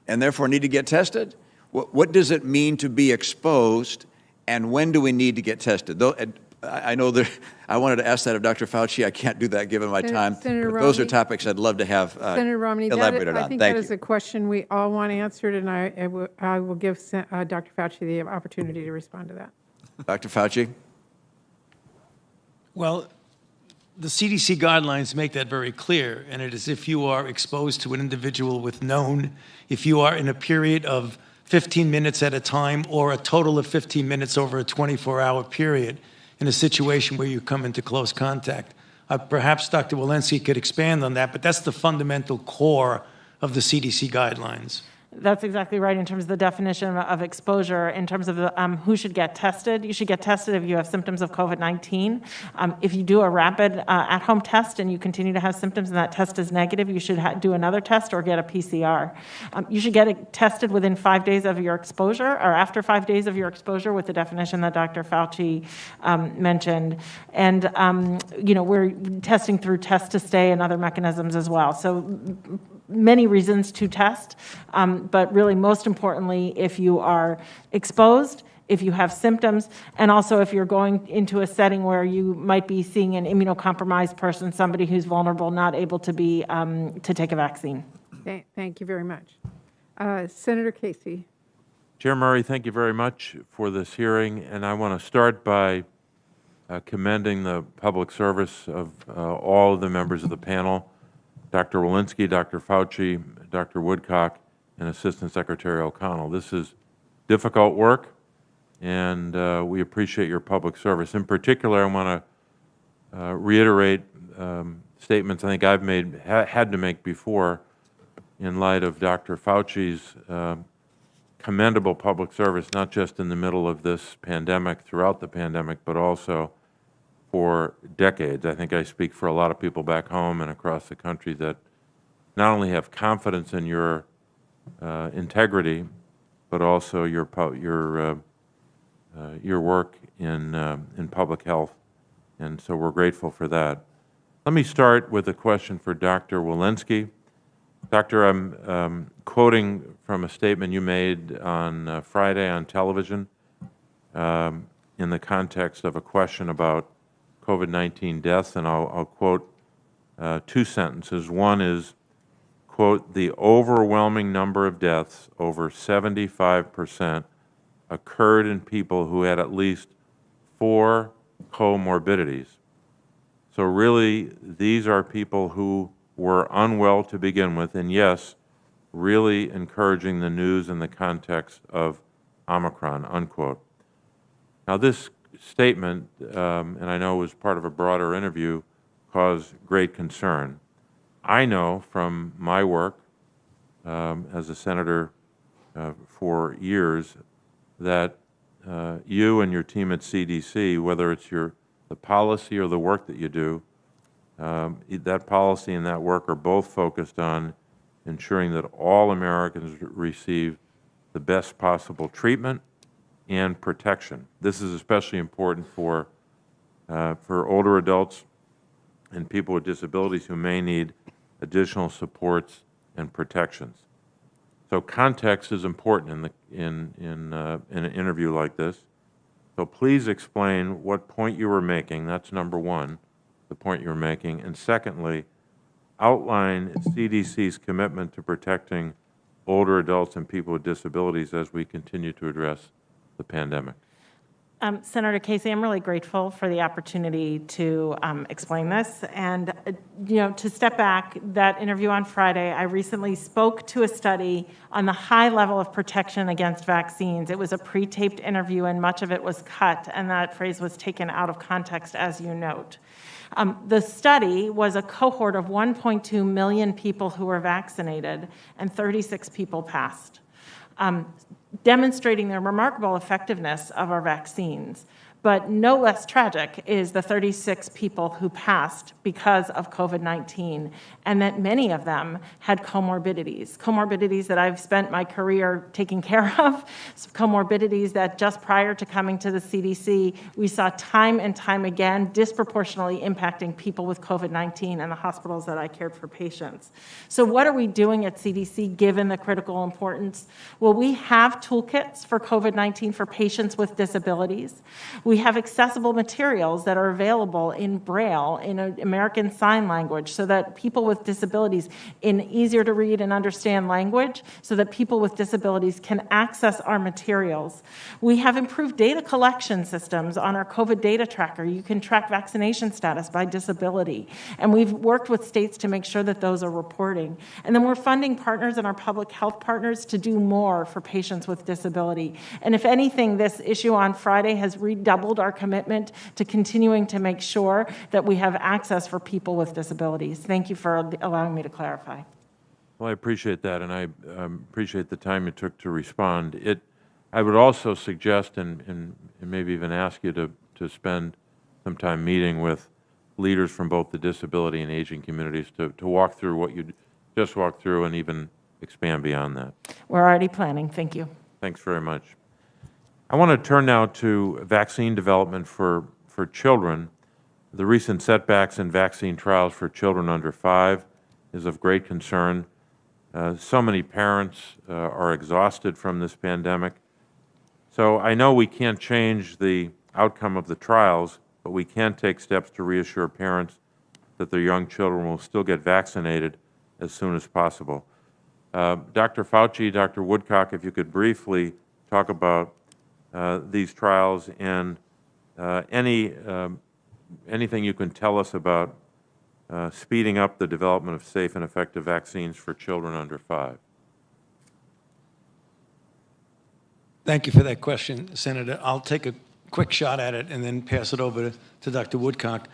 and therefore need to get tested? What does it mean to be exposed, And when do we need to get tested? Though, I know that I wanted to ask that of Dr. Fauci. I can't do that given my time. Senator But those are Romney. topics I'd love to have Senator Romney, elaborated I on. think Thank that you. is a question we all want answered, and I will give Dr. Fauci the opportunity to respond to that. Dr. Fauci? Well, the CDC guidelines make that very clear, and it is if you are exposed to an individual with known, if you are in a period of 15 minutes at a time or a total of 15 minutes over a 24-hour period in a situation where you come into close contact. Perhaps Dr. Walensky could expand on that, but that's the fundamental core of the CDC guidelines. That's exactly right in terms of the definition of exposure. In terms of who should get tested, you should get tested if you have symptoms of COVID-19. If you do a rapid at-home test and you continue to have symptoms and that test is negative, you should do another test or get a PCR. You should get it tested within 5 days of your exposure or after 5 days of your exposure with the definition that Dr. Fauci mentioned. And, we're testing through test to stay and other mechanisms as well. So many reasons to test, but really most importantly, if you are exposed, if you have symptoms, and also if you're going into a setting where you might be seeing an immunocompromised person, somebody who's vulnerable, not able to be to take a vaccine. Thank you very much. Senator Casey. Chair Murray, thank you very much for this hearing, and I want to start by commending the public service of all of the members of the panel, Dr. Walensky, Dr. Fauci, Dr. Woodcock, and Assistant Secretary O'Connell. This is difficult work, and we appreciate your public service. In particular, I want to reiterate statements I think I've had to make before in light of Dr. Fauci's commendable public service, not just in the middle of this pandemic, throughout the pandemic, but also for decades. I think I speak for a lot of people back home and across the country that not only have confidence in your integrity, but also your work in public health, and so we're grateful for that. Let me start with a question for Dr. Walensky. Doctor, I'm quoting from a statement you made on Friday on television in the context of a question about COVID-19 deaths, and I'll quote two sentences. One is, quote, "The overwhelming number of deaths, over 75%, occurred in people who had at least 4 comorbidities." So really, these are people who were unwell to begin with, and yes, really encouraging the news in the context of Omicron, unquote. Now this statement, and I know it was part of a broader interview, caused great concern. I know from my work as a senator for years that you and your team at CDC, whether it's the policy or the work that you do, that policy and that work are both focused on ensuring that all Americans receive the best possible treatment and protection. This is especially important for older adults and people with disabilities who may need additional supports and protections. So context is important in an interview like this. So please explain what point you were making. That's number one, the point you were making. And secondly, outline CDC's commitment to protecting older adults and people with disabilities as we continue to address the pandemic. Senator Casey, I'm really grateful for the opportunity to explain this. And, to step back, that interview on Friday, I recently spoke to a study on the high level of protection against vaccines. It was a pre-taped interview, and much of it was cut, and that phrase was taken out of context, as you note. The study was a cohort of 1.2 million people who were vaccinated, and 36 people passed, demonstrating the remarkable effectiveness of our vaccines. But no less tragic is the 36 people who passed because of COVID-19, and that many of them had comorbidities that I've spent my career taking care of, comorbidities that just prior to coming to the CDC, we saw time and time again disproportionately impacting people with COVID-19 and the hospitals that I cared for patients. So what are we doing at CDC given the critical importance? Well, we have toolkits for COVID-19 for patients with disabilities. We have accessible materials that are available in Braille, in American Sign Language, so that people with disabilities, in easier to read and understand language, so that people with disabilities can access our materials. We have improved data collection systems on our COVID data tracker. You can track vaccination status by disability. And we've worked with states to make sure that those are reporting. And then we're funding partners and our public health partners to do more for patients with disability. And if anything, this issue on Friday has redoubled our commitment to continuing to make sure that we have access for people with disabilities. Thank you for allowing me to clarify. Well, I appreciate that, and I appreciate the time you took to respond. I would also suggest and maybe even ask you to spend some time meeting with leaders from both the disability and aging communities to walk through what you just walked through and even expand beyond that. We're already planning. Thank you. Thanks very much. I want to turn now to vaccine development for children. The recent setbacks in vaccine trials for children under 5 is of great concern. So many parents are exhausted from this pandemic. So I know we can't change the outcome of the trials, but we can take steps to reassure parents that their young children will still get vaccinated as soon as possible. Dr. Fauci, Dr. Woodcock, if you could briefly talk about these trials and anything you can tell us about speeding up the development of safe and effective vaccines for children under 5. Thank you for that question, Senator. I'll take a quick shot at it and then pass it over to Dr. Woodcock.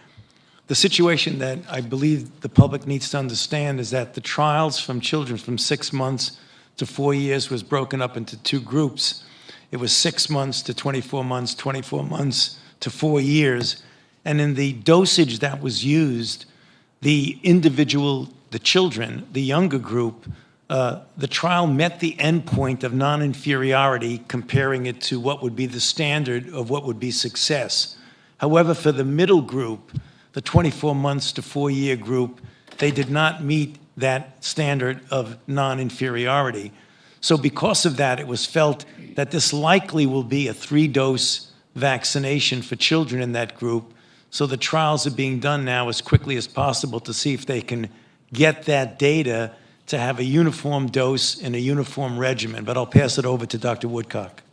The situation that I believe the public needs to understand is that the trials from children from 6 months to 4 years was broken up into 2 groups. It was 6 months to 24 months, 24 months to 4 years. And in the dosage that was used, the children, the younger group, the trial met the endpoint of non-inferiority, comparing it to what would be the standard of what would be success. However, for the middle group, the 24 months to 4 year group, they did not meet that standard of non-inferiority. So because of that, it was felt that this likely will be a 3-dose vaccination for children in that group. So the trials are being done now as quickly as possible to see if they can get that data to have a uniform dose and a uniform regimen. But I'll pass it over to Dr. Woodcock.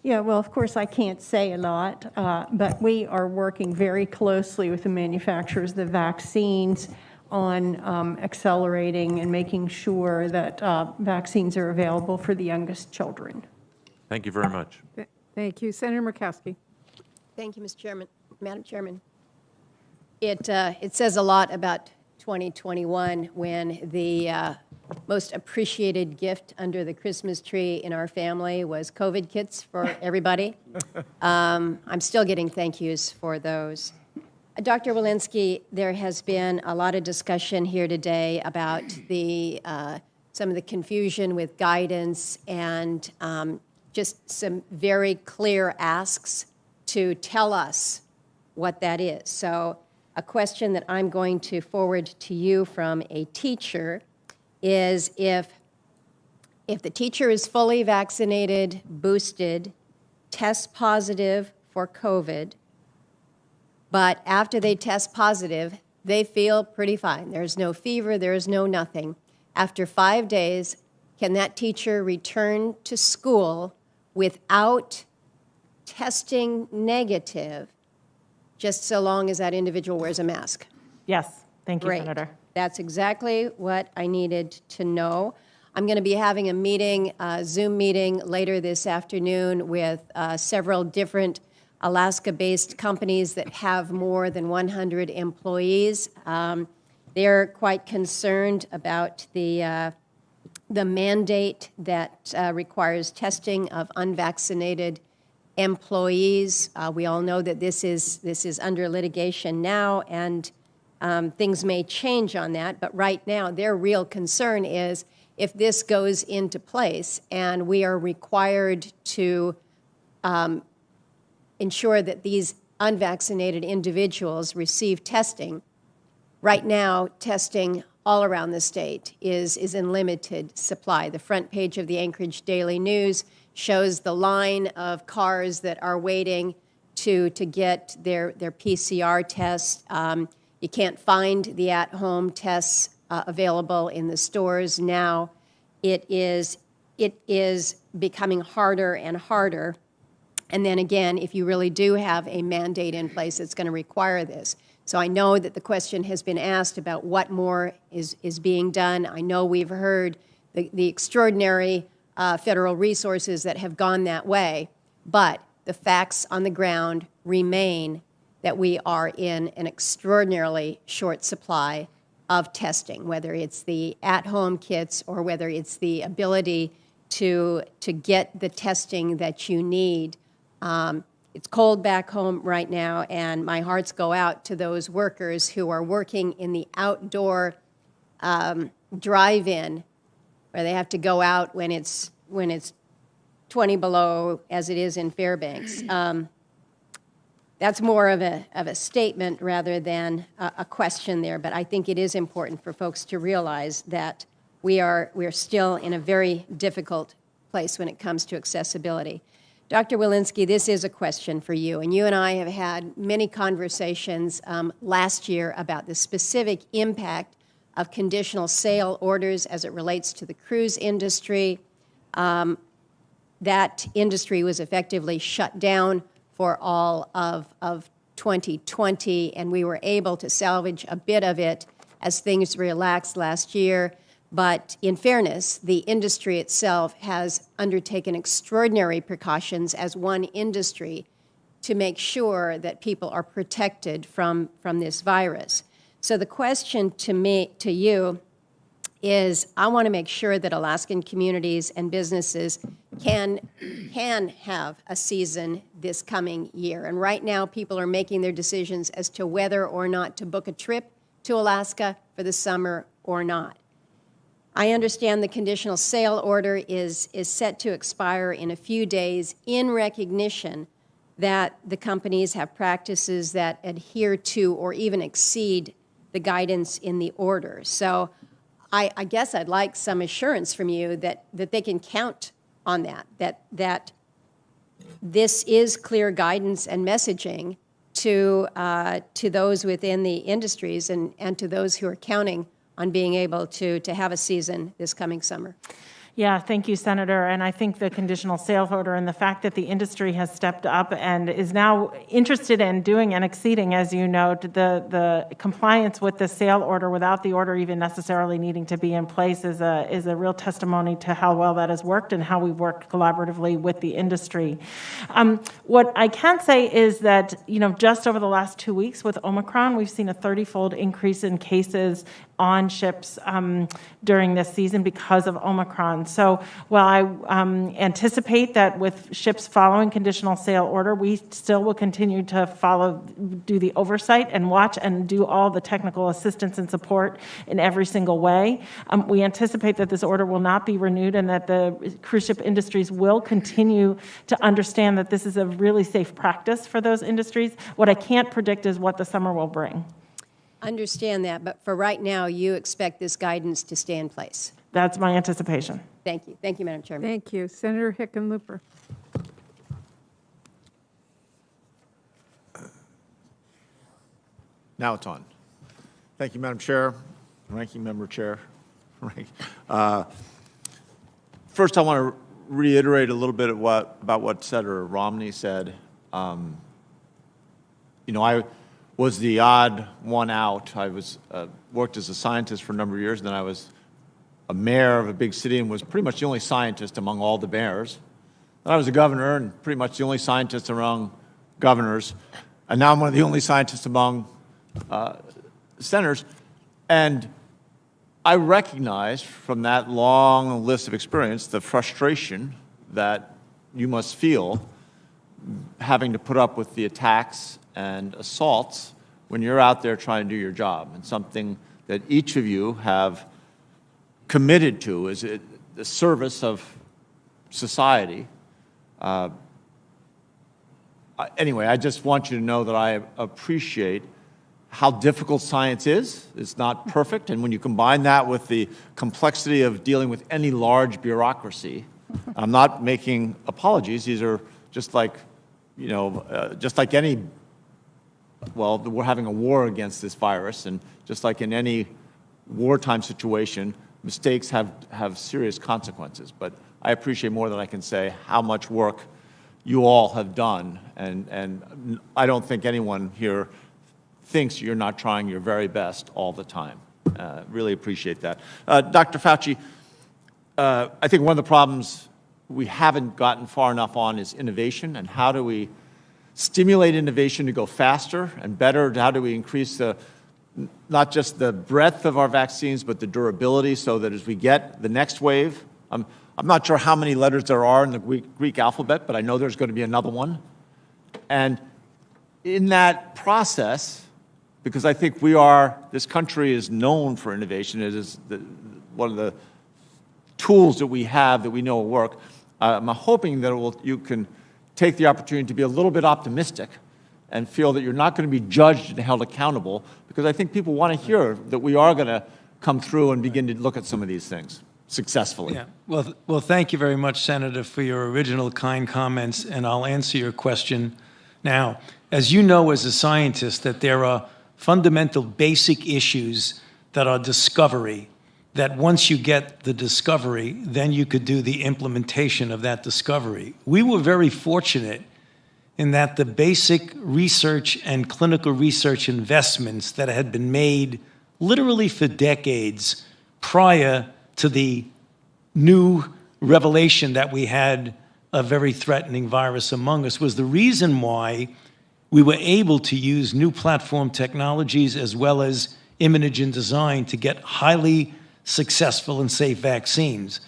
Yeah, well, of course, I can't say a lot, but we are working very closely with the manufacturers of the vaccines on accelerating and making sure that vaccines are available for the youngest children. Thank you very much. Thank you. Senator Murkowski. Thank you, Mr. Chairman. Madam Chairman. It says a lot about 2021 when the most appreciated gift under the Christmas tree in our family was COVID kits for everybody. I'm still getting thank yous for those. Dr. Walensky, there has been a lot of discussion here today about some of the confusion with guidance and just some very clear asks to tell us what that is. So a question that I'm going to forward to you from a teacher is if the teacher is fully vaccinated, boosted, tests positive for COVID, but after they test positive, they feel pretty fine. There's no fever, there's no nothing. After 5 days, can that teacher return to school without testing negative, just so long as that individual wears a mask? Yes, thank you, Great. Senator. That's exactly what I needed to know. I'm going to be having a meeting, a Zoom meeting later this afternoon with several different Alaska-based companies that have more than 100 employees. They're quite concerned about the mandate that requires testing of unvaccinated employees. We all know that this is under litigation now, and things may change on that. But right now, their real concern is if this goes into place and we are required to ensure that these unvaccinated individuals receive testing. Right now, testing all around the state is in limited supply. The front page of the Anchorage Daily News shows the line of cars that are waiting to get their PCR tests. You can't find the at-home tests available in the stores now. It is becoming harder and harder. And then again, if you really do have a mandate in place, it's going to require this. So I know that the question has been asked about what more is being done. I know we've heard the extraordinary federal resources that have gone that way, but the facts on the ground remain that we are in an extraordinarily short supply of testing, whether it's the at-home kits or whether it's the ability to get the testing that you need. It's cold back home right now, and my hearts go out to those workers who are working in the outdoor drive-in, where they have to go out when it's 20 below, as it is in Fairbanks. That's more of a statement rather than a question there, but I think it is important for folks to realize that we are still in a very difficult place when it comes to accessibility. Dr. Walensky, this is a question for you, and you and I have had many conversations last year about the specific impact of conditional sale orders as it relates to the cruise industry. That industry was effectively shut down for all of 2020, and we were able to salvage a bit of it as things relaxed last year. But in fairness, the industry itself has undertaken extraordinary precautions as one industry to make sure that people are protected from this virus. So the question to you is, I want to make sure that Alaskan communities and businesses can have a season this coming year. And right now, people are making their decisions as to whether or not to book a trip to Alaska for the summer or not. I understand the conditional sale order is set to expire in a few days in recognition that the companies have practices that adhere to or even exceed the guidance in the order. So I guess I'd like some assurance from you that they can count on that this is clear guidance and messaging to those within the industries and to those who are counting on being able to have a season this coming summer. Yeah, thank you, Senator. And I think the conditional sales order and the fact that the industry has stepped up and is now interested in doing and exceeding, as you know, the compliance with the sale order without the order even necessarily needing to be in place is a real testimony to how well that has worked and how we've worked collaboratively with the industry. What I can say is that, just over the last 2 weeks with Omicron, we've seen a 30-fold increase in cases on ships during this season because of Omicron. So while I anticipate that with ships following conditional sale order, we still will continue to do the oversight and watch and do all the technical assistance and support in every single way. We anticipate that this order will not be renewed and that the cruise ship industries will continue to understand that this is a really safe practice for those industries. What I can't predict is what the summer will bring. Understand that, but for right now, you expect this guidance to stay in place. That's my anticipation. Thank you. Thank you, Madam Chairman. Thank you. Senator Hickenlooper. Now it's on. Thank you, Madam Chair, Ranking Member Chair. First, I want to reiterate a little bit about what Senator Romney said. I was the odd one out. I worked as a scientist for a number of years, and then I was a mayor of a big city and was pretty much the only scientist among all the mayors. Then I was a governor and pretty much the only scientist among governors. And now I'm one of the only scientists among senators. And I recognize from that long list of experience the frustration that you must feel having to put up with the attacks and assaults when you're out there trying to do your job, and something that each of you have committed to is the service of society. Anyway, I just want you to know that I appreciate how difficult science is. It's not perfect, and when you combine that with the complexity of dealing with any large bureaucracy, I'm not making apologies. These are just like, just like any, well, we're having a war against this virus, and just like in any wartime situation, mistakes have serious consequences. But I appreciate more than I can say how much work you all have done, and I don't think anyone here thinks you're not trying your very best all the time. Really appreciate that. Dr. Fauci, I think one of the problems we haven't gotten far enough on is innovation, and how do we stimulate innovation to go faster and better? How do we increase not just the breadth of our vaccines, but the durability, so that as we get the next wave, I'm not sure how many letters there are in the Greek alphabet, but I know there's going to be another one. And in that process, because I think this country is known for innovation, it is one of the tools that we have that we know will work. I'm hoping that you can take the opportunity to be a little bit optimistic and feel that you're not going to be judged and held accountable, because I think people want to hear that we are going to come through and begin to look at some of these things successfully. Yeah. Well, thank you very much, Senator, for your original kind comments, and I'll answer your question now. As you know, as a scientist, that there are fundamental basic issues that are discovery, that once you get the discovery, then you could do the implementation of that discovery. We were very fortunate in that the basic research and clinical research investments that had been made literally for decades prior to the new revelation that we had a very threatening virus among us was the reason why we were able to use new platform technologies as well as immunogen design to get highly successful and safe vaccines.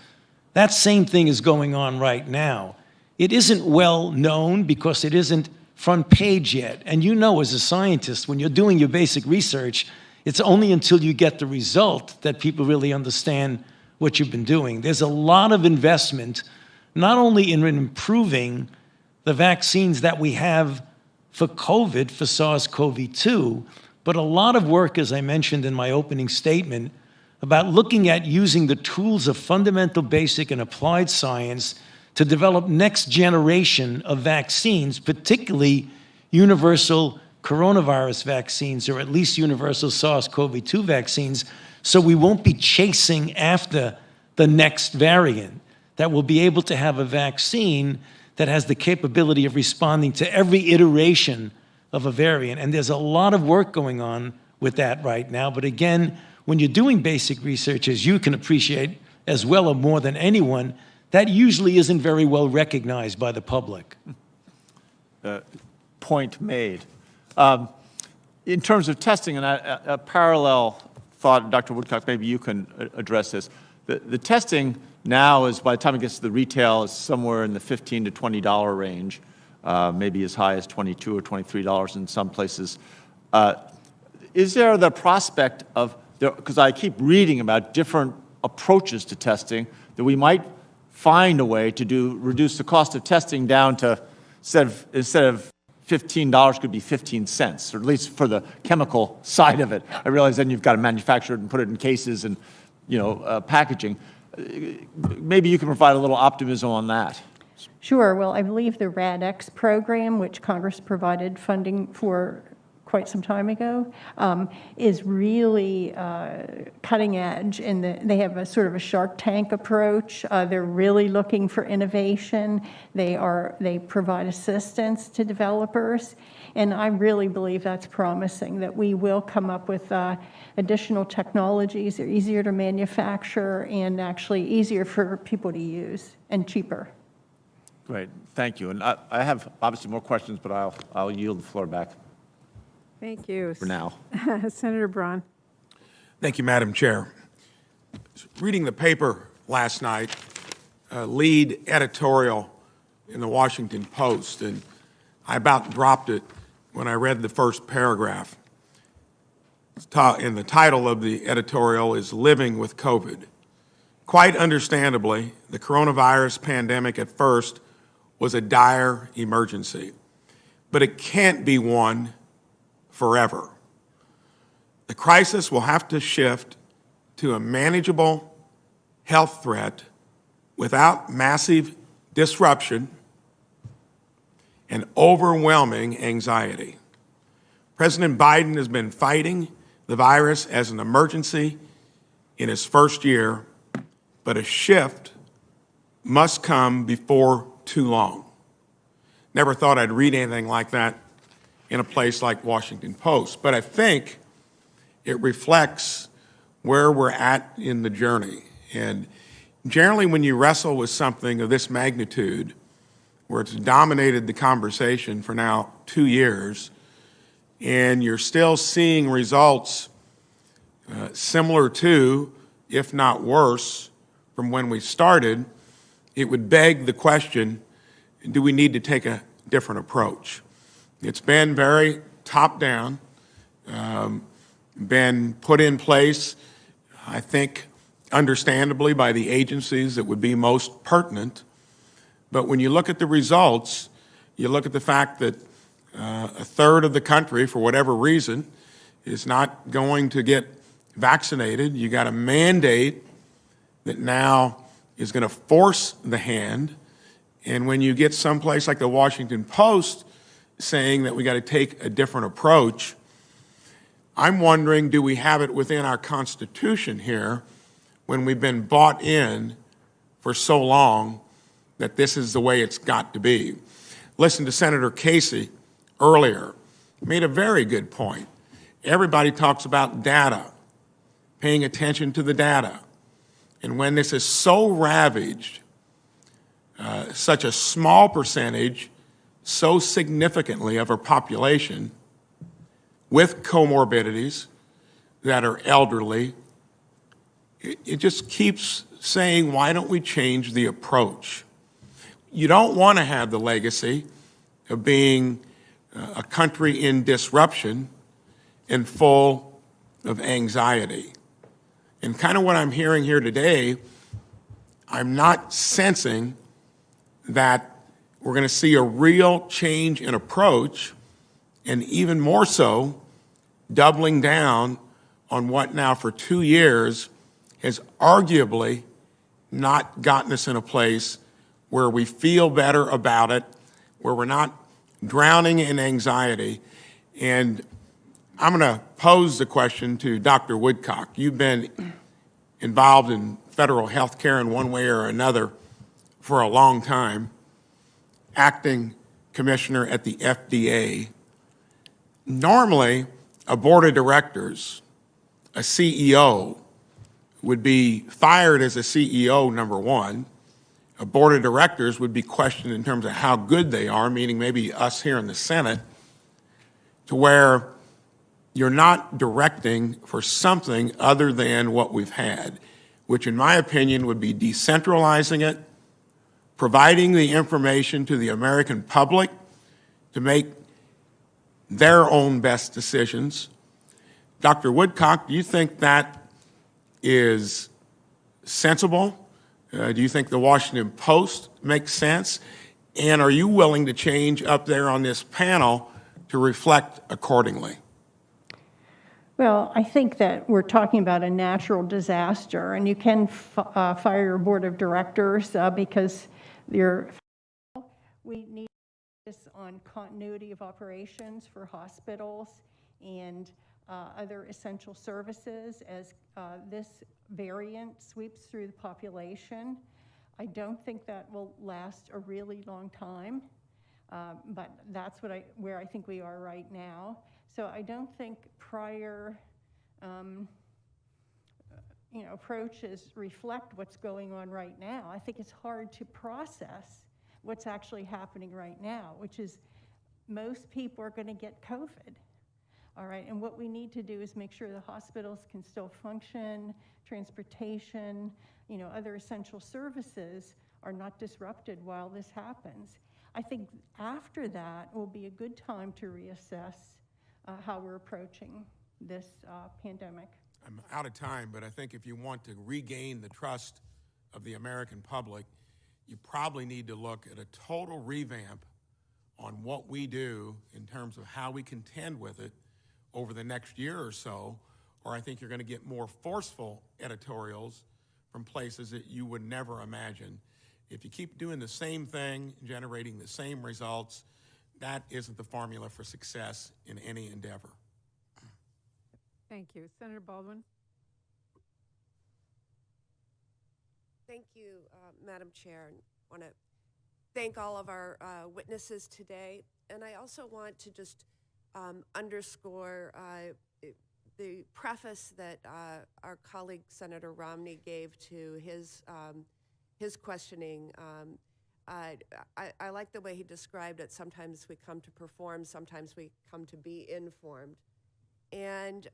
That same thing is going on right now. It isn't well known because it isn't front page yet. And you know, as a scientist, when you're doing your basic research, it's only until you get the result that people really understand what you've been doing. There's a lot of investment, not only in improving the vaccines that we have for COVID, for SARS-CoV-2, but a lot of work, as I mentioned in my opening statement, about looking at using the tools of fundamental, basic, and applied science to develop next generation of vaccines, particularly universal coronavirus vaccines, or at least universal SARS-CoV-2 vaccines, so we won't be chasing after the next variant, that we'll be able to have a vaccine that has the capability of responding to every iteration of a variant. And there's a lot of work going on with that right now. But again, when you're doing basic research, as you can appreciate as well or more than anyone, that usually isn't very well recognized by the public. Point made. In terms of testing, and a parallel thought, Dr. Woodcock, maybe you can address this. The testing now is, by the time it gets to the retail, is somewhere in the $15 to $20 range, maybe as high as $22 or $23 in some places. Is there the prospect of, because I keep reading about different approaches to testing, that we might find a way to reduce the cost of testing down to, instead of $15 could be 15 cents, or at least for the chemical side of it. I realize then you've got to manufacture it and put it in cases and, packaging. Maybe you can provide a little optimism on that. Sure. Well, I believe the RADx program, which Congress provided funding for quite some time ago, is really cutting edge, and they have a sort of a Shark Tank approach. They're really looking for innovation. They provide assistance to developers, and I really believe that's promising, that we will come up with additional technologies. They're easier to manufacture and actually easier for people to use and cheaper. Great, thank you. And I have obviously more questions, but I'll yield the floor back. Thank you. For now. Senator Braun. Thank you, Madam Chair. Reading the paper last night, lead editorial in the Washington Post, and I about dropped it when I read the first paragraph. And the title of the editorial is Living with COVID. Quite understandably, the coronavirus pandemic at first was a dire emergency, but it can't be one forever. The crisis will have to shift to a manageable health threat without massive disruption and overwhelming anxiety. President Biden has been fighting the virus as an emergency in his first year, but a shift must come before too long. Never thought I'd read anything like that in a place like Washington Post, but I think it reflects where we're at in the journey. And generally when you wrestle with something of this magnitude, where it's dominated the conversation for now 2 years, and you're still seeing results similar to, if not worse, from when we started, it would beg the question, do we need to take a different approach? It's been very top-down, been put in place, I think, understandably by the agencies that would be most pertinent. But when you look at the results, you look at the fact that a third of the country, for whatever reason, is not going to get vaccinated. You got a mandate that now is going to force the hand. And when you get someplace like the Washington Post saying that we got to take a different approach, I'm wondering, do we have it within our Constitution here when we've been bought in for so long that this is the way it's got to be? Listen to Senator Casey earlier, made a very good point. Everybody talks about data, paying attention to the data. And when this is so ravaged, such a small percentage, so significantly of our population with comorbidities that are elderly, it just keeps saying, why don't we change the approach? You don't want to have the legacy of being a country in disruption and full of anxiety. And kind of what I'm hearing here today, I'm not sensing that we're going to see a real change in approach, and even more so, doubling down on what now for 2 years has arguably not gotten us in a place where we feel better about it, where we're not drowning in anxiety. And I'm going to pose the question to Dr. Woodcock. You've been involved in federal health care in one way or another for a long time, acting commissioner at the FDA. Normally, a board of directors, a CEO, would be fired as a CEO, number one. A board of directors would be questioned in terms of how good they are, meaning maybe us here in the Senate, to where you're not directing for something other than what we've had, which in my opinion would be decentralizing it, providing the information to the American public to make their own best decisions. Dr. Woodcock, do you think that is sensible? Do you think the Washington Post makes sense? And are you willing to change up there on this panel to reflect accordingly? Well, I think that we're talking about a natural disaster, and you can fire your board of directors because we need to focus on continuity of operations for hospitals and other essential services as this variant sweeps through the population. I don't think that will last a really long time, but that's where I think we are right now. So I don't think prior approaches reflect what's going on right now. I think it's hard to process what's actually happening right now, which is most people are going to get COVID. All right, and what we need to do is make sure the hospitals can still function, transportation, other essential services are not disrupted while this happens. I think after that will be a good time to reassess how we're approaching this pandemic. I'm out of time, but I think if you want to regain the trust of the American public, you probably need to look at a total revamp on what we do in terms of how we contend with it over the next year or so, or I think you're going to get more forceful editorials from places that you would never imagine. If you keep doing the same thing, generating the same results, that isn't the formula for success in any endeavor. Thank you. Senator Baldwin. Thank you, Madam Chair. I want to thank all of our witnesses today. And I also want to just underscore the preface that our colleague Senator Romney gave to his questioning. I like the way he described it. Sometimes we come to perform, sometimes we come to be informed. And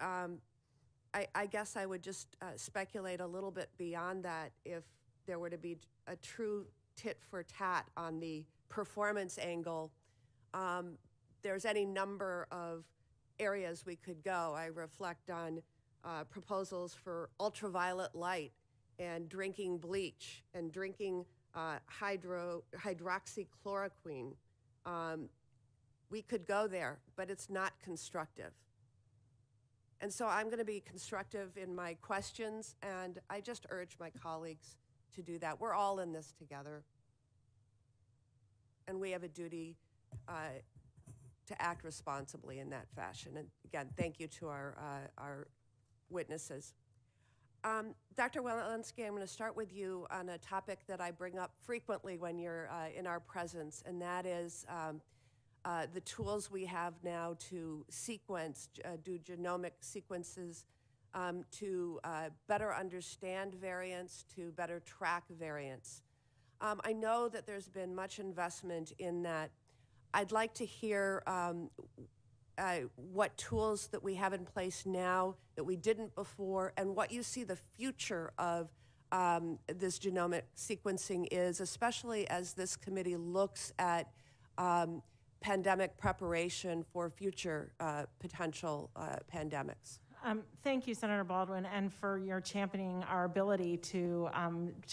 I guess I would just speculate a little bit beyond that if there were to be a true tit for tat on the performance angle. There's any number of areas we could go. I reflect on proposals for ultraviolet light and drinking bleach and drinking hydroxychloroquine. We could go there, but it's not constructive. And so I'm going to be constructive in my questions, and I just urge my colleagues to do that. We're all in this together, and we have a duty to act responsibly in that fashion. And again, thank you to our witnesses. Dr. Walensky, I'm going to start with you on a topic that I bring up frequently when you're in our presence, and that is the tools we have now to sequence, do genomic sequences, to better understand variants, to better track variants. I know that there's been much investment in that. I'd like to hear what tools that we have in place now that we didn't before, and what you see the future of this genomic sequencing is, especially as this committee looks at pandemic preparation for future potential pandemics. Thank you, Senator Baldwin, and for your championing our ability to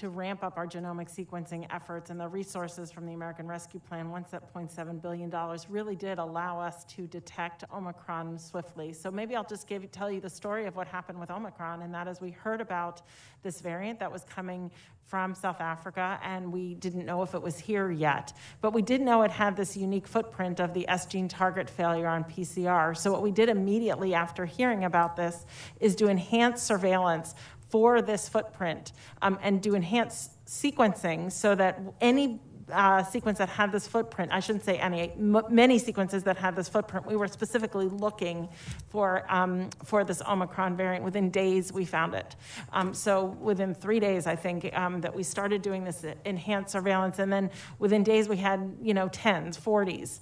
ramp up our genomic sequencing efforts. And the resources from the American Rescue Plan, $1.7 billion, really did allow us to detect Omicron swiftly. So maybe I'll just tell you the story of what happened with Omicron, and that is we heard about this variant that was coming from South Africa, and we didn't know if it was here yet. But we did know it had this unique footprint of the S gene target failure on PCR. So what we did immediately after hearing about this is to enhance surveillance for this footprint and do enhanced sequencing so that any sequence that had this footprint, I shouldn't say any, many sequences that had this footprint, we were specifically looking for this Omicron variant. Within days, we found it. So within 3 days, I think, that we started doing this enhanced surveillance, and then within days, we had, 10s, 40s.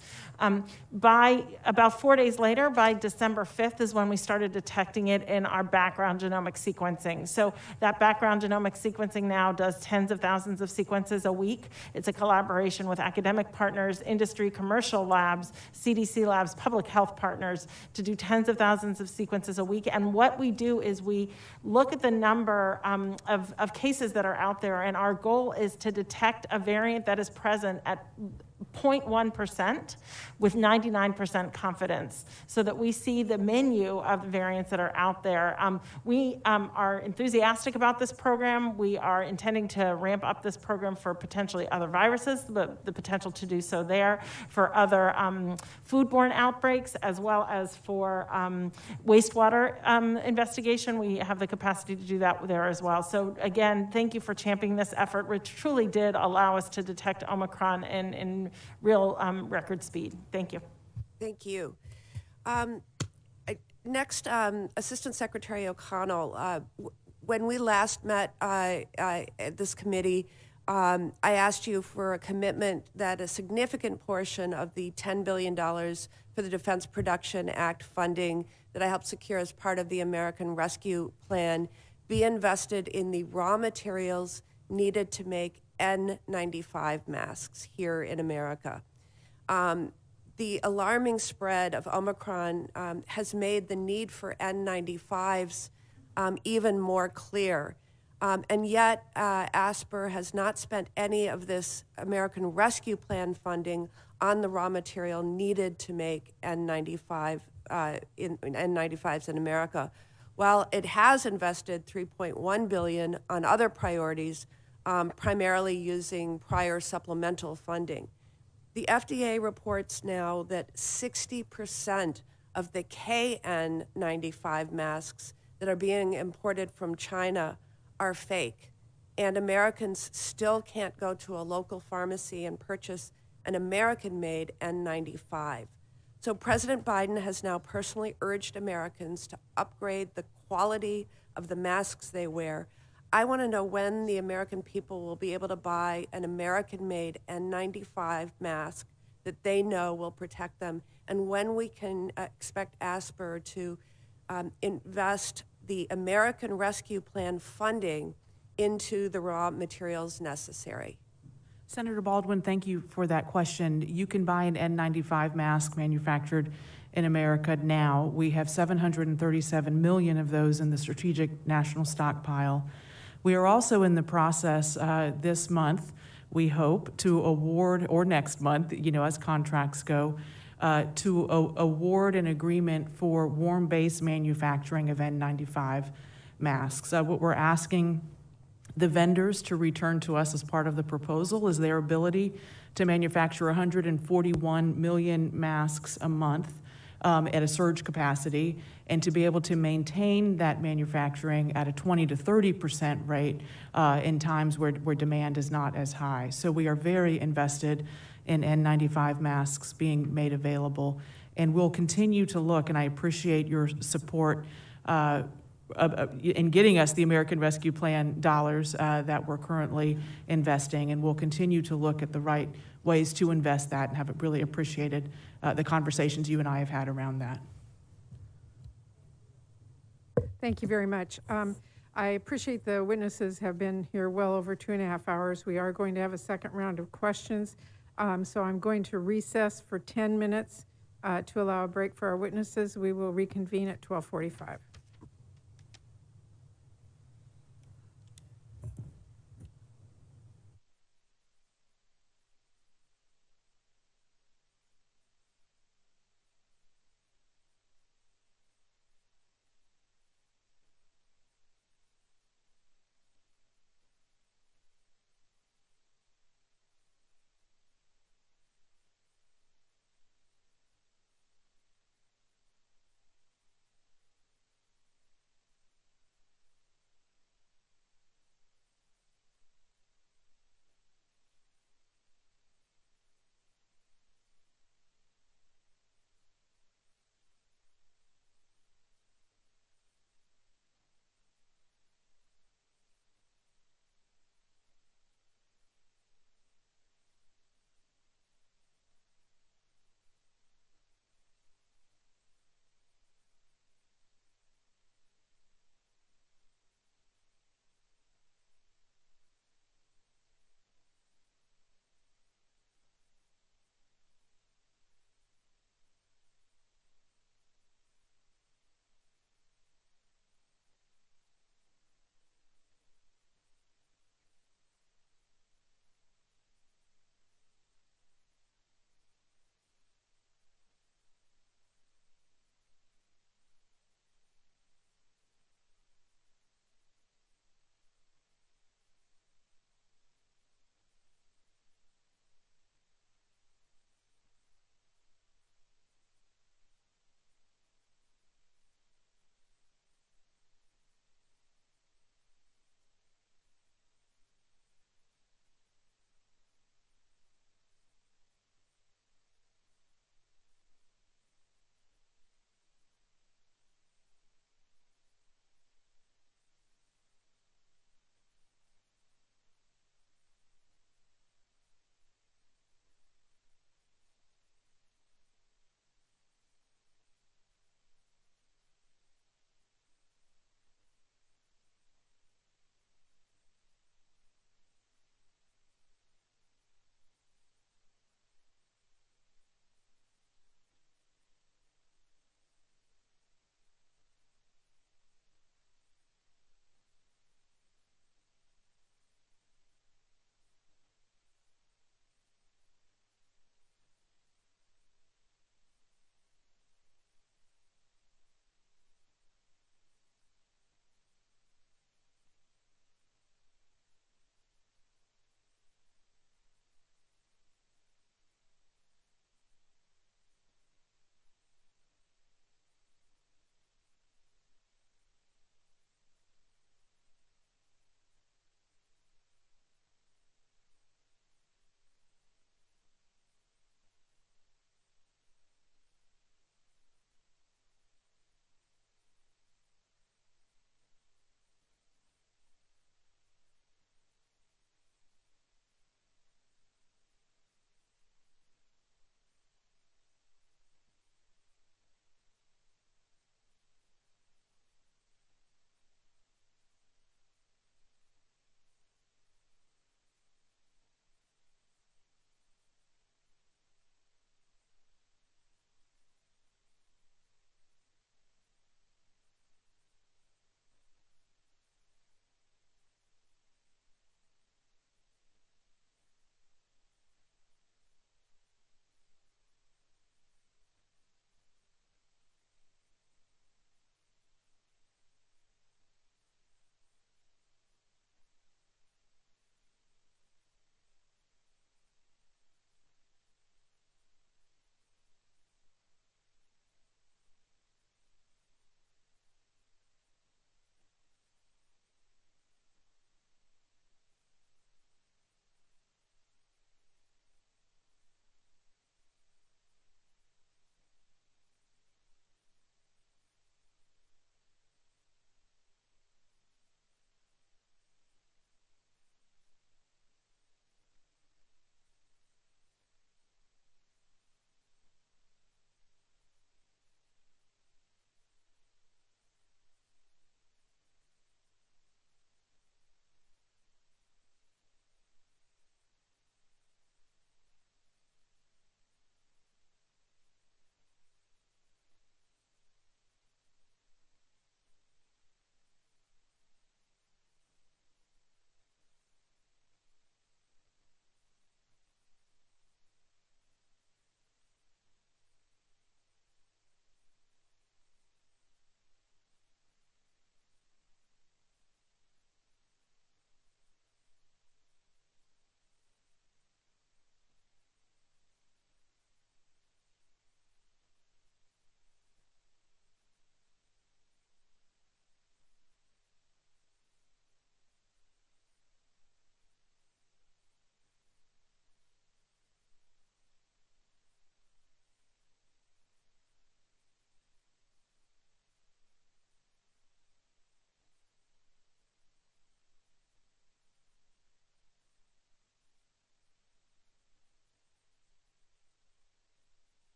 By about 4 days later, by December 5th is when we started detecting it in our background genomic sequencing. So that background genomic sequencing now does tens of thousands of sequences a week. It's a collaboration with academic partners, industry, commercial labs, CDC labs, public health partners to do tens of thousands of sequences a week. And what we do is we look at the number of cases that are out there, and our goal is to detect a variant that is present at 0.1% with 99% confidence, so that we see the menu of the variants that are out there. We are enthusiastic about this program. We are intending to ramp up this program for potentially other viruses, the potential to do so there, for other foodborne outbreaks, as well as for wastewater investigation. We have the capacity to do that there as well. So again, thank you for championing this effort, which truly did allow us to detect Omicron in real record speed. Thank you. Thank you. Next, Assistant Secretary O'Connell, when we last met at this committee, I asked you for a commitment that a significant portion of the $10 billion for the Defense Production Act funding that I helped secure as part of the American Rescue Plan be invested in the raw materials needed to make N95 masks here in America. The alarming spread of Omicron has made the need for N95s even more clear. And yet, ASPR has not spent any of this American Rescue Plan funding on the raw material needed to make N95s in America. While it has invested $3.1 billion on other priorities, primarily using prior supplemental funding. The FDA reports now that 60% of the KN95 masks that are being imported from China are fake, and Americans still can't go to a local pharmacy and purchase an American-made N95. So President Biden has now personally urged Americans to upgrade the quality of the masks they wear. I want to know when the American people will be able to buy an American-made N95 mask that they know will protect them, and when we can expect ASPR to invest the American Rescue Plan funding into the raw materials necessary. Senator Baldwin, thank you for that question. You can buy an N95 mask manufactured in America now. We have 737 million of those in the Strategic National Stockpile. We are also in the process this month, we hope, to award, or next month, as contracts go, to award an agreement for warm base manufacturing of N95 masks. What we're asking the vendors to return to us as part of the proposal is their ability to manufacture 141 million masks a month at a surge capacity, and to be able to maintain that manufacturing at a 20 to 30% rate in times where demand is not as high. So we are very invested in N95 masks being made available, and we'll continue to look, and I appreciate your support in getting us the American Rescue Plan dollars that we're currently investing, and we'll continue to look at the right ways to invest that, and have really appreciated the conversations you and I have had around that. Thank you very much. I appreciate the witnesses have been here well over 2.5 hours. We are going to have a second round of questions. So I'm going to recess for 10 minutes to allow a break for our witnesses. We will reconvene at 12:45.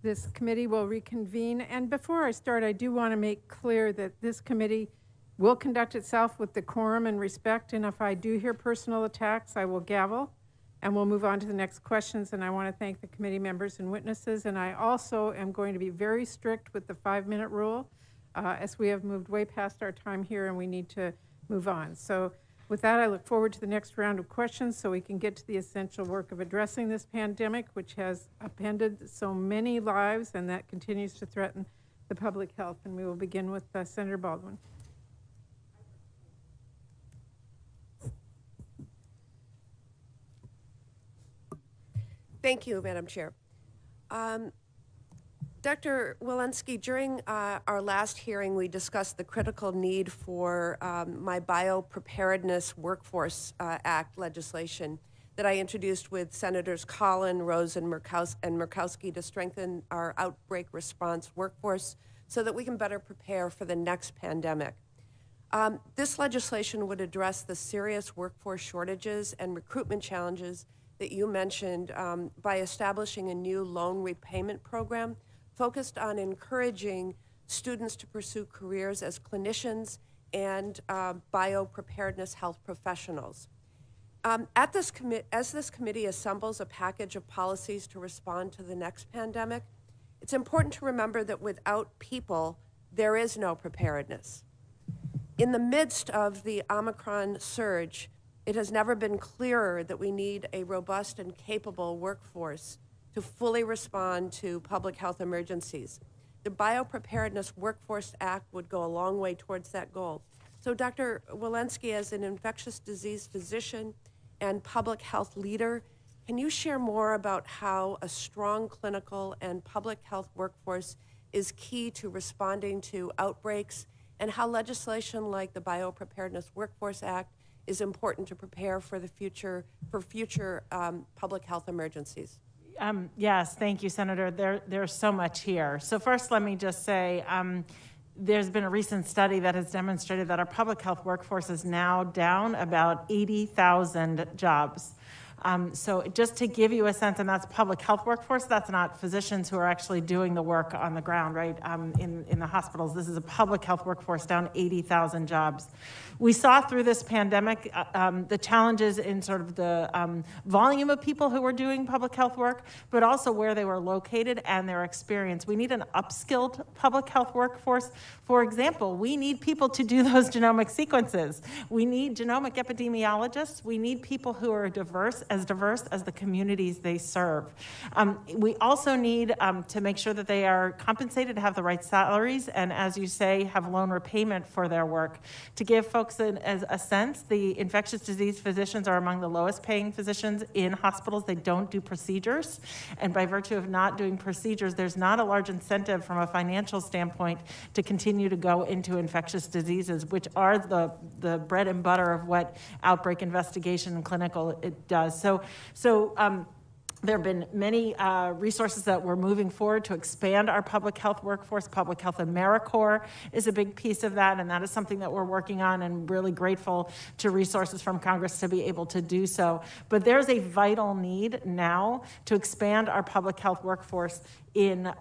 This committee will reconvene. And before I start, I do want to make clear that this committee will conduct itself with decorum and respect. And if I do hear personal attacks, I will gavel and we'll move on to the next questions. And I want to thank the committee members and witnesses. And I also am going to be very strict with the 5-minute rule as we have moved way past our time here and we need to move on. So with that, I look forward to the next round of questions so we can get to the essential work of addressing this pandemic, which has upended so many lives and that continues to threaten the public health. And we will begin with Senator Baldwin. Thank you, Madam Chair. Dr. Walensky, during our last hearing, we discussed the critical need for my Biopreparedness Workforce Act legislation that I introduced with Senators Collin, Rose, and Murkowski to strengthen our outbreak response workforce so that we can better prepare for the next pandemic. This legislation would address the serious workforce shortages and recruitment challenges that you mentioned by establishing a new loan repayment program focused on encouraging students to pursue careers as clinicians and biopreparedness health professionals. As this committee assembles a package of policies to respond to the next pandemic, it's important to remember that without people, there is no preparedness. In the midst of the Omicron surge, it has never been clearer that we need a robust and capable workforce to fully respond to public health emergencies. The Biopreparedness Workforce Act would go a long way towards that goal. So Dr. Walensky, as an infectious disease physician and public health leader, can you share more about how a strong clinical and public health workforce is key to responding to outbreaks and how legislation like the Biopreparedness Workforce Act is important to prepare for the future, public health emergencies? Yes, thank you, Senator. There's so much here. So first, let me just say, there's been a recent study that has demonstrated that our public health workforce is now down about 80,000 jobs. So just to give you a sense, and that's public health workforce, that's not physicians who are actually doing the work on the ground, right, in the hospitals. This is a public health workforce down 80,000 jobs. We saw through this pandemic the challenges in sort of the volume of people who were doing public health work, but also where they were located and their experience. We need an upskilled public health workforce. For example, we need people to do those genomic sequences. We need genomic epidemiologists. We need people who are diverse as the communities they serve. We also need to make sure that they are compensated, have the right salaries, and as you say, have loan repayment for their work. To give folks a sense, the infectious disease physicians are among the lowest paying physicians in hospitals. They don't do procedures, and by virtue of not doing procedures, there's not a large incentive from a financial standpoint to continue to go into infectious diseases, which are the bread and butter of what outbreak investigation and clinical it does. So there have been many resources that we're moving forward to expand our public health workforce. Public Health AmeriCorps is a big piece of that, and that is something that we're working on and really grateful to resources from Congress to be able to do so. But there's a vital need now to expand our public health workforce in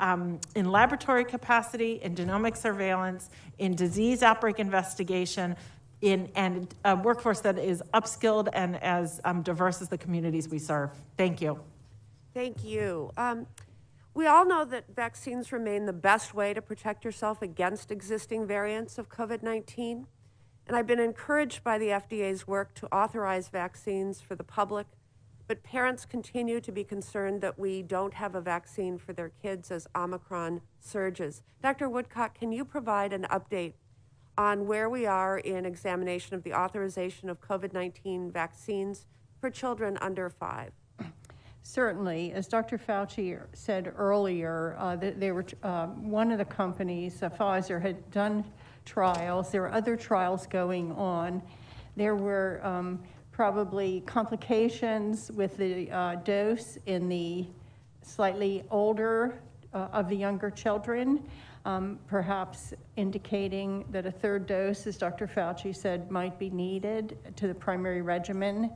laboratory capacity, in genomic surveillance, in disease outbreak investigation, and a workforce that is upskilled and as diverse as the communities we serve. Thank you. Thank you. We all know that vaccines remain the best way to protect yourself against existing variants of COVID-19. And I've been encouraged by the FDA's work to authorize vaccines for the public, but parents continue to be concerned that we don't have a vaccine for their kids as Omicron surges. Dr. Woodcock, can you provide an update on where we are in examination of the authorization of COVID-19 vaccines for children under 5? Certainly. As Dr. Fauci said earlier, one of the companies, Pfizer, had done trials. There were other trials going on. There were probably complications with the dose in the slightly older of the younger children, perhaps indicating that a third dose, as Dr. Fauci said, might be needed to the primary regimen.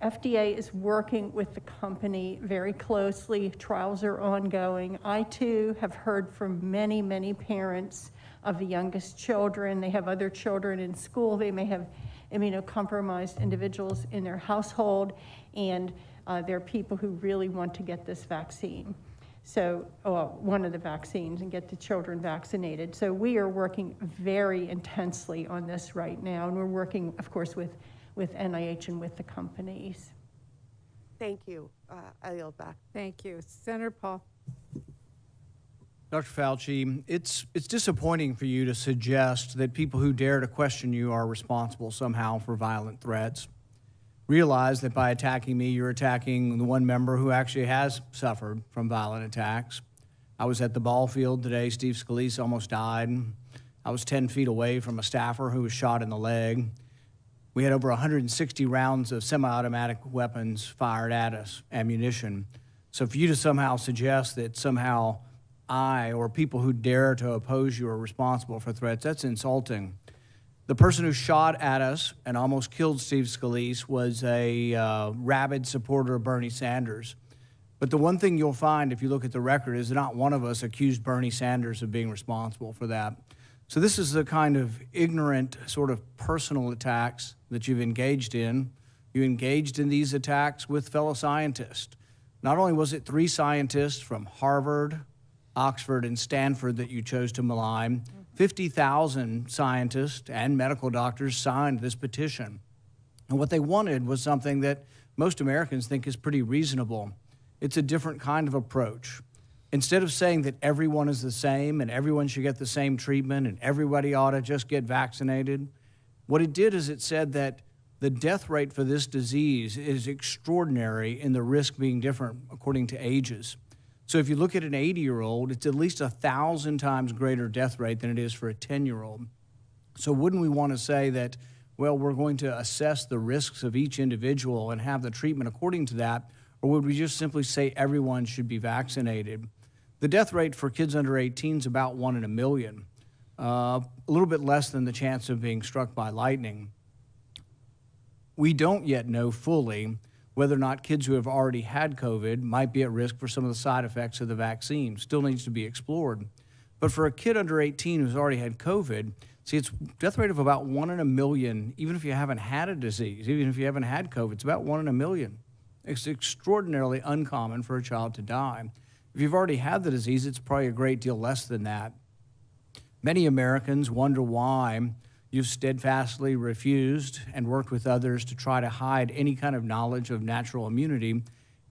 FDA is working with the company very closely. Trials are ongoing. I, too, have heard from many, many parents of the youngest children. They have other children in school. They may have immunocompromised individuals in their household, and there are people who really want to get this vaccine. So, one of the vaccines, and get the children vaccinated. So we are working very intensely on this right now, and we're working, of course, with NIH and with the companies. Thank you. I yield back. Thank you. Senator Paul. Dr. Fauci, it's disappointing for you to suggest that people who dare to question you are responsible somehow for violent threats. Realize that by attacking me, you're attacking the one member who actually has suffered from violent attacks. I was at the ball field today. Steve Scalise almost died. I was 10 feet away from a staffer who was shot in the leg. We had over 160 rounds of semi-automatic weapons fired at us, ammunition. So for you to somehow suggest that somehow I or people who dare to oppose you are responsible for threats, that's insulting. The person who shot at us and almost killed Steve Scalise was a rabid supporter of Bernie Sanders. But the one thing you'll find if you look at the record is that not one of us accused Bernie Sanders of being responsible for that. So this is the kind of ignorant sort of personal attacks that you've engaged in. You engaged in these attacks with fellow scientists. Not only was it 3 scientists from Harvard, Oxford, and Stanford that you chose to malign, 50,000 scientists and medical doctors signed this petition. And what they wanted was something that most Americans think is pretty reasonable. It's a different kind of approach. Instead of saying that everyone is the same and everyone should get the same treatment and everybody ought to just get vaccinated, what it did is it said that the death rate for this disease is extraordinary in the risk being different according to ages. So if you look at an 80-year-old, it's at least 1,000 times greater death rate than it is for a 10-year-old. So wouldn't we want to say that, well, we're going to assess the risks of each individual and have the treatment according to that, or would we just simply say everyone should be vaccinated? The death rate for kids under 18 is about 1 in a million, a little bit less than the chance of being struck by lightning. We don't yet know fully whether or not kids who have already had COVID might be at risk for some of the side effects of the vaccine. Still needs to be explored. But for a kid under 18 who's already had COVID, see, it's a death rate of about 1 in a million, even if you haven't had a disease, even if you haven't had COVID, it's about 1 in a million. It's extraordinarily uncommon for a child to die. If you've already had the disease, it's probably a great deal less than that. Many Americans wonder why you've steadfastly refused and worked with others to try to hide any kind of knowledge of natural immunity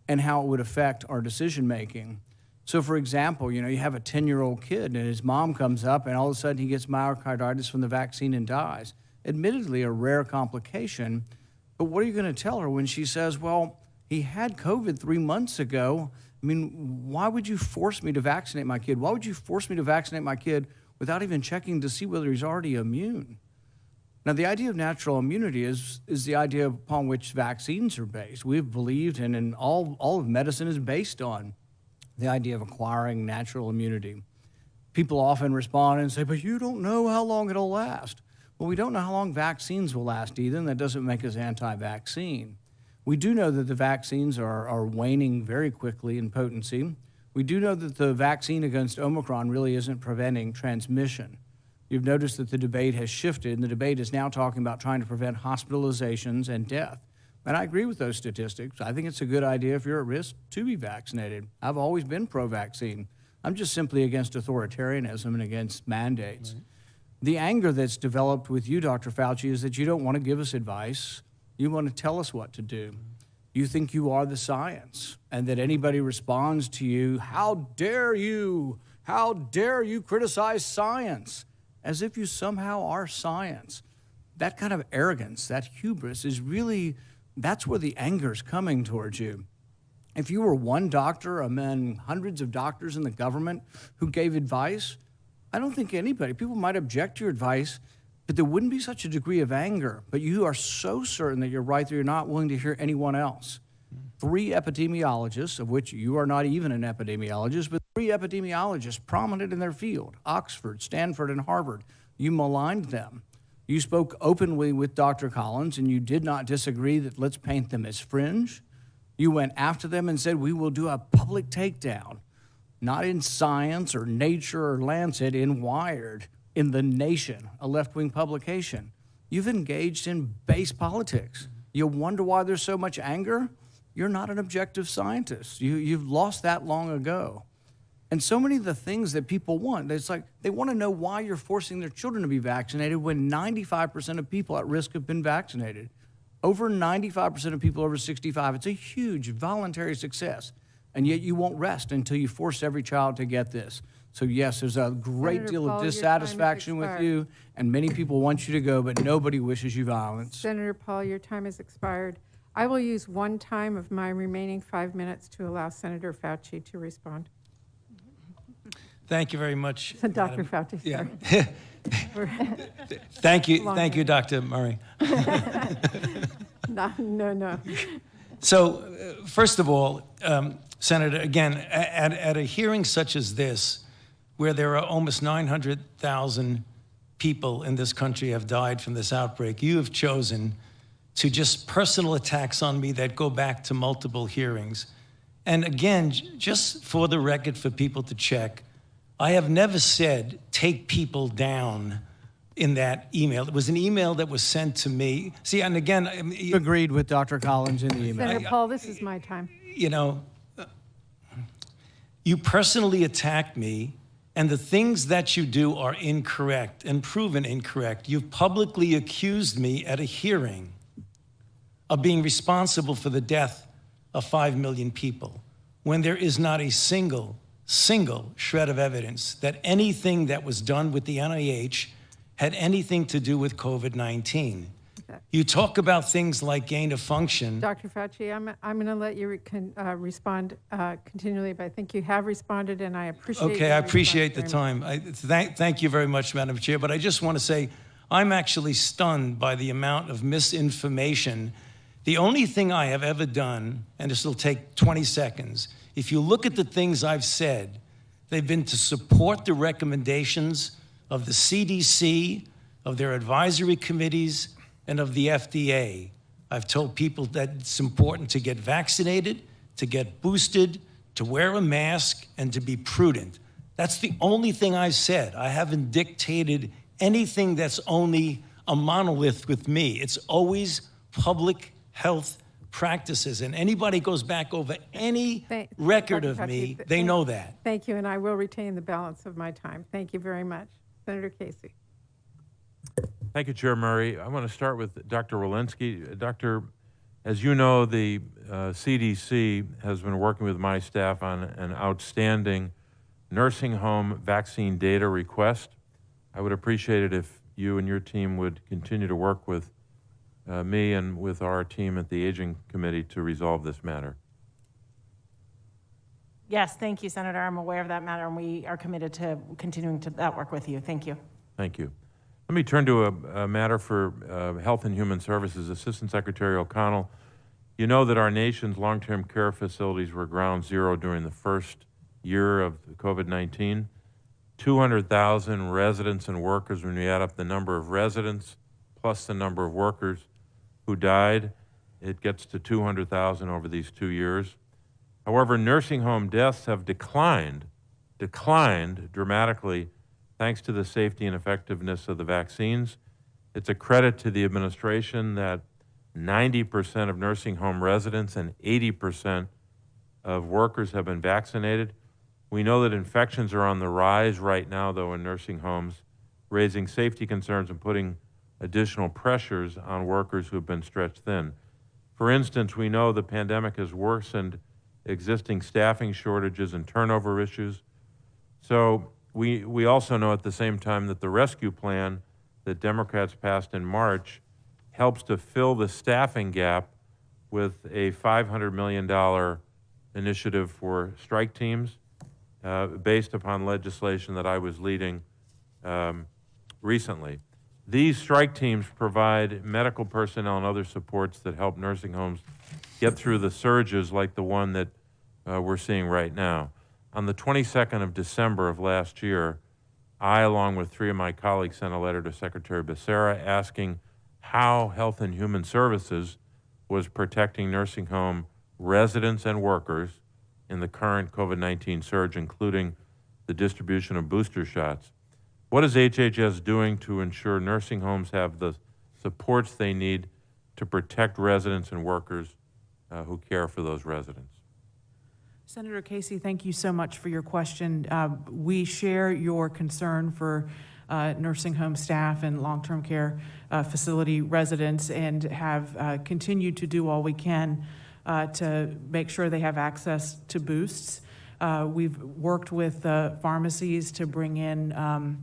and how it would affect our decision-making. So, for example, you have a 10-year-old kid and his mom comes up and all of a sudden he gets myocarditis from the vaccine and dies. Admittedly, a rare complication, but what are you going to tell her when she says, well, he had COVID 3 months ago? I mean, why would you force me to vaccinate my kid? Why would you force me to vaccinate my kid without even checking to see whether he's already immune? Now, the idea of natural immunity is the idea upon which vaccines are based. We've believed, and all of medicine is based on the idea of acquiring natural immunity. People often respond and say, but you don't know how long it'll last. Well, we don't know how long vaccines will last either, and that doesn't make us anti-vaccine. We do know that the vaccines are waning very quickly in potency. We do know that the vaccine against Omicron really isn't preventing transmission. You've noticed that the debate has shifted, and the debate is now talking about trying to prevent hospitalizations and death. And I agree with those statistics. I think it's a good idea if you're at risk to be vaccinated. I've always been pro-vaccine. I'm just simply against authoritarianism and against mandates. Right. The anger that's developed with you, Dr. Fauci, is that you don't want to give us advice. You want to tell us what to do. You think you are the science, and that anybody responds to you, how dare you? How dare you criticize science? As if you somehow are science. That kind of arrogance, that hubris is really, that's where the anger's coming towards you. If you were one doctor among hundreds of doctors in the government who gave advice, I don't think anybody, people might object to your advice, but there wouldn't be such a degree of anger. But you are so certain that you're right that you're not willing to hear anyone else. 3 epidemiologists, of which you are not even an epidemiologist, but 3 epidemiologists prominent in their field, Oxford, Stanford, and Harvard, you maligned them. You spoke openly with Dr. Collins, and you did not disagree that let's paint them as fringe. You went after them and said, we will do a public takedown, not in Science or Nature or Lancet, in Wired, in The Nation, a left-wing publication. You've engaged in base politics. You wonder why there's so much anger? You're not an objective scientist. You've lost that long ago. And so many of the things that people want, it's like they want to know why you're forcing their children to be vaccinated when 95% of people at risk have been vaccinated. Over 95% of people over 65, it's a huge voluntary success. And yet you won't rest until you force every child to get this. So yes, there's a great Senator deal Paul, of your dissatisfaction time has with you, and many people want you to go, but nobody wishes you violence. Senator Paul, your time has expired. I will use one time of my remaining 5 minutes to allow Senator Fauci to respond. Thank you very much. Dr. Madam. Fauci, sorry. Yeah. Thank you, Dr. Murray. No. So, first of all, Senator, again, at a hearing such as this, where there are almost 900,000 people in this country have died from this outbreak, you have chosen to just personal attacks on me that go back to multiple hearings. And again, just for the record for people to check, I have never said take people down in that email. It was an email that was sent to me. See, and again, You agreed with Dr. Collins in the email. Senator Paul, this is my time. You know, you personally attacked me, and the things that you do are incorrect and proven incorrect. You've publicly accused me at a hearing of being responsible for the death of 5 million people, when there is not a single shred of evidence that anything that was done with the NIH had anything to do with COVID-19. You talk about things like gain of function. Dr. Fauci, I'm going to let you respond continually, but I think you have responded, and I appreciate Okay, I appreciate the time. Thank you very much, Madam Chair, but I just want to say I'm actually stunned by the amount of misinformation. The only thing I have ever done, and this will take 20 seconds, if you look at the things I've said, they've been to support the recommendations of the CDC, of their advisory committees, and of the FDA. I've told people that it's important to get vaccinated, to get boosted, to wear a mask, and to be prudent. That's the only thing I've said. I haven't dictated anything that's only a monolith with me. It's always public health practices, and anybody goes back over any record of me, they know that. Thank you, and I will retain the balance of my time. Thank you very much. Senator Casey. Thank you, Chair Murray. I want to start with Dr. Walensky. Doctor, as you know, the CDC has been working with my staff on an outstanding nursing home vaccine data request. I would appreciate it if you and your team would continue to work with me and with our team at the Aging Committee to resolve this matter. Yes, thank you, Senator. I'm aware of that matter, and we are committed to continuing to that work with you. Thank you. Thank you. Let me turn to a matter for Health and Human Services. Assistant Secretary O'Connell, you know that our nation's long-term care facilities were ground zero during the first year of COVID-19. 200,000 residents and workers, when we add up the number of residents plus the number of workers who died, it gets to 200,000 over these 2 years. However, nursing home deaths have declined dramatically thanks to the safety and effectiveness of the vaccines. It's a credit to the administration that 90% of nursing home residents and 80% of workers have been vaccinated. We know that infections are on the rise right now, though, in nursing homes, raising safety concerns and putting additional pressures on workers who have been stretched thin. For instance, we know the pandemic has worsened existing staffing shortages and turnover issues. So we also know at the same time that the rescue plan that Democrats passed in March helps to fill the staffing gap with a $500 million initiative for strike teams based upon legislation that I was leading recently. These strike teams provide medical personnel and other supports that help nursing homes get through the surges like the one that we're seeing right now. On the 22nd of December of last year, I, along with 3 of my colleagues, sent a letter to Secretary Becerra asking how Health and Human Services was protecting nursing home residents and workers in the current COVID-19 surge, including the distribution of booster shots. What is HHS doing to ensure nursing homes have the supports they need to protect residents and workers who care for those residents? Senator Casey, thank you so much for your question. We share your concern for nursing home staff and long-term care facility residents, and have continued to do all we can to make sure they have access to boosts. We've worked with pharmacies to bring in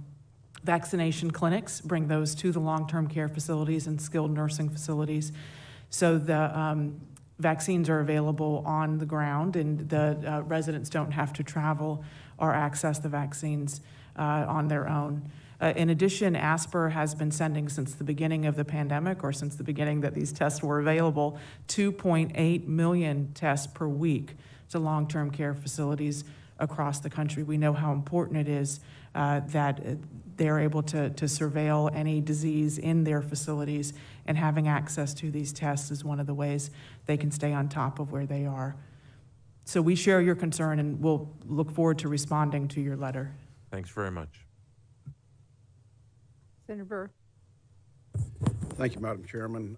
vaccination clinics, bring those to the long-term care facilities and skilled nursing facilities, so the vaccines are available on the ground, and the residents don't have to travel or access the vaccines on their own. In addition, ASPR has been sending, since the beginning of the pandemic, or since the beginning that these tests were available, 2.8 million tests per week to long-term care facilities across the country. We know how important it is that they're able to surveil any disease in their facilities, and having access to these tests is one of the ways they can stay on top of where they are. So we share your concern, and we'll look forward to responding to your letter. Thanks very much. Senator Burr. Thank you, Madam Chairman.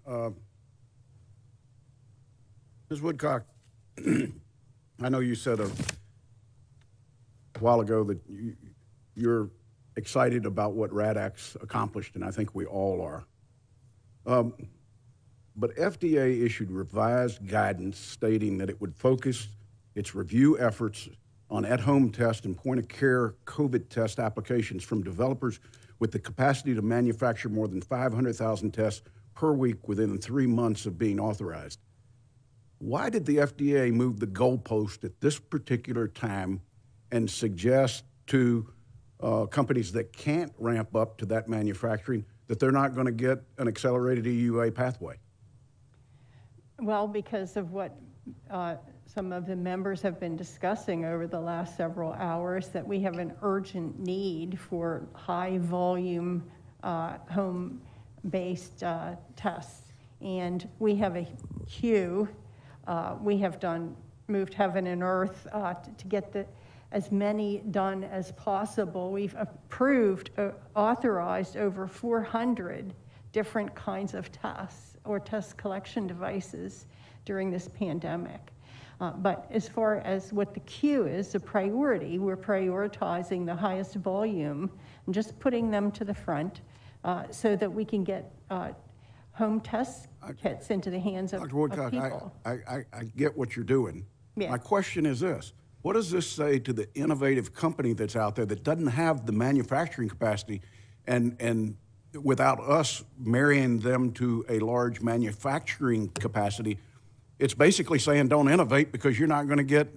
Ms. Woodcock, I know you said a while ago that you're excited about what RADAC's accomplished, and I think we all are. But FDA issued revised guidance stating that it would focus its review efforts on at-home test and point-of-care COVID test applications from developers with the capacity to manufacture more than 500,000 tests per week within 3 months of being authorized. Why did the FDA move the goalpost at this particular time and suggest to companies that can't ramp up to that manufacturing that they're not going to get an accelerated EUA pathway? Well, because of what some of the members have been discussing over the last several hours, that we have an urgent need for high volume home-based tests. And we have a queue. We have moved heaven and earth to get as many done as possible. We've authorized over 400 different kinds of tests or test collection devices during this pandemic. But as far as what the queue is, the priority, we're prioritizing the highest volume and just putting them to the front so that we can get home test kits into the hands of Dr. Woodcock, people. I get what you're doing. Yeah. My question is this: what does this say to the innovative company that's out there that doesn't have the manufacturing capacity, and without us marrying them to a large manufacturing capacity, it's basically saying don't innovate because you're not going to get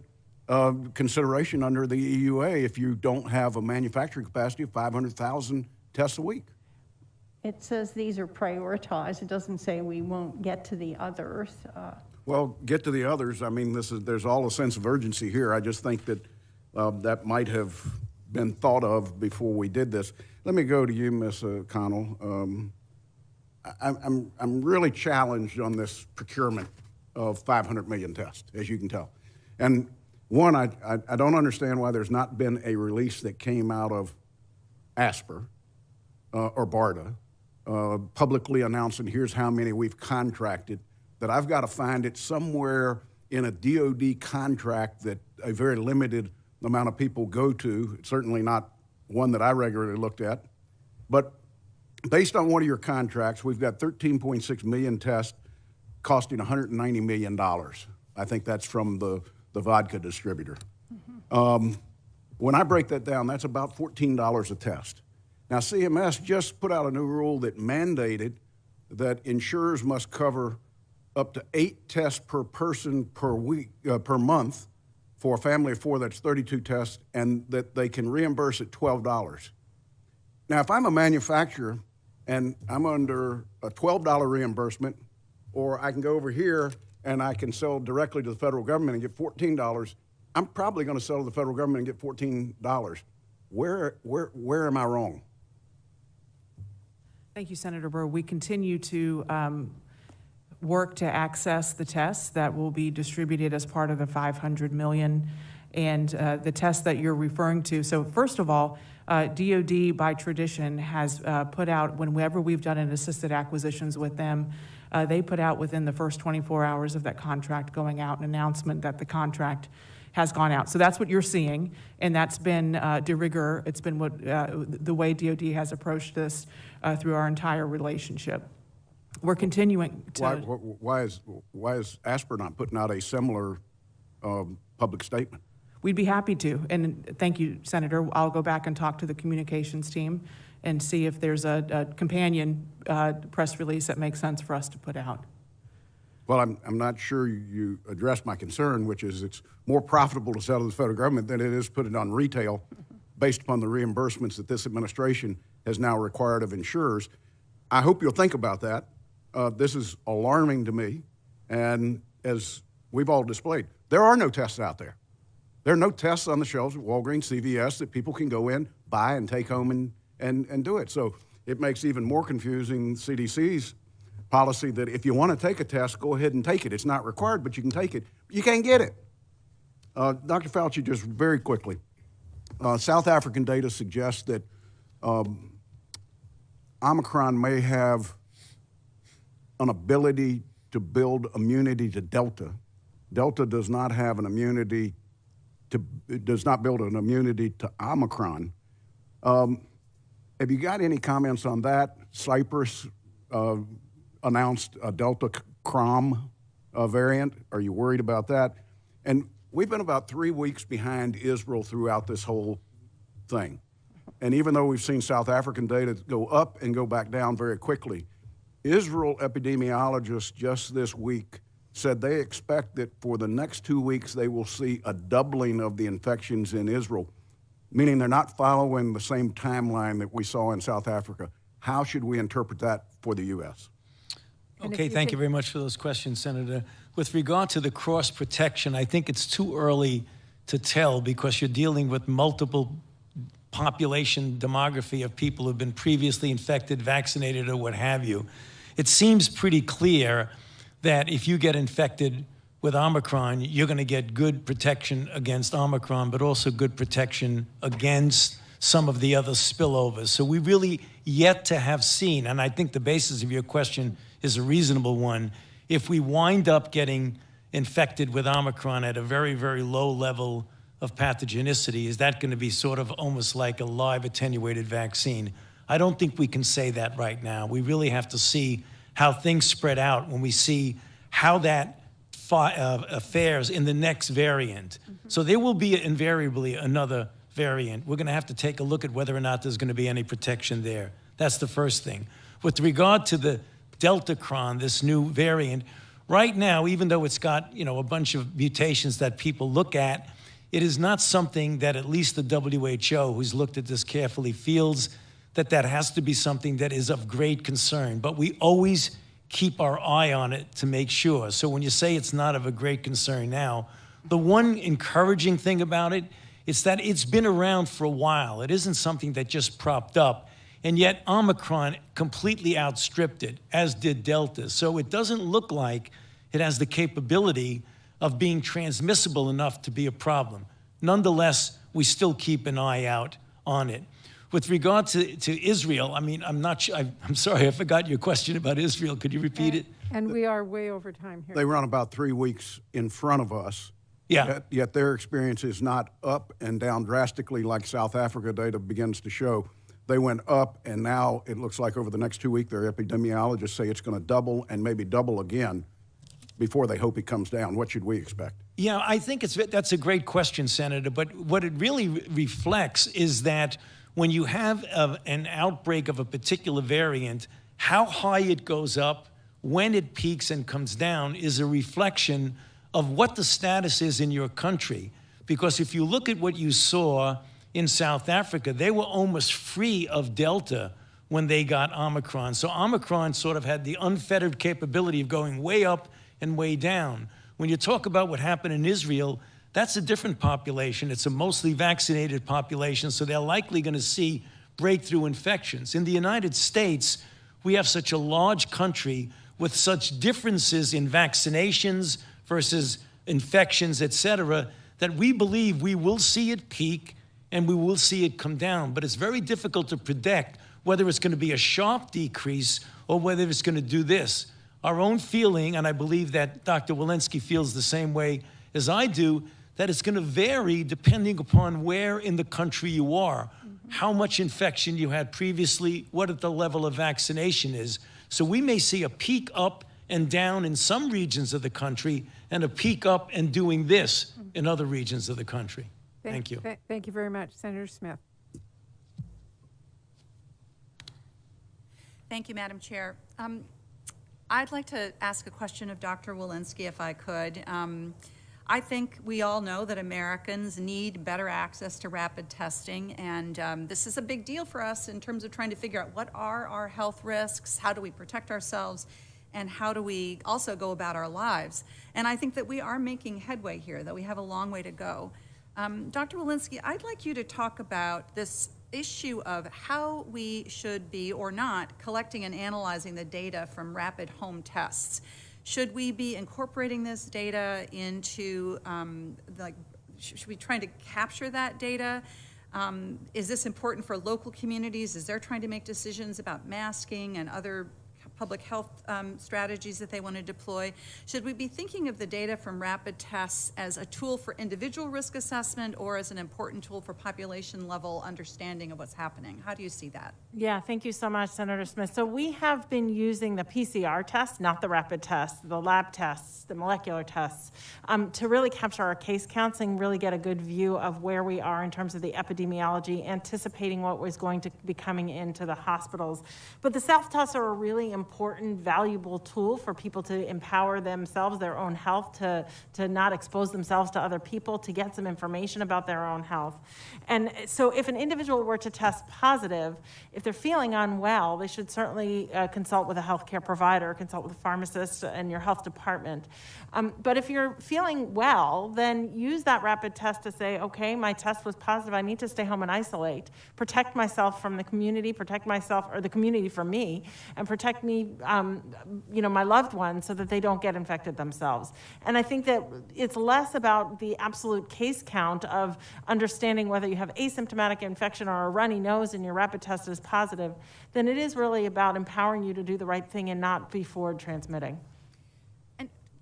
consideration under the EUA if you don't have a manufacturing capacity of 500,000 tests a week. It says these are prioritized. It doesn't say we won't get to the others. Well, get to the others. I mean, there's all a sense of urgency here. I just think that that might have been thought of before we did this. Let me go to you, Ms. Connell. I'm really challenged on this procurement of 500 million tests, as you can tell. And one, I don't understand why there's not been a release that came out of ASPR or BARDA publicly announcing here's how many we've contracted, that I've got to find it somewhere in a DOD contract that a very limited amount of people go to. It's certainly not one that I regularly looked at. But based on one of your contracts, we've got 13.6 million tests costing $190 million. I think that's from the vodka distributor. When I break that down, that's about $14 a test. Now, CMS just put out a new rule that mandated that insurers must cover up to 8 tests per person per week, per month for a family of 4, that's 32 tests, and that they can reimburse at $12. Now, if I'm a manufacturer and I'm under a $12 reimbursement, or I can go over here and I can sell directly to the federal government and get $14, I'm probably going to sell to the federal government and get $14. Where am I wrong? Thank you, Senator Burr. We continue to work to access the tests that will be distributed as part of the $500 million and the tests that you're referring to. So first of all, DOD by tradition has put out, whenever we've done an assisted acquisitions with them, they put out within the first 24 hours of that contract going out an announcement that the contract has gone out. So that's what you're seeing, and that's been de rigueur. It's been what the way DOD has approached this through our entire relationship. We're continuing to. Why is ASPR not putting out a similar public statement? We'd be happy to, and thank you, Senator. I'll go back and talk to the communications team and see if there's a companion press release that makes sense for us to put out. Well, I'm not sure you addressed my concern, which is it's more profitable to sell to the federal government than it is put it on retail based upon the reimbursements that this administration has now required of insurers. I hope you'll think about that. This is alarming to me, and as we've all displayed, there are no tests out there. There are no tests on the shelves at Walgreens, CVS that people can go in, buy, and take home and do it. So it makes even more confusing CDC's policy that if you want to take a test, go ahead and take it. It's not required, but you can take it. You can't get it. Dr. Fauci, just very quickly, South African data suggests that Omicron may have an ability to build immunity to Delta. Delta does not have an immunity does not build an immunity to Omicron. Have you got any comments on that? Cyprus announced a Delta Crom variant. Are you worried about that? And we've been about 3 weeks behind Israel throughout this whole thing. And even though we've seen South African data go up and go back down very quickly, Israel epidemiologists just this week said they expect that for the next 2 weeks they will see a doubling of the infections in Israel, meaning they're not following the same timeline that we saw in South Africa. How should we interpret that for the U.S.? Okay, thank you very much for those questions, Senator. With regard to the cross protection, I think it's too early to tell because you're dealing with multiple population demography of people who've been previously infected, vaccinated, or what have you. It seems pretty clear that if you get infected with Omicron, you're going to get good protection against Omicron, but also good protection against some of the other spillovers. So we really yet to have seen, and I think the basis of your question is a reasonable one, if we wind up getting infected with Omicron at a very, very low level of pathogenicity, is that going to be sort of almost like a live attenuated vaccine? I don't think we can say that right now. We really have to see how things spread out when we see how that fares in the next variant. So there will be invariably another variant. We're going to have to take a look at whether or not there's going to be any protection there. That's the first thing. With regard to the Delta Cron, this new variant, right now, even though it's got, a bunch of mutations that people look at, it is not something that at least the WHO, who's looked at this carefully, feels that has to be something that is of great concern. But we always keep our eye on it to make sure. So when you say it's not of a great concern now, the one encouraging thing about it is that it's been around for a while. It isn't something that just propped up. And yet Omicron completely outstripped it, as did Delta. So it doesn't look like it has the capability of being transmissible enough to be a problem. Nonetheless, we still keep an eye out on it. With regard to Israel, I'm sorry, I forgot your question about Israel. Could you repeat it? And we are way over time here. They run about 3 weeks in front of us. Yeah. Yet their experience is not up and down drastically like South Africa data begins to show. They went up, and now it looks like over the next 2 weeks, their epidemiologists say it's going to double and maybe double again before they hope it comes down. What should we expect? Yeah, I think that's a great question, Senator. But what it really reflects is that when you have an outbreak of a particular variant, how high it goes up, when it peaks and comes down is a reflection of what the status is in your country. Because if you look at what you saw in South Africa, they were almost free of Delta when they got Omicron. So Omicron sort of had the unfettered capability of going way up and way down. When you talk about what happened in Israel, That's a different population. It's a mostly vaccinated population, so they're likely going to see breakthrough infections. In the United States, we have such a large country with such differences in vaccinations versus infections, et cetera, that we believe we will see it peak and we will see it come down. But it's very difficult to predict whether it's going to be a sharp decrease or whether it's going to do this. Our own feeling, and I believe that Dr. Walensky feels the same way as I do, that it's going to vary depending upon where in the country you are, how much infection you had previously, what the level of vaccination is. So we may see a peak up and down in some regions of the country and a peak up and doing this in other regions of the country. Thank you. Thank you very much. Senator Smith. Thank you, Madam Chair. I'd like to ask a question of Dr. Walensky, if I could. I think we all know that Americans need better access to rapid testing, and this is a big deal for us in terms of trying to figure out what are our health risks, how do we protect ourselves, and how do we also go about our lives. And I think that we are making headway here, that we have a long way to go. Dr. Walensky, I'd like you to talk about this issue of how we should be or not collecting and analyzing the data from rapid home tests. Should we be incorporating this data into, should we try to capture that data? Is this important for local communities as they're trying to make decisions about masking and other public health strategies that they want to deploy? Should we be thinking of the data from rapid tests as a tool for individual risk assessment or as an important tool for population level understanding of what's happening? How do you see that? Yeah, thank you so much, Senator Smith. So we have been using the PCR test, not the rapid test, the lab tests, the molecular tests, to really capture our case counts and really get a good view of where we are in terms of the epidemiology, anticipating what was going to be coming into the hospitals. But the self-tests are a really important, valuable tool for people to empower themselves, their own health, to not expose themselves to other people, to get some information about their own health. And so if an individual were to test positive, if they're feeling unwell, they should certainly consult with a healthcare provider, consult with a pharmacist and your health department. But if you're feeling well, then use that rapid test to say, okay, my test was positive, I need to stay home and isolate, protect myself from the community, protect myself, or the community from me, and protect me, my loved ones so that they don't get infected themselves. And I think that it's less about the absolute case count of understanding whether you have asymptomatic infection or a runny nose and your rapid test is positive than it is really about empowering you to do the right thing and not be forward transmitting.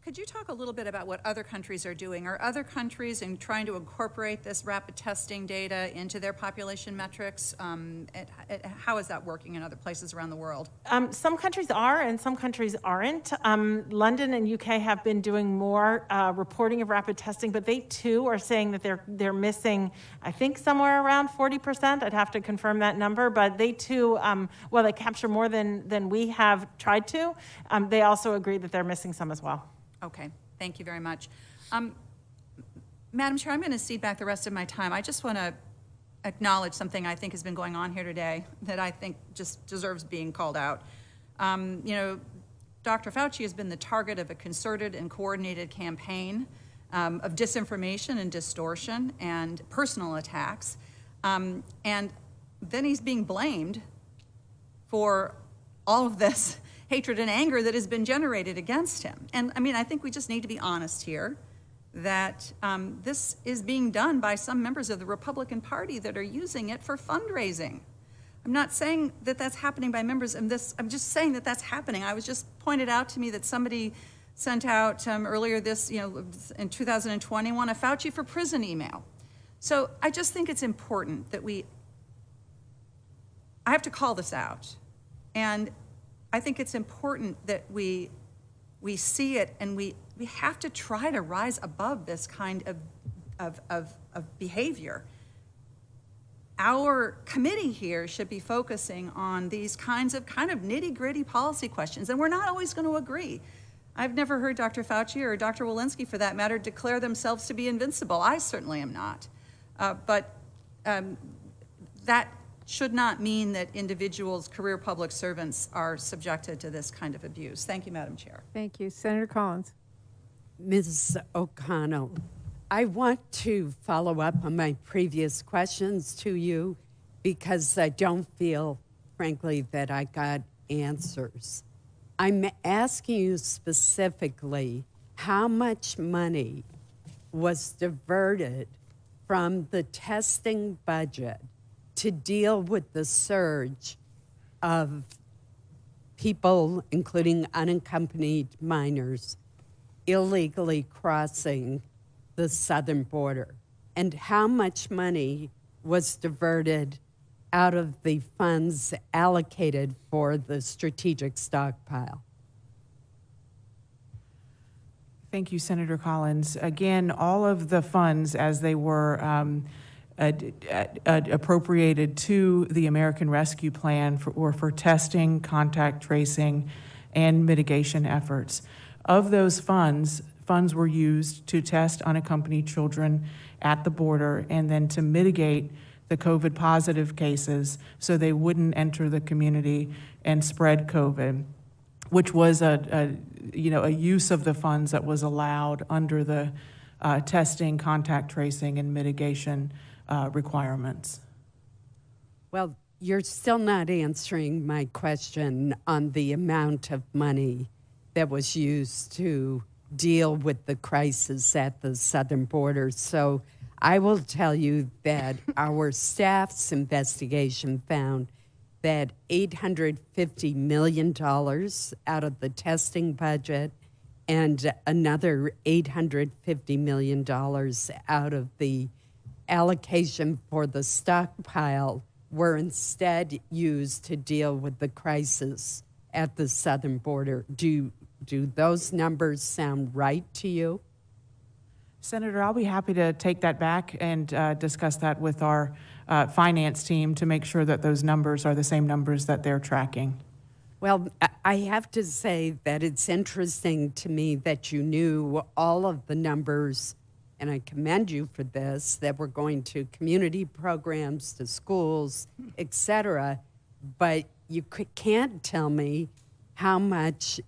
Could you talk a little bit about what other countries are doing? Are other countries in trying to incorporate this rapid testing data into their population metrics? How is that working in other places around the world? Some countries are and some countries aren't. London and UK have been doing more reporting of rapid testing, but they too are saying that they're missing, I think, somewhere around 40%. I'd have to confirm that number, but they too, while they capture more than we have tried to, they also agree that they're missing some as well. Okay, thank you very much. Madam Chair, I'm going to cede back the rest of my time. I just want to acknowledge something I think has been going on here today that I think just deserves being called out. Dr. Fauci has been the target of a concerted and coordinated campaign of disinformation and distortion and personal attacks. And then he's being blamed for all of this hatred and anger that has been generated against him. And I mean, I think we just need to be honest here that this is being done by some members of the Republican Party that are using it for fundraising. I'm not saying that that's happening by members of this, I'm just saying that that's happening. I was just pointed out to me that somebody sent out earlier this, in 2021, a Fauci for prison email. So I just think it's important that I have to call this out. And I think it's important that we see it, and we have to try to rise above this kind of behavior. Our committee here should be focusing on these kinds of nitty-gritty policy questions, and we're not always going to agree. I've never heard Dr. Fauci or Dr. Walensky, for that matter, declare themselves to be invincible. I certainly am not. But that should not mean that individuals, career public servants, are subjected to this kind of abuse. Thank you, Madam Chair. Thank you. Senator Collins. Ms. O'Connell, I want to follow up on my previous questions to you because I don't feel, frankly, that I got answers. I'm asking you specifically how much money was diverted from the testing budget to deal with the surge of people, including unaccompanied minors, illegally crossing the southern border, and how much money was diverted out of the funds allocated for the strategic stockpile? Thank you, Senator Collins. Again, all of the funds as they were appropriated to the American Rescue Plan were for testing, contact tracing, and mitigation efforts. Of those funds were used to test unaccompanied children at the border and then to mitigate the COVID positive cases so they wouldn't enter the community and spread COVID, which was a use of the funds that was allowed under the testing, contact tracing, and mitigation requirements. Well, you're still not answering my question on the amount of money that was used to deal with the crisis at the southern border. So I will tell you that our staff's investigation found that $850 million out of the testing budget and another $850 million out of the allocation for the stockpile were instead used to deal with the crisis at the southern border. Do those numbers sound right to you? Senator, I'll be happy to take that back and discuss that with our finance team to make sure that those numbers are the same numbers that they're tracking. Well, I have to say that it's interesting to me that you knew all of the numbers, and I commend you for this, that were going to community programs, to schools, et cetera, but you can't tell me how much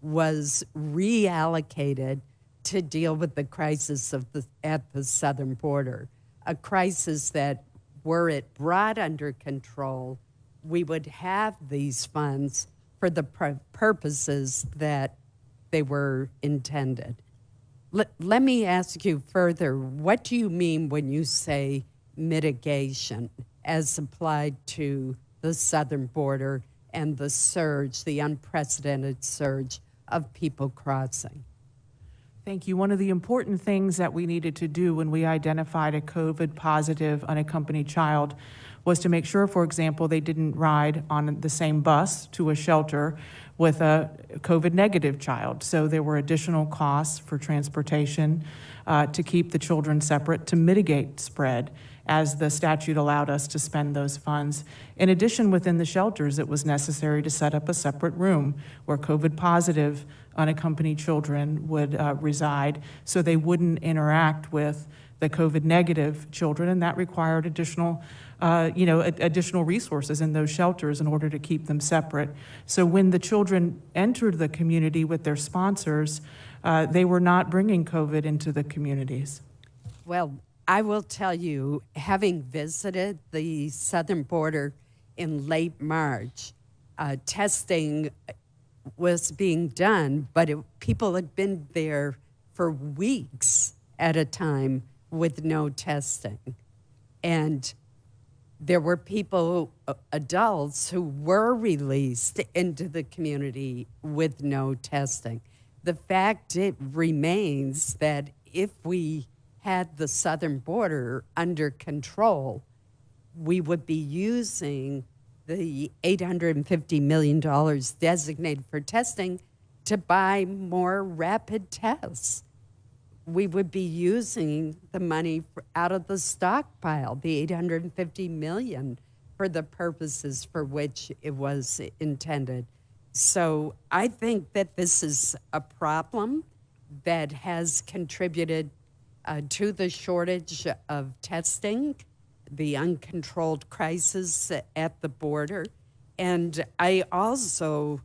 was reallocated to deal with the crisis at the southern border, a crisis that, were it brought under control, we would have these funds for the purposes that they were intended. Let me ask you further, what do you mean when you say mitigation as applied to the southern border and the surge, the unprecedented surge of people crossing? Thank you. One of the important things that we needed to do when we identified a COVID positive unaccompanied child was to make sure, for example, they didn't ride on the same bus to a shelter with a COVID negative child. So there were additional costs for transportation to keep the children separate to mitigate spread, as the statute allowed us to spend those funds. In addition, within the shelters, it was necessary to set up a separate room where COVID positive unaccompanied children would reside so they wouldn't interact with the COVID negative children, and that required additional additional resources in those shelters in order to keep them separate. So when the children entered the community with their sponsors, they were not bringing COVID into the communities. Well, I will tell you, having visited the southern border in late March, testing was being done, but people had been there for weeks at a time with no testing. And there were people, adults, who were released into the community with no testing. The fact remains that if we had the southern border under control, we would be using the $850 million designated for testing to buy more rapid tests. We would be using the money out of the stockpile, the $850 million, for the purposes for which it was intended. So I think that this is a problem that has contributed to the shortage of testing, the uncontrolled crisis at the border. And I also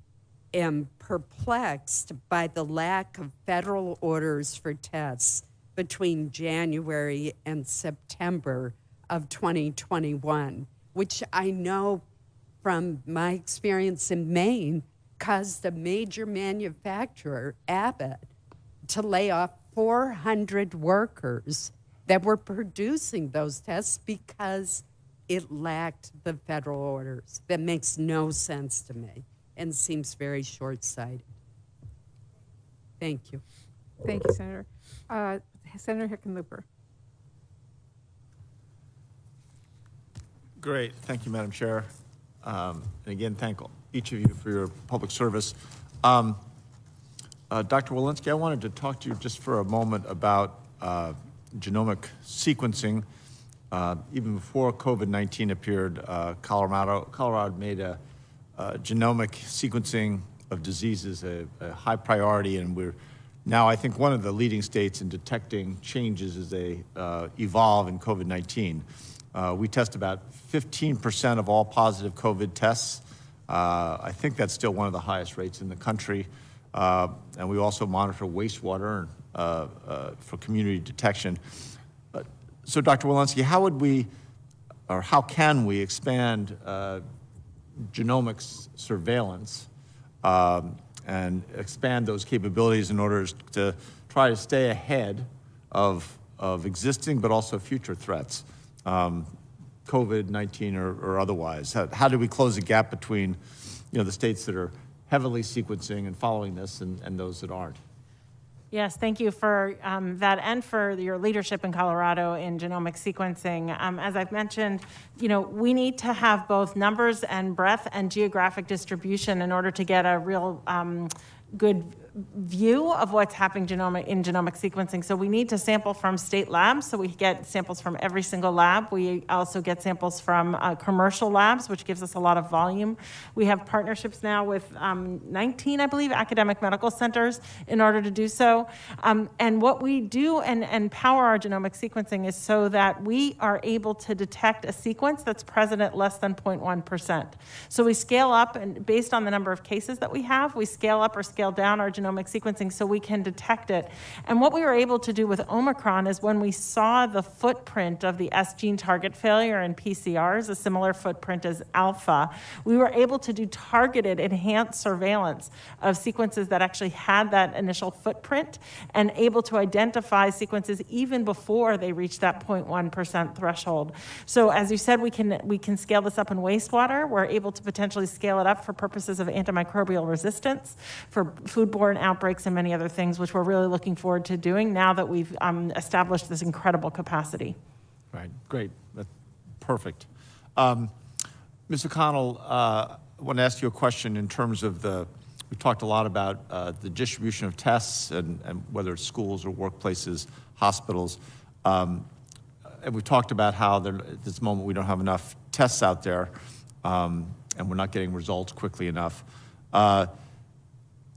am perplexed by the lack of federal orders for tests between January and September of 2021, which I know from my experience in Maine caused a major manufacturer, Abbott, to lay off 400 workers that were producing those tests because it lacked the federal orders. That makes no sense to me and seems very short-sighted. Thank you. Thank you, Senator. Senator Hickenlooper. Great. Thank you, Madam Chair. And again, thank each of you for your public service. Dr. Walensky, I wanted to talk to you just for a moment about genomic sequencing. Even before COVID-19 appeared, Colorado made a genomic sequencing of diseases a high priority, and we're now, I think, one of the leading states in detecting changes as they evolve in COVID-19. We test about 15% of all positive COVID tests. I think that's still one of the highest rates in the country. And we also monitor wastewater for community detection. So, Dr. Walensky, how would we, or how can we expand genomics surveillance and expand those capabilities in order to try to stay ahead of existing but also future threats, COVID-19 or otherwise? How do we close the gap between, the states that are heavily sequencing and following this and those that aren't? Yes, thank you for that and for your leadership in Colorado in genomic sequencing. As I've mentioned, we need to have both numbers and breadth and geographic distribution in order to get a real good view of what's happening in genomic sequencing. So we need to sample from state labs, so we get samples from every single lab. We also get samples from commercial labs, which gives us a lot of volume. We have partnerships now with 19, I believe, academic medical centers in order to do so. And what we do and power our genomic sequencing is so that we are able to detect a sequence that's present at less than 0.1%. So we scale up, and based on the number of cases that we have, we scale up or scale down our genomic sequencing so we can detect it. And what we were able to do with Omicron is when we saw the footprint of the S gene target failure in PCRs, a similar footprint as alpha, we were able to do targeted enhanced surveillance of sequences that actually had that initial footprint and able to identify sequences even before they reached that 0.1% threshold. So as you said, we can scale this up in wastewater. We're able to potentially scale it up for purposes of antimicrobial resistance, for foodborne outbreaks and many other things, which we're really looking forward to doing now that we've established this incredible capacity. Right, great, that's perfect. Ms. O'Connell, I want to ask you a question in terms of we talked a lot about the distribution of tests and whether it's schools or workplaces, hospitals. And we talked about how at this moment we don't have enough tests out there and we're not getting results quickly enough.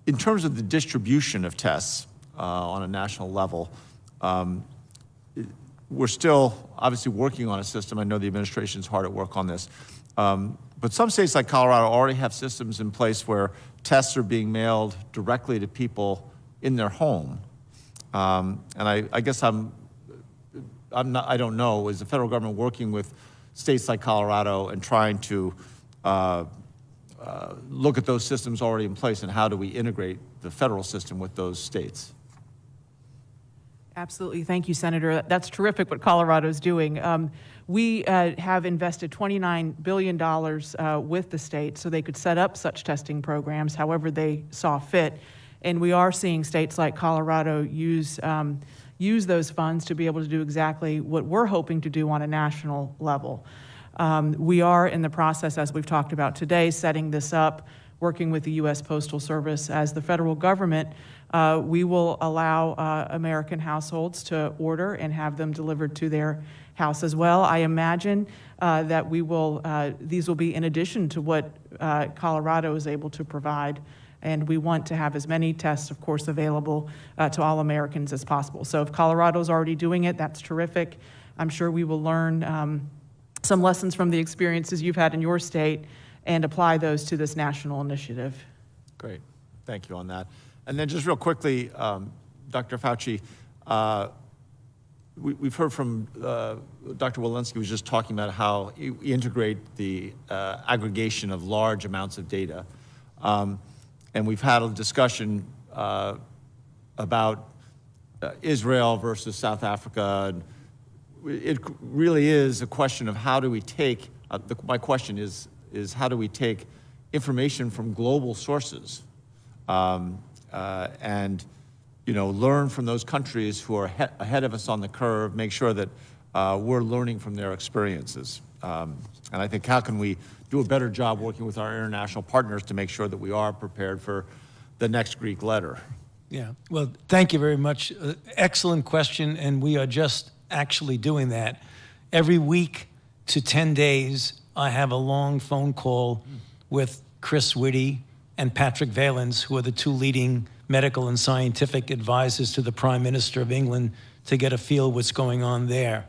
In terms of the distribution of tests on a national level, we're still obviously working on a system. I know the administration's hard at work on this. But some states like Colorado already have systems in place where tests are being mailed directly to people in their home. And I guess I don't know, is the federal government working with states like Colorado and trying to look at those systems already in place, and how do we integrate the federal system with those states? Absolutely. Thank you, Senator. That's terrific what Colorado's doing. We have invested $29 billion with the state so they could set up such testing programs however they saw fit. And we are seeing states like Colorado use those funds to be able to do exactly what we're hoping to do on a national level. We are in the process, as we've talked about today, setting this up, working with the U.S. Postal Service. As the federal government, we will allow American households to order and have them delivered to their house as well. I imagine that these will be in addition to what Colorado is able to provide, and we want to have as many tests, of course, available to all Americans as possible. So if Colorado's already doing it, that's terrific. I'm sure we will learn some lessons from the experiences you've had in your state and apply those to this national initiative. Great, thank you on that. And then just real quickly, Dr. Fauci, we've heard from Dr. Walensky was just talking about how you integrate the aggregation of large amounts of data. And we've had a discussion about Israel versus South Africa. It really is a question of how do we take, my question is how do we take information from global sources and learn from those countries who are ahead of us on the curve, make sure that we're learning from their experiences. And I think how can we do a better job working with our international partners to make sure that we are prepared for the next Greek letter? Yeah, well, thank you very much. Excellent question, and we are just actually doing that. Every week to 10 days, I have a long phone call with Chris Whitty and Patrick Valens, who are the two leading medical and scientific advisors to the Prime Minister of England, to get a feel of what's going on there.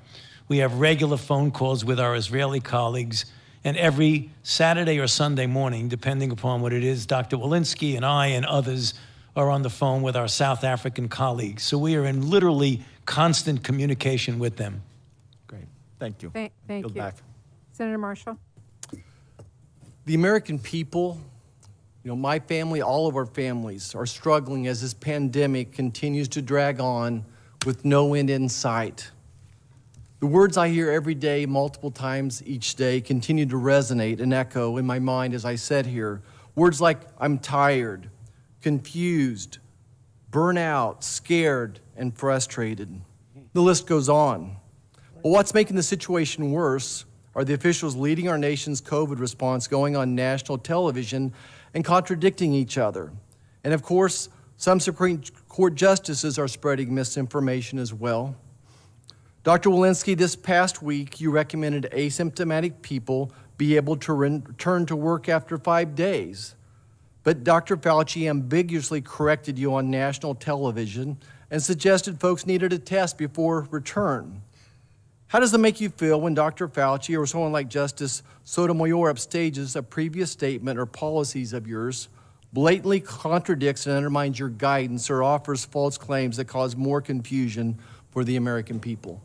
We have regular phone calls with our Israeli colleagues, and every Saturday or Sunday morning, depending upon what it is, Dr. Walensky and I and others are on the phone with our South African colleagues. So we are in literally constant communication with them. Great. Thank you. Thank you. Back. Senator Marshall. The American people, my family, all of our families are struggling as this pandemic continues to drag on with no end in sight. The words I hear every day, multiple times each day, continue to resonate and echo in my mind as I sit here. Words like, I'm tired, confused, burnout, scared, and frustrated. The list goes on. But what's making the situation worse are the officials leading our nation's COVID response going on national television and contradicting each other. And of course, some Supreme Court justices are spreading misinformation as well. Dr. Walensky, this past week, you recommended asymptomatic people be able to return to work after 5 days. But Dr. Fauci ambiguously corrected you on national television and suggested folks needed a test before return. How does it make you feel when Dr. Fauci or someone like Justice Sotomayor upstages a previous statement or policies of yours, blatantly contradicts and undermines your guidance, or offers false claims that cause more confusion for the American people?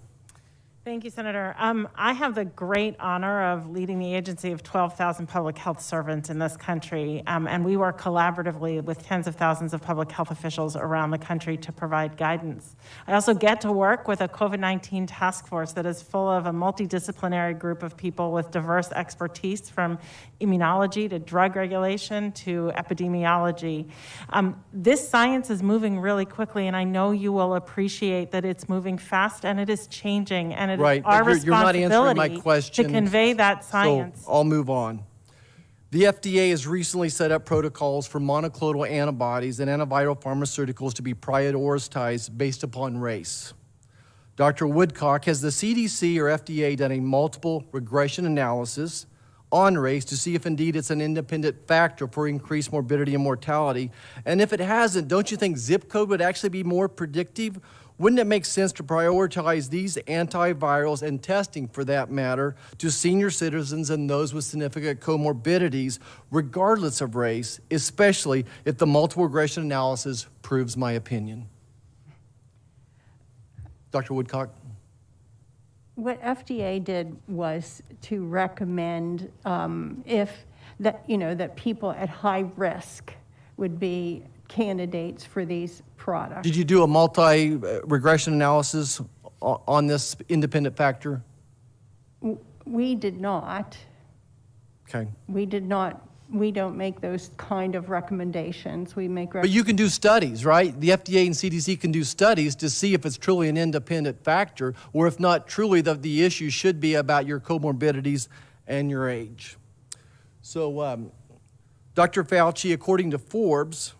Thank you, Senator. I have the great honor of leading the agency of 12,000 public health servants in this country, and we work collaboratively with tens of thousands of public health officials around the country to provide guidance. I also get to work with a COVID-19 task force that is full of a multidisciplinary group of people with diverse expertise, from immunology to drug regulation to epidemiology. This science is moving really quickly, and I know you will appreciate that it's moving fast and it is changing, and it is our you're not answering my responsibility question, to convey that science. So I'll move on. The FDA has recently set up protocols for monoclonal antibodies and antiviral pharmaceuticals to be prioritized based upon race. Dr. Woodcock, has the CDC or FDA done a multiple regression analysis on race to see if indeed it's an independent factor for increased morbidity and mortality? And if it hasn't, don't you think zip code would actually be more predictive? Wouldn't it make sense to prioritize these antivirals and testing, for that matter, to senior citizens and those with significant comorbidities, regardless of race, especially if the multiple regression analysis proves my opinion? Dr. Woodcock? What FDA did was to recommend that people at high risk would be candidates for these products. Did you do a multi-regression analysis on this independent factor? We did not. Okay. We did not. We don't make those kind of recommendations. We make. But you can do studies, right? The FDA and CDC can do studies to see if it's truly an independent factor, or if not, truly the issue should be about your comorbidities and your age. So, Dr. Fauci, according to Forbes,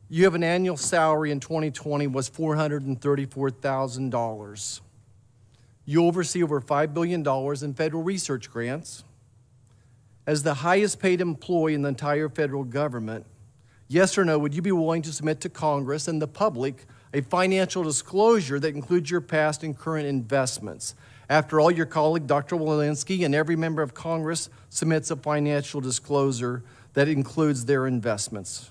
you have an annual salary in 2020 was $434,000. You oversee over $5 billion in federal research grants. As the highest paid employee in the entire federal government, yes or no, would you be willing to submit to Congress and the public a financial disclosure that includes your past and current investments? After all, your colleague, Dr. Walensky, and every member of Congress submits a financial disclosure that includes their investments.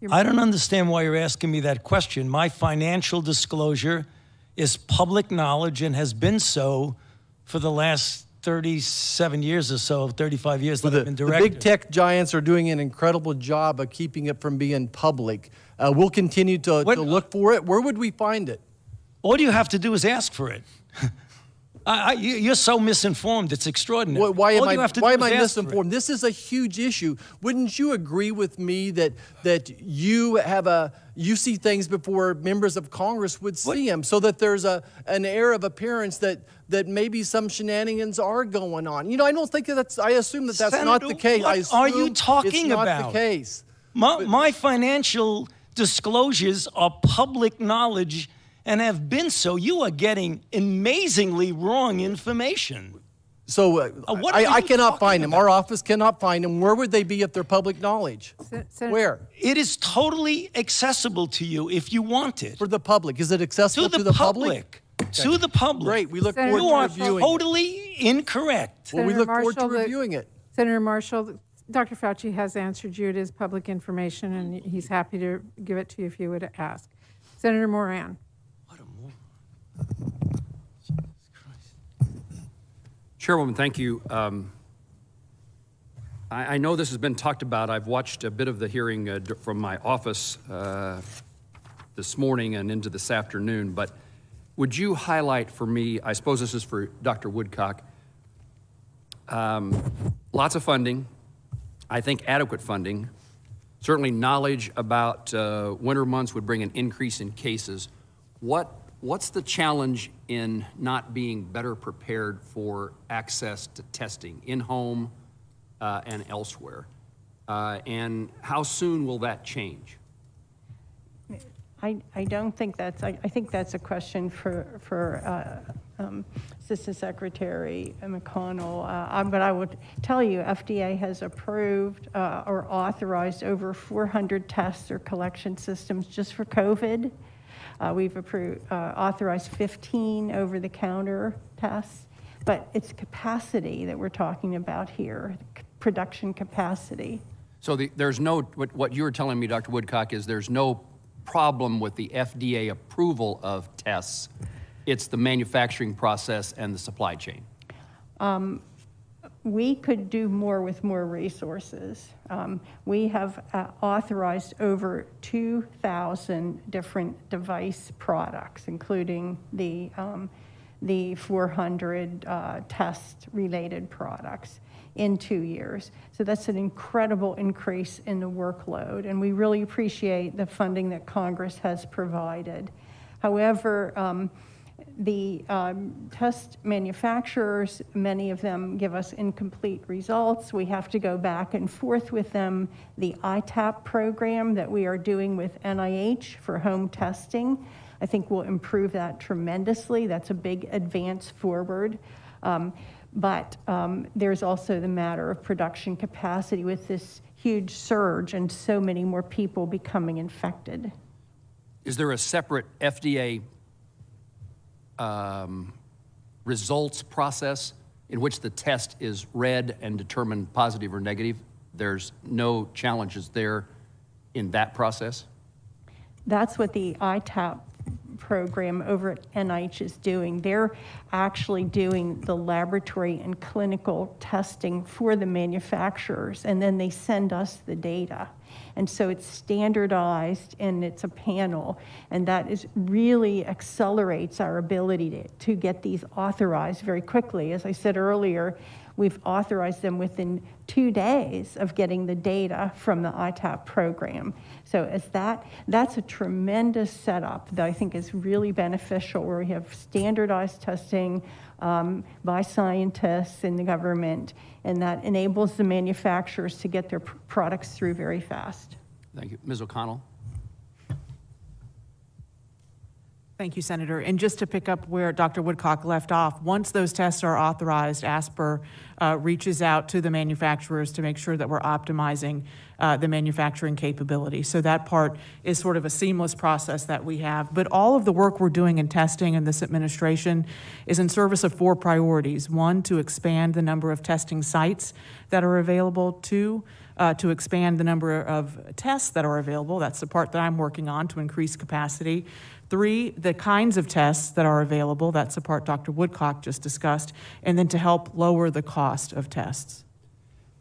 I don't understand why you're asking me that question. My financial disclosure is public knowledge and has been so for the last 37 years or so, 35 years that I've been director. The big tech giants are doing an incredible job of keeping it from being public. We'll continue to look for it. Where would we find it? All you have to do is ask for it. You're so misinformed. It's extraordinary. Why am I misinformed? This is a huge issue. Wouldn't you agree with me that you see things before members of Congress would see them, so that there's an air of appearance that maybe some shenanigans are going on? You know, I don't think that's. I assume that's Senator, not the case. What are you talking about? It's not the case. My financial disclosures are public knowledge and have been so. You are getting amazingly wrong information. So I cannot find them. Our office cannot find them. Where would they be if they're public knowledge? Where? It is totally accessible to you if you want it. For the public. Is it accessible to the public? To the public. Great. We look forward You to are reviewing totally incorrect. Well, we look forward to reviewing it. Senator Marshall, Dr. Fauci has answered you. It is public information, and he's happy to give it to you if you would ask. Senator Moran. Chairwoman, thank you. I know this has been talked about. I've watched a bit of the hearing from my office this morning and into this afternoon, but would you highlight for me, I suppose this is for Dr. Woodcock, lots of funding, I think adequate funding, certainly knowledge about winter months would bring an increase in cases. What's the challenge in not being better prepared for access to testing in-home and elsewhere? And how soon will that change? I don't think that's, I think that's a question for Assistant Secretary McConnell. But I would tell you, FDA has approved or authorized over 400 tests or collection systems just for COVID. We've authorized 15 over-the-counter tests, but it's capacity that we're talking about here, production capacity. So there's no, what you were telling me, Dr. Woodcock, is there's no problem with the FDA approval of tests. It's the manufacturing process and the supply chain. We could do more with more resources. We have authorized over 2,000 different device products, including the 400 test-related products in 2 years. So that's an incredible increase in the workload, and we really appreciate the funding that Congress has provided. However, the test manufacturers, many of them give us incomplete results. We have to go back and forth with them. The ITAP program that we are doing with NIH for home testing, I think will improve that tremendously. That's a big advance forward. But there's also the matter of production capacity with this huge surge and so many more people becoming infected. Is there a separate FDA results process in which the test is read and determined positive or negative? There's no challenges there in that process? That's what the ITAP program over at NIH is doing. They're actually doing the laboratory and clinical testing for the manufacturers, and then they send us the data. And so it's standardized and it's a panel, and that is really accelerates our ability to get these authorized very quickly. As I said earlier, we've authorized them within 2 days of getting the data from the ITAP program. So as that's a tremendous setup that I think is really beneficial, where we have standardized testing by scientists in the government, and that enables the manufacturers to get their products through very fast. Thank you. Ms. O'Connell. Thank you, Senator. And just to pick up where Dr. Woodcock left off, once those tests are authorized, ASPR reaches out to the manufacturers to make sure that we're optimizing the manufacturing capability. So that part is sort of a seamless process that we have. But all of the work we're doing in testing in this administration is in service of 4 priorities. 1, to expand the number of testing sites that are available. 2, to expand the number of tests that are available. That's the part that I'm working on, to increase capacity. 3, the kinds of tests that are available. That's the part Dr. Woodcock just discussed. And then to help lower the cost of tests.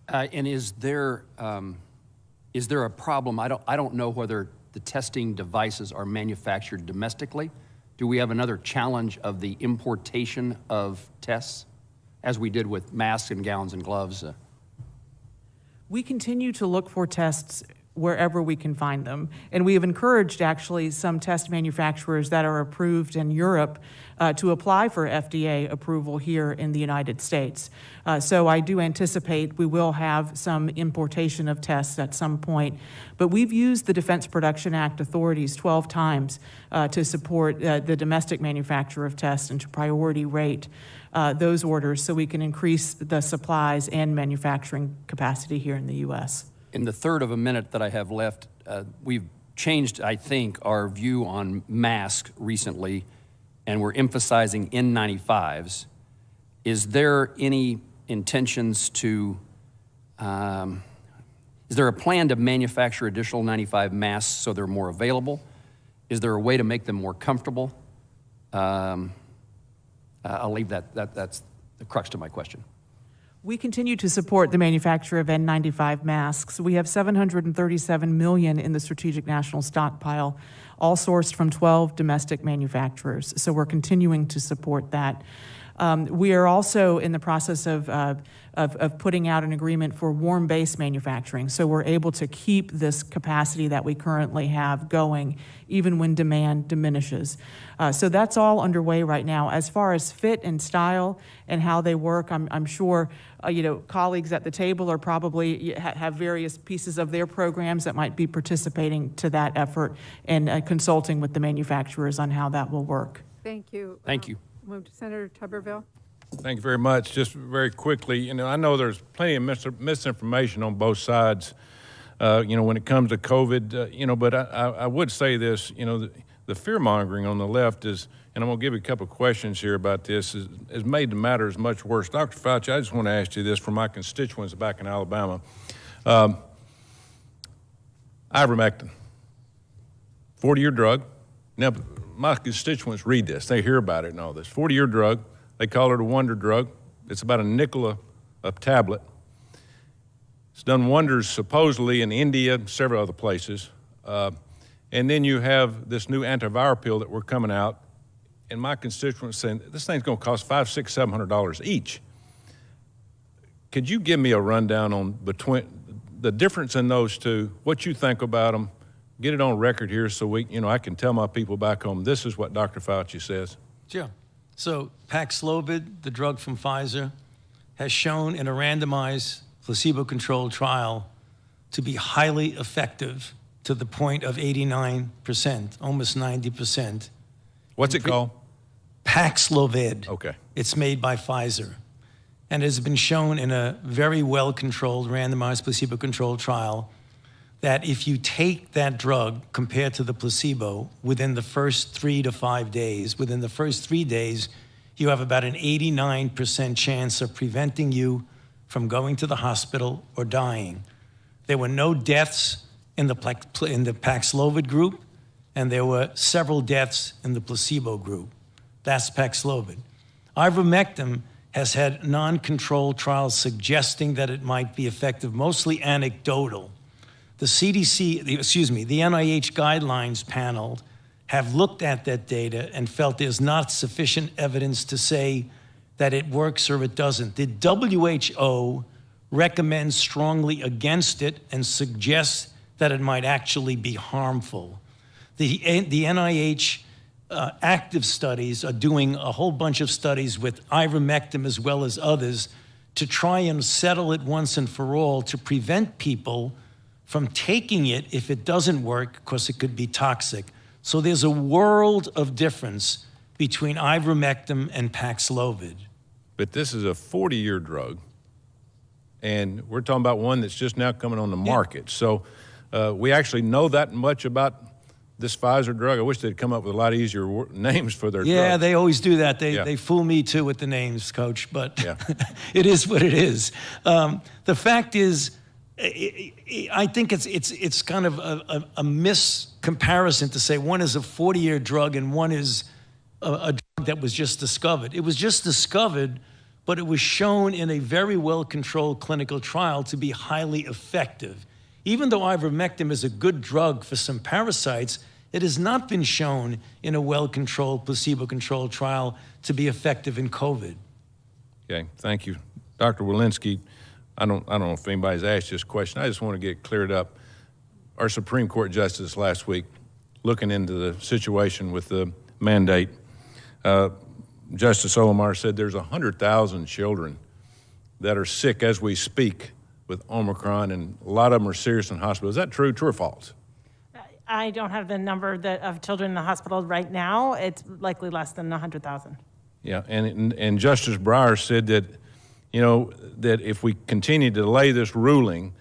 And is there a problem? I don't know whether the testing devices are manufactured domestically. Do we have another challenge of the importation of tests, as we did with masks and gowns and gloves? We continue to look for tests wherever we can find them. And we have encouraged actually some test manufacturers that are approved in Europe to apply for FDA approval here in the United States. So I do anticipate we will have some importation of tests at some point. But we've used the Defense Production Act authorities 12 times to support the domestic manufacture of tests and to priority rate those orders so we can increase the supplies and manufacturing capacity here in the U.S. In the third of a minute that I have left, we've changed, I think, our view on masks recently, and we're emphasizing N95s. Is there any intentions to, is there a plan to manufacture additional 95 masks so they're more available? Is there a way to make them more comfortable? I'll leave that, that's the crux to my question. We continue to support the manufacture of N95 masks. We have 737 million in the Strategic National Stockpile, all sourced from 12 domestic manufacturers. So we're continuing to support that. We are also in the process of putting out an agreement for warm base manufacturing. So we're able to keep this capacity that we currently have going, even when demand diminishes. So that's all underway right now. As far as fit and style and how they work, I'm sure colleagues at the table are probably have various pieces of their programs that might be participating to that effort and consulting with the manufacturers on how that will work. Thank you. Thank you. Move to Senator Tuberville. Thank you very much. Just very quickly, I know there's plenty of misinformation on both sides, when it comes to COVID, but I would say this, the fear-mongering on the left is, and I'm going to give you a couple of questions here about this, has made the matters much worse. Dr. Fauci, I just want to ask you this for my constituents back in Alabama. Ivermectin, 40-year drug. Now, my constituents read this. They hear about it and all this. 40-year drug. They call it a wonder drug. It's about a nickel a tablet. It's done wonders supposedly in India, several other places. And then you have this new antiviral pill that we're coming out. And my constituents saying, this thing's going to cost $500, $600, $700 each. Could you give me a rundown on between the difference in those two, what you think about them? Get it on record here so I can tell my people back home, this is what Dr. Fauci says. Sure. So Paxlovid, the drug from Pfizer, has shown in a randomized placebo-controlled trial to be highly effective to the point of 89%, almost 90%. What's it called? Paxlovid. Okay. It's made by Pfizer. And it has been shown in a very well-controlled, randomized placebo-controlled trial that if you take that drug compared to the placebo within the first 3 to 5 days, within the first 3 days, you have about an 89% chance of preventing you from going to the hospital or dying. There were no deaths in the Paxlovid group, and there were several deaths in the placebo group. That's Paxlovid. Ivermectin has had non-controlled trials suggesting that it might be effective, mostly anecdotal. The CDC, the NIH guidelines panel have looked at that data and felt there's not sufficient evidence to say that it works or it doesn't. The WHO recommends strongly against it and suggests that it might actually be harmful. The NIH active studies are doing a whole bunch of studies with ivermectin as well as others to try and settle it once and for all to prevent people from taking it if it doesn't work, because it could be toxic. So there's a world of difference between ivermectin and Paxlovid. But this is a 40-year drug, and we're talking about one that's just now coming on the market. So we actually know that much about this Pfizer drug. I wish they'd come up with a lot easier names for their Yeah, drugs. they always do that. They fool me too with the names, Coach, but Yeah. it is what it is. The fact is, I think it's kind of a miscomparison to say one is a 40-year drug and one is a drug that was just discovered. It was just discovered, but it was shown in a very well-controlled clinical trial to be highly effective. Even though ivermectin is a good drug for some parasites, it has not been shown in a well-controlled, placebo-controlled trial to be effective in COVID. Okay, thank you. Dr. Walensky, I don't know if anybody's asked this question. I just want to get cleared up. Our Supreme Court Justice last week, looking into the situation with the mandate, Justice Omar said there's 100,000 children that are sick as we speak with Omicron, and a lot of them are serious in hospital. Is that true or false? I don't have the number of children in the hospital right now. It's likely less than 100,000. Yeah, and Justice Breyer said that, you know, that if we continue to delay this ruling,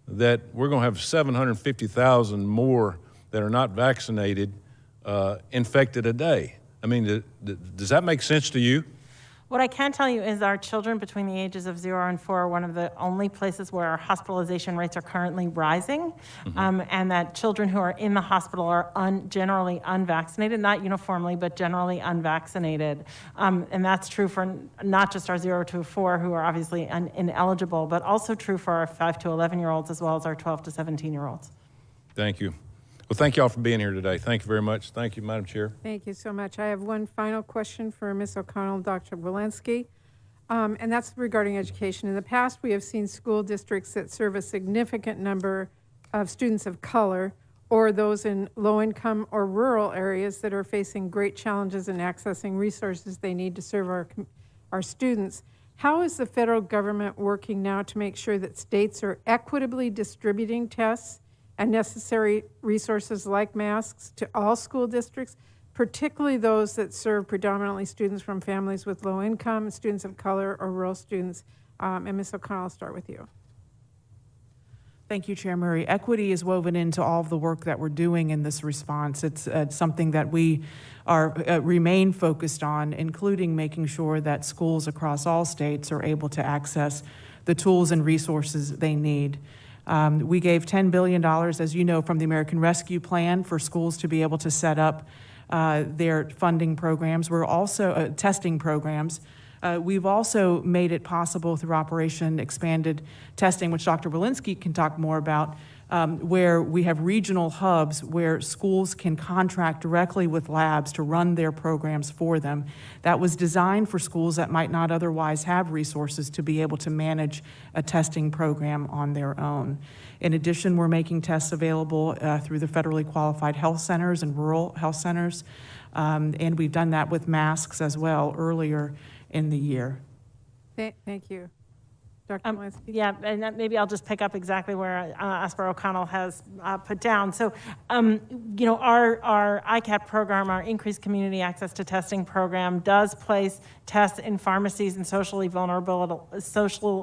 that we're going to have 750,000 more that are not vaccinated infected a day. I mean, does that make sense to you? What I can tell you is our children between the ages of 0 and 4 are one of the only places where our hospitalization rates are currently rising, and that children who are in the hospital are generally unvaccinated, not uniformly, but generally unvaccinated. And that's true for not just our 0 to 4 who are obviously ineligible, but also true for our 5 to 11-year-olds as well as our 12 to 17-year-olds. Thank you. Well, thank you all for being here today. Thank you very much. Thank you, Madam Chair. Thank you so much. I have one final question for Ms. O'Connell, Dr. Walensky, and that's regarding education. In the past, we have seen school districts that serve a significant number of students of color or those in low-income or rural areas that are facing great challenges in accessing resources they need to serve our students. How is the federal government working now to make sure that states are equitably distributing tests and necessary resources like masks to all school districts, particularly those that serve predominantly students from families with low income, students of color, or rural students? And Ms. O'Connell, I'll start with you. Thank you, Chair Murray. Equity is woven into all of the work that we're doing in this response. It's something that we remain focused on, including making sure that schools across all states are able to access the tools and resources they need. We gave $10 billion, as you know, from the American Rescue Plan for schools to be able to set up their funding programs. We're also testing programs. We've also made it possible through Operation Expanded Testing, which Dr. Walensky can talk more about, where we have regional hubs where schools can contract directly with labs to run their programs for them. That was designed for schools that might not otherwise have resources to be able to manage a testing program on their own. In addition, we're making tests available through the federally qualified health centers and rural health centers, and we've done that with masks as well earlier in the year. Thank you. Dr. Walensky? Yeah, and maybe I'll just pick up exactly where Asper O'Connell has put down. So, you know, our ICAP program, our Increased Community Access to Testing program, does place tests in pharmacies and social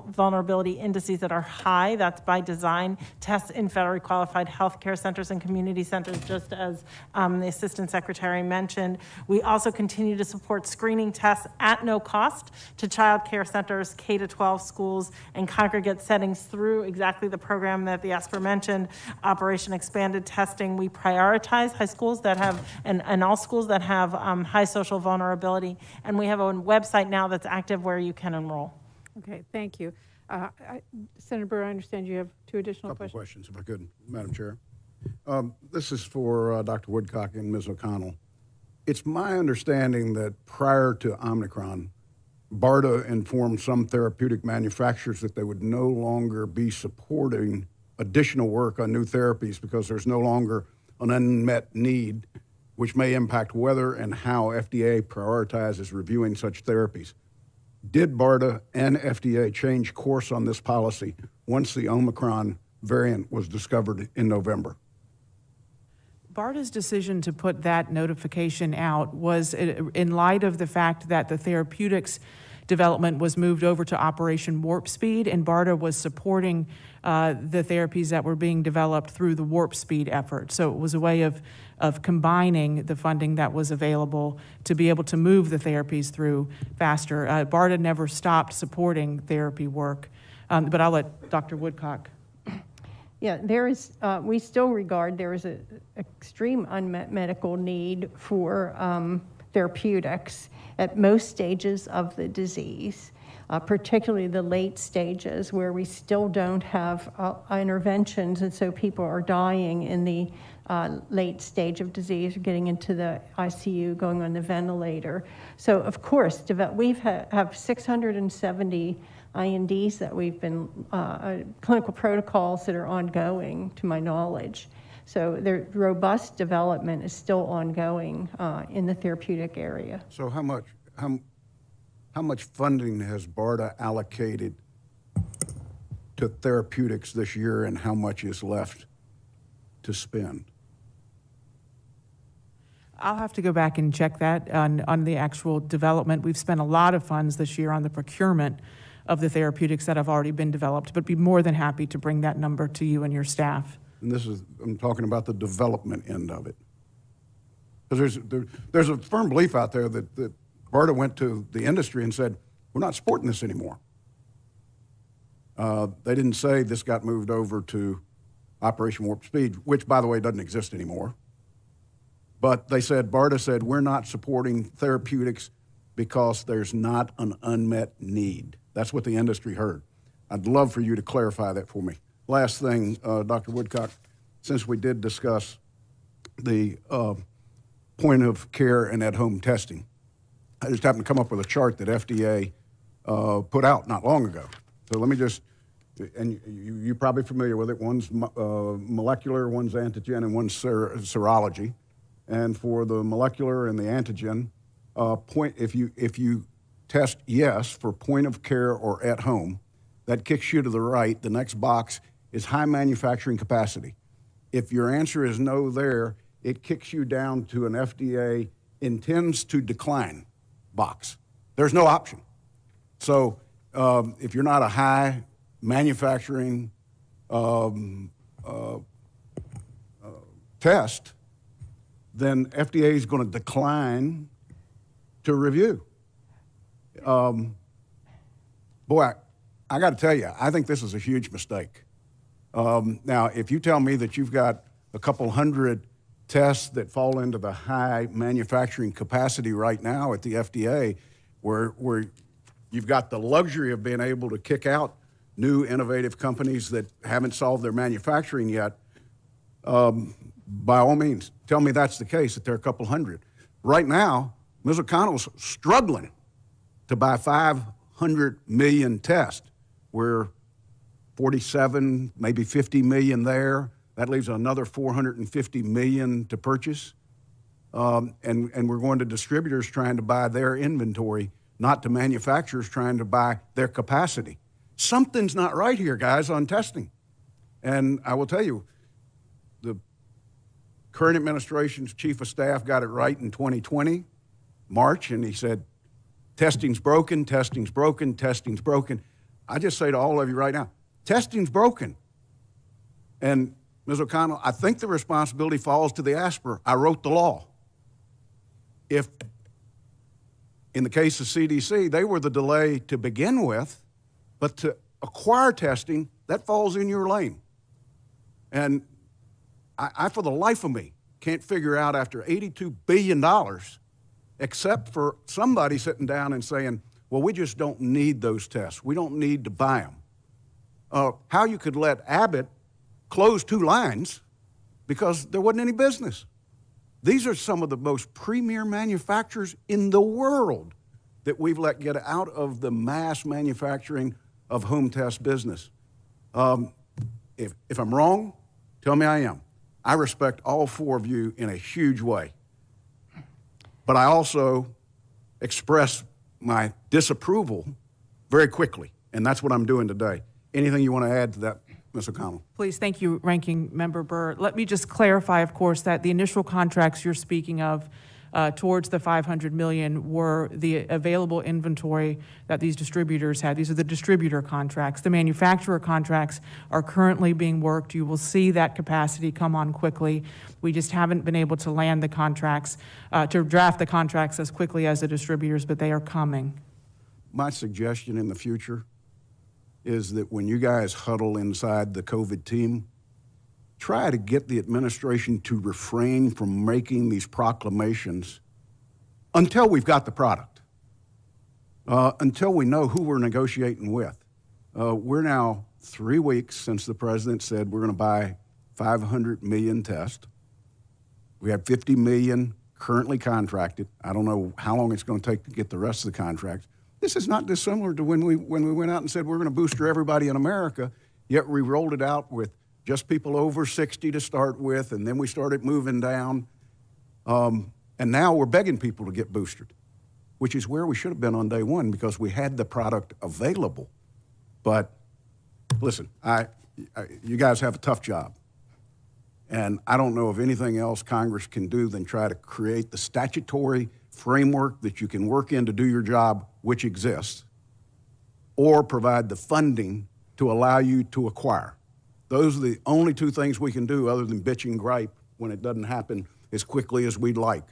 vulnerability indices that are high. That's by design. Tests in federally qualified healthcare centers and community centers, just as the Assistant Secretary mentioned. We also continue to support screening tests at no cost to child care centers, K-12 schools, and congregate settings through exactly the program that the Asper mentioned, Operation Expanded Testing. We prioritize high schools that have, and all schools that have high social vulnerability. And we have a website now that's active where you can enroll. Okay, thank you. Senator Burr, I understand you have two additional questions. questions. Questions, if I could, Madam Chair. This is for Dr. Woodcock and Ms. O'Connell. It's my understanding that prior to Omicron, BARDA informed some therapeutic manufacturers that they would no longer be supporting additional work on new therapies because there's no longer an unmet need, which may impact whether and how FDA prioritizes reviewing such therapies. Did BARDA and FDA change course on this policy once the Omicron variant was discovered in November? BARDA's decision to put that notification out was in light of the fact that the therapeutics development was moved over to Operation Warp Speed, and BARDA was supporting the therapies that were being developed through the Warp Speed effort. So it was a way of combining the funding that was available to be able to move the therapies through faster. BARDA never stopped supporting therapy work, but I'll let Dr. Woodcock. Yeah, there is, we still regard there is an extreme unmet medical need for therapeutics at most stages of the disease, particularly the late stages where we still don't have interventions, and so people are dying in the late stage of disease, getting into the ICU, going on the ventilator. So of course, we have 670 INDs that we've been, clinical protocols that are ongoing, to my knowledge. So the robust development is still ongoing in the therapeutic area. So how much funding has BARDA allocated to therapeutics this year, and how much is left to spend? I'll have to go back and check that on the actual development. We've spent a lot of funds this year on the procurement of the therapeutics that have already been developed, but be more than happy to bring that number to you and your staff. And I'm talking about the development end of it. Because there's a firm belief out there that BARDA went to the industry and said, we're not supporting this anymore. They didn't say this got moved over to Operation Warp Speed, which, by the way, doesn't exist anymore. But they said, BARDA said, we're not supporting therapeutics because there's not an unmet need. That's what the industry heard. I'd love for you to clarify that for me. Last thing, Dr. Woodcock, since we did discuss the point of care and at-home testing, I just happened to come up with a chart that FDA put out not long ago. So let me just, and you're probably familiar with it. One's molecular, one's antigen, and one's serology. And for the molecular and the antigen, if you test yes for point of care or at home, that kicks you to the right. The next box is high manufacturing capacity. If your answer is no there, it kicks you down to an FDA intends to decline box. There's no option. So if you're not a high manufacturing test, then FDA is going to decline to review. Boy, I got to tell you, I think this is a huge mistake. Now, if you tell me that you've got a couple hundred tests that fall into the high manufacturing capacity right now at the FDA, where you've got the luxury of being able to kick out new innovative companies that haven't solved their manufacturing yet, by all means, tell me that's the case, that there are a couple hundred. Right now, Ms. O'Connell's struggling to buy 500 million tests. We're 47, maybe 50 million there. That leaves another 450 million to purchase. And we're going to distributors trying to buy their inventory, not to manufacturers trying to buy their capacity. Something's not right here, guys, on testing. And I will tell you, the current administration's chief of staff got it right in 2020, March, and he said, testing's broken, testing's broken, testing's broken. I just say to all of you right now, testing's broken. And Ms. O'Connell, I think the responsibility falls to the ASPR. I wrote the law. If, in the case of CDC, they were the delay to begin with, but to acquire testing, that falls in your lane. And I, for the life of me, can't figure out after $82 billion, except for somebody sitting down and saying, well, we just don't need those tests. We don't need to buy them. How you could let Abbott close 2 lines because there wasn't any business. These are some of the most premier manufacturers in the world that we've let get out of the mass manufacturing of home test business. If I'm wrong, tell me I am. I respect all 4 of you in a huge way. But I also express my disapproval very quickly, and that's what I'm doing today. Anything you want to add to that? Ms. O'Connell. Please, thank you, Ranking Member Burr. Let me just clarify, of course, that the initial contracts you're speaking of towards the $500 million were the available inventory that these distributors had. These are the distributor contracts. The manufacturer contracts are currently being worked. You will see that capacity come on quickly. We just haven't been able to land the contracts, to draft the contracts as quickly as the distributors, but they are coming. My suggestion in the future is that when you guys huddle inside the COVID team, try to get the administration to refrain from making these proclamations until we've got the product, until we know who we're negotiating with. We're now 3 weeks since the president said we're going to buy 500 million tests. We have 50 million currently contracted. I don't know how long it's going to take to get the rest of the contracts. This is not dissimilar to when we went out and said we're going to booster everybody in America, yet we rolled it out with just people over 60 to start with, and then we started moving down. And now we're begging people to get boosted, which is where we should have been on day one because we had the product available. But listen, you guys have a tough job. And I don't know of anything else Congress can do than try to create the statutory framework that you can work in to do your job, which exists, or provide the funding to allow you to acquire. Those are the only two things we can do other than bitch and gripe when it doesn't happen as quickly as we'd like.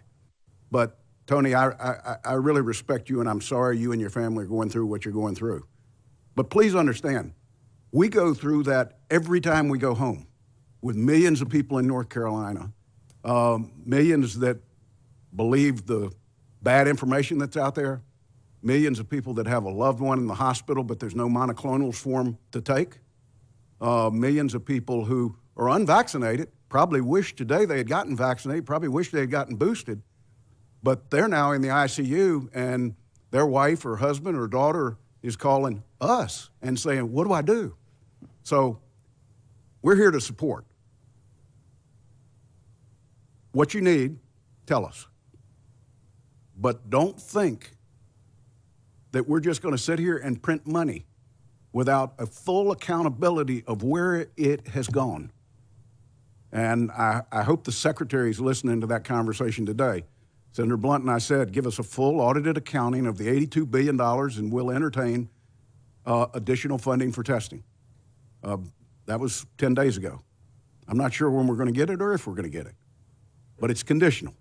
But Tony, I really respect you, and I'm sorry you and your family are going through what you're going through. But please understand, we go through that every time we go home with millions of people in North Carolina, millions that believe the bad information that's out there, millions of people that have a loved one in the hospital but there's no monoclonals for them to take, millions of people who are unvaccinated, probably wish today they had gotten vaccinated, probably wish they had gotten boosted, but they're now in the ICU and their wife or husband or daughter is calling us and saying, what do I do? So we're here to support. What you need, tell us. But don't think that we're just going to sit here and print money without a full accountability of where it has gone. And I hope the Secretary is listening to that conversation today. Senator Blunt and I said, give us a full audited accounting of the $82 billion and we'll entertain additional funding for testing. That was 10 days ago. I'm not sure when we're going to get it or if we're going to get it, but it's conditional.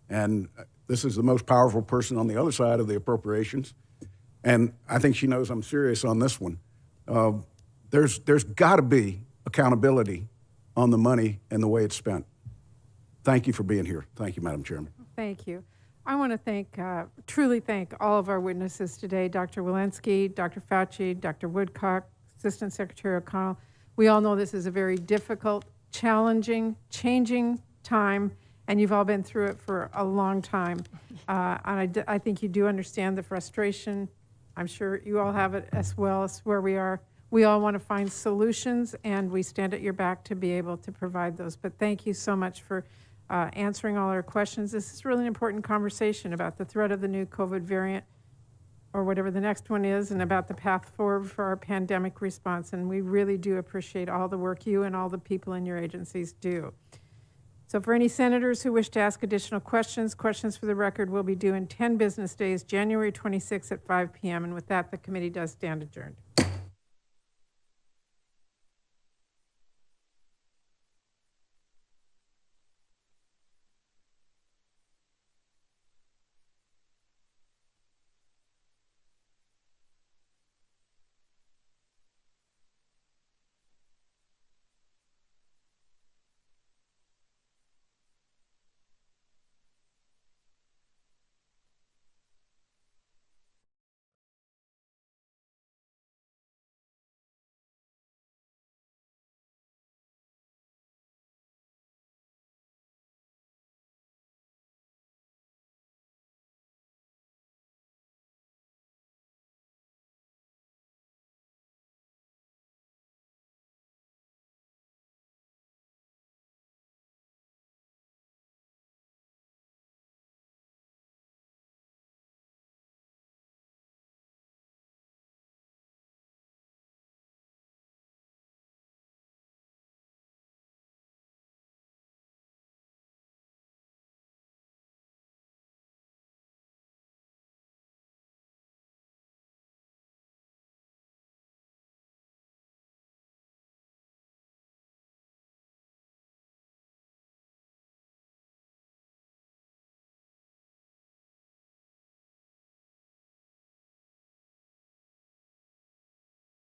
And this is the most powerful person on the other side of the appropriations. And I think she knows I'm serious on this one. There's got to be accountability on the money and the way it's spent. Thank you for being here. Thank you, Madam Chairman. Thank you. I want to truly thank all of our witnesses today, Dr. Walensky, Dr. Fauci, Dr. Woodcock, Assistant Secretary O'Connell. We all know this is a very difficult, challenging, changing time, and you've all been through it for a long time. And I think you do understand the frustration. I'm sure you all have it as well as where we are. We all want to find solutions, and we stand at your back to be able to provide those. But thank you so much for answering all our questions. This is really an important conversation about the threat of the new COVID variant, or whatever the next one is, and about the path forward for our pandemic response. And we really do appreciate all the work you and all the people in your agencies do. So for any senators who wish to ask additional questions for the record will be due in 10 business days, January 26th at 5 p.m. And with that, the committee does stand adjourned.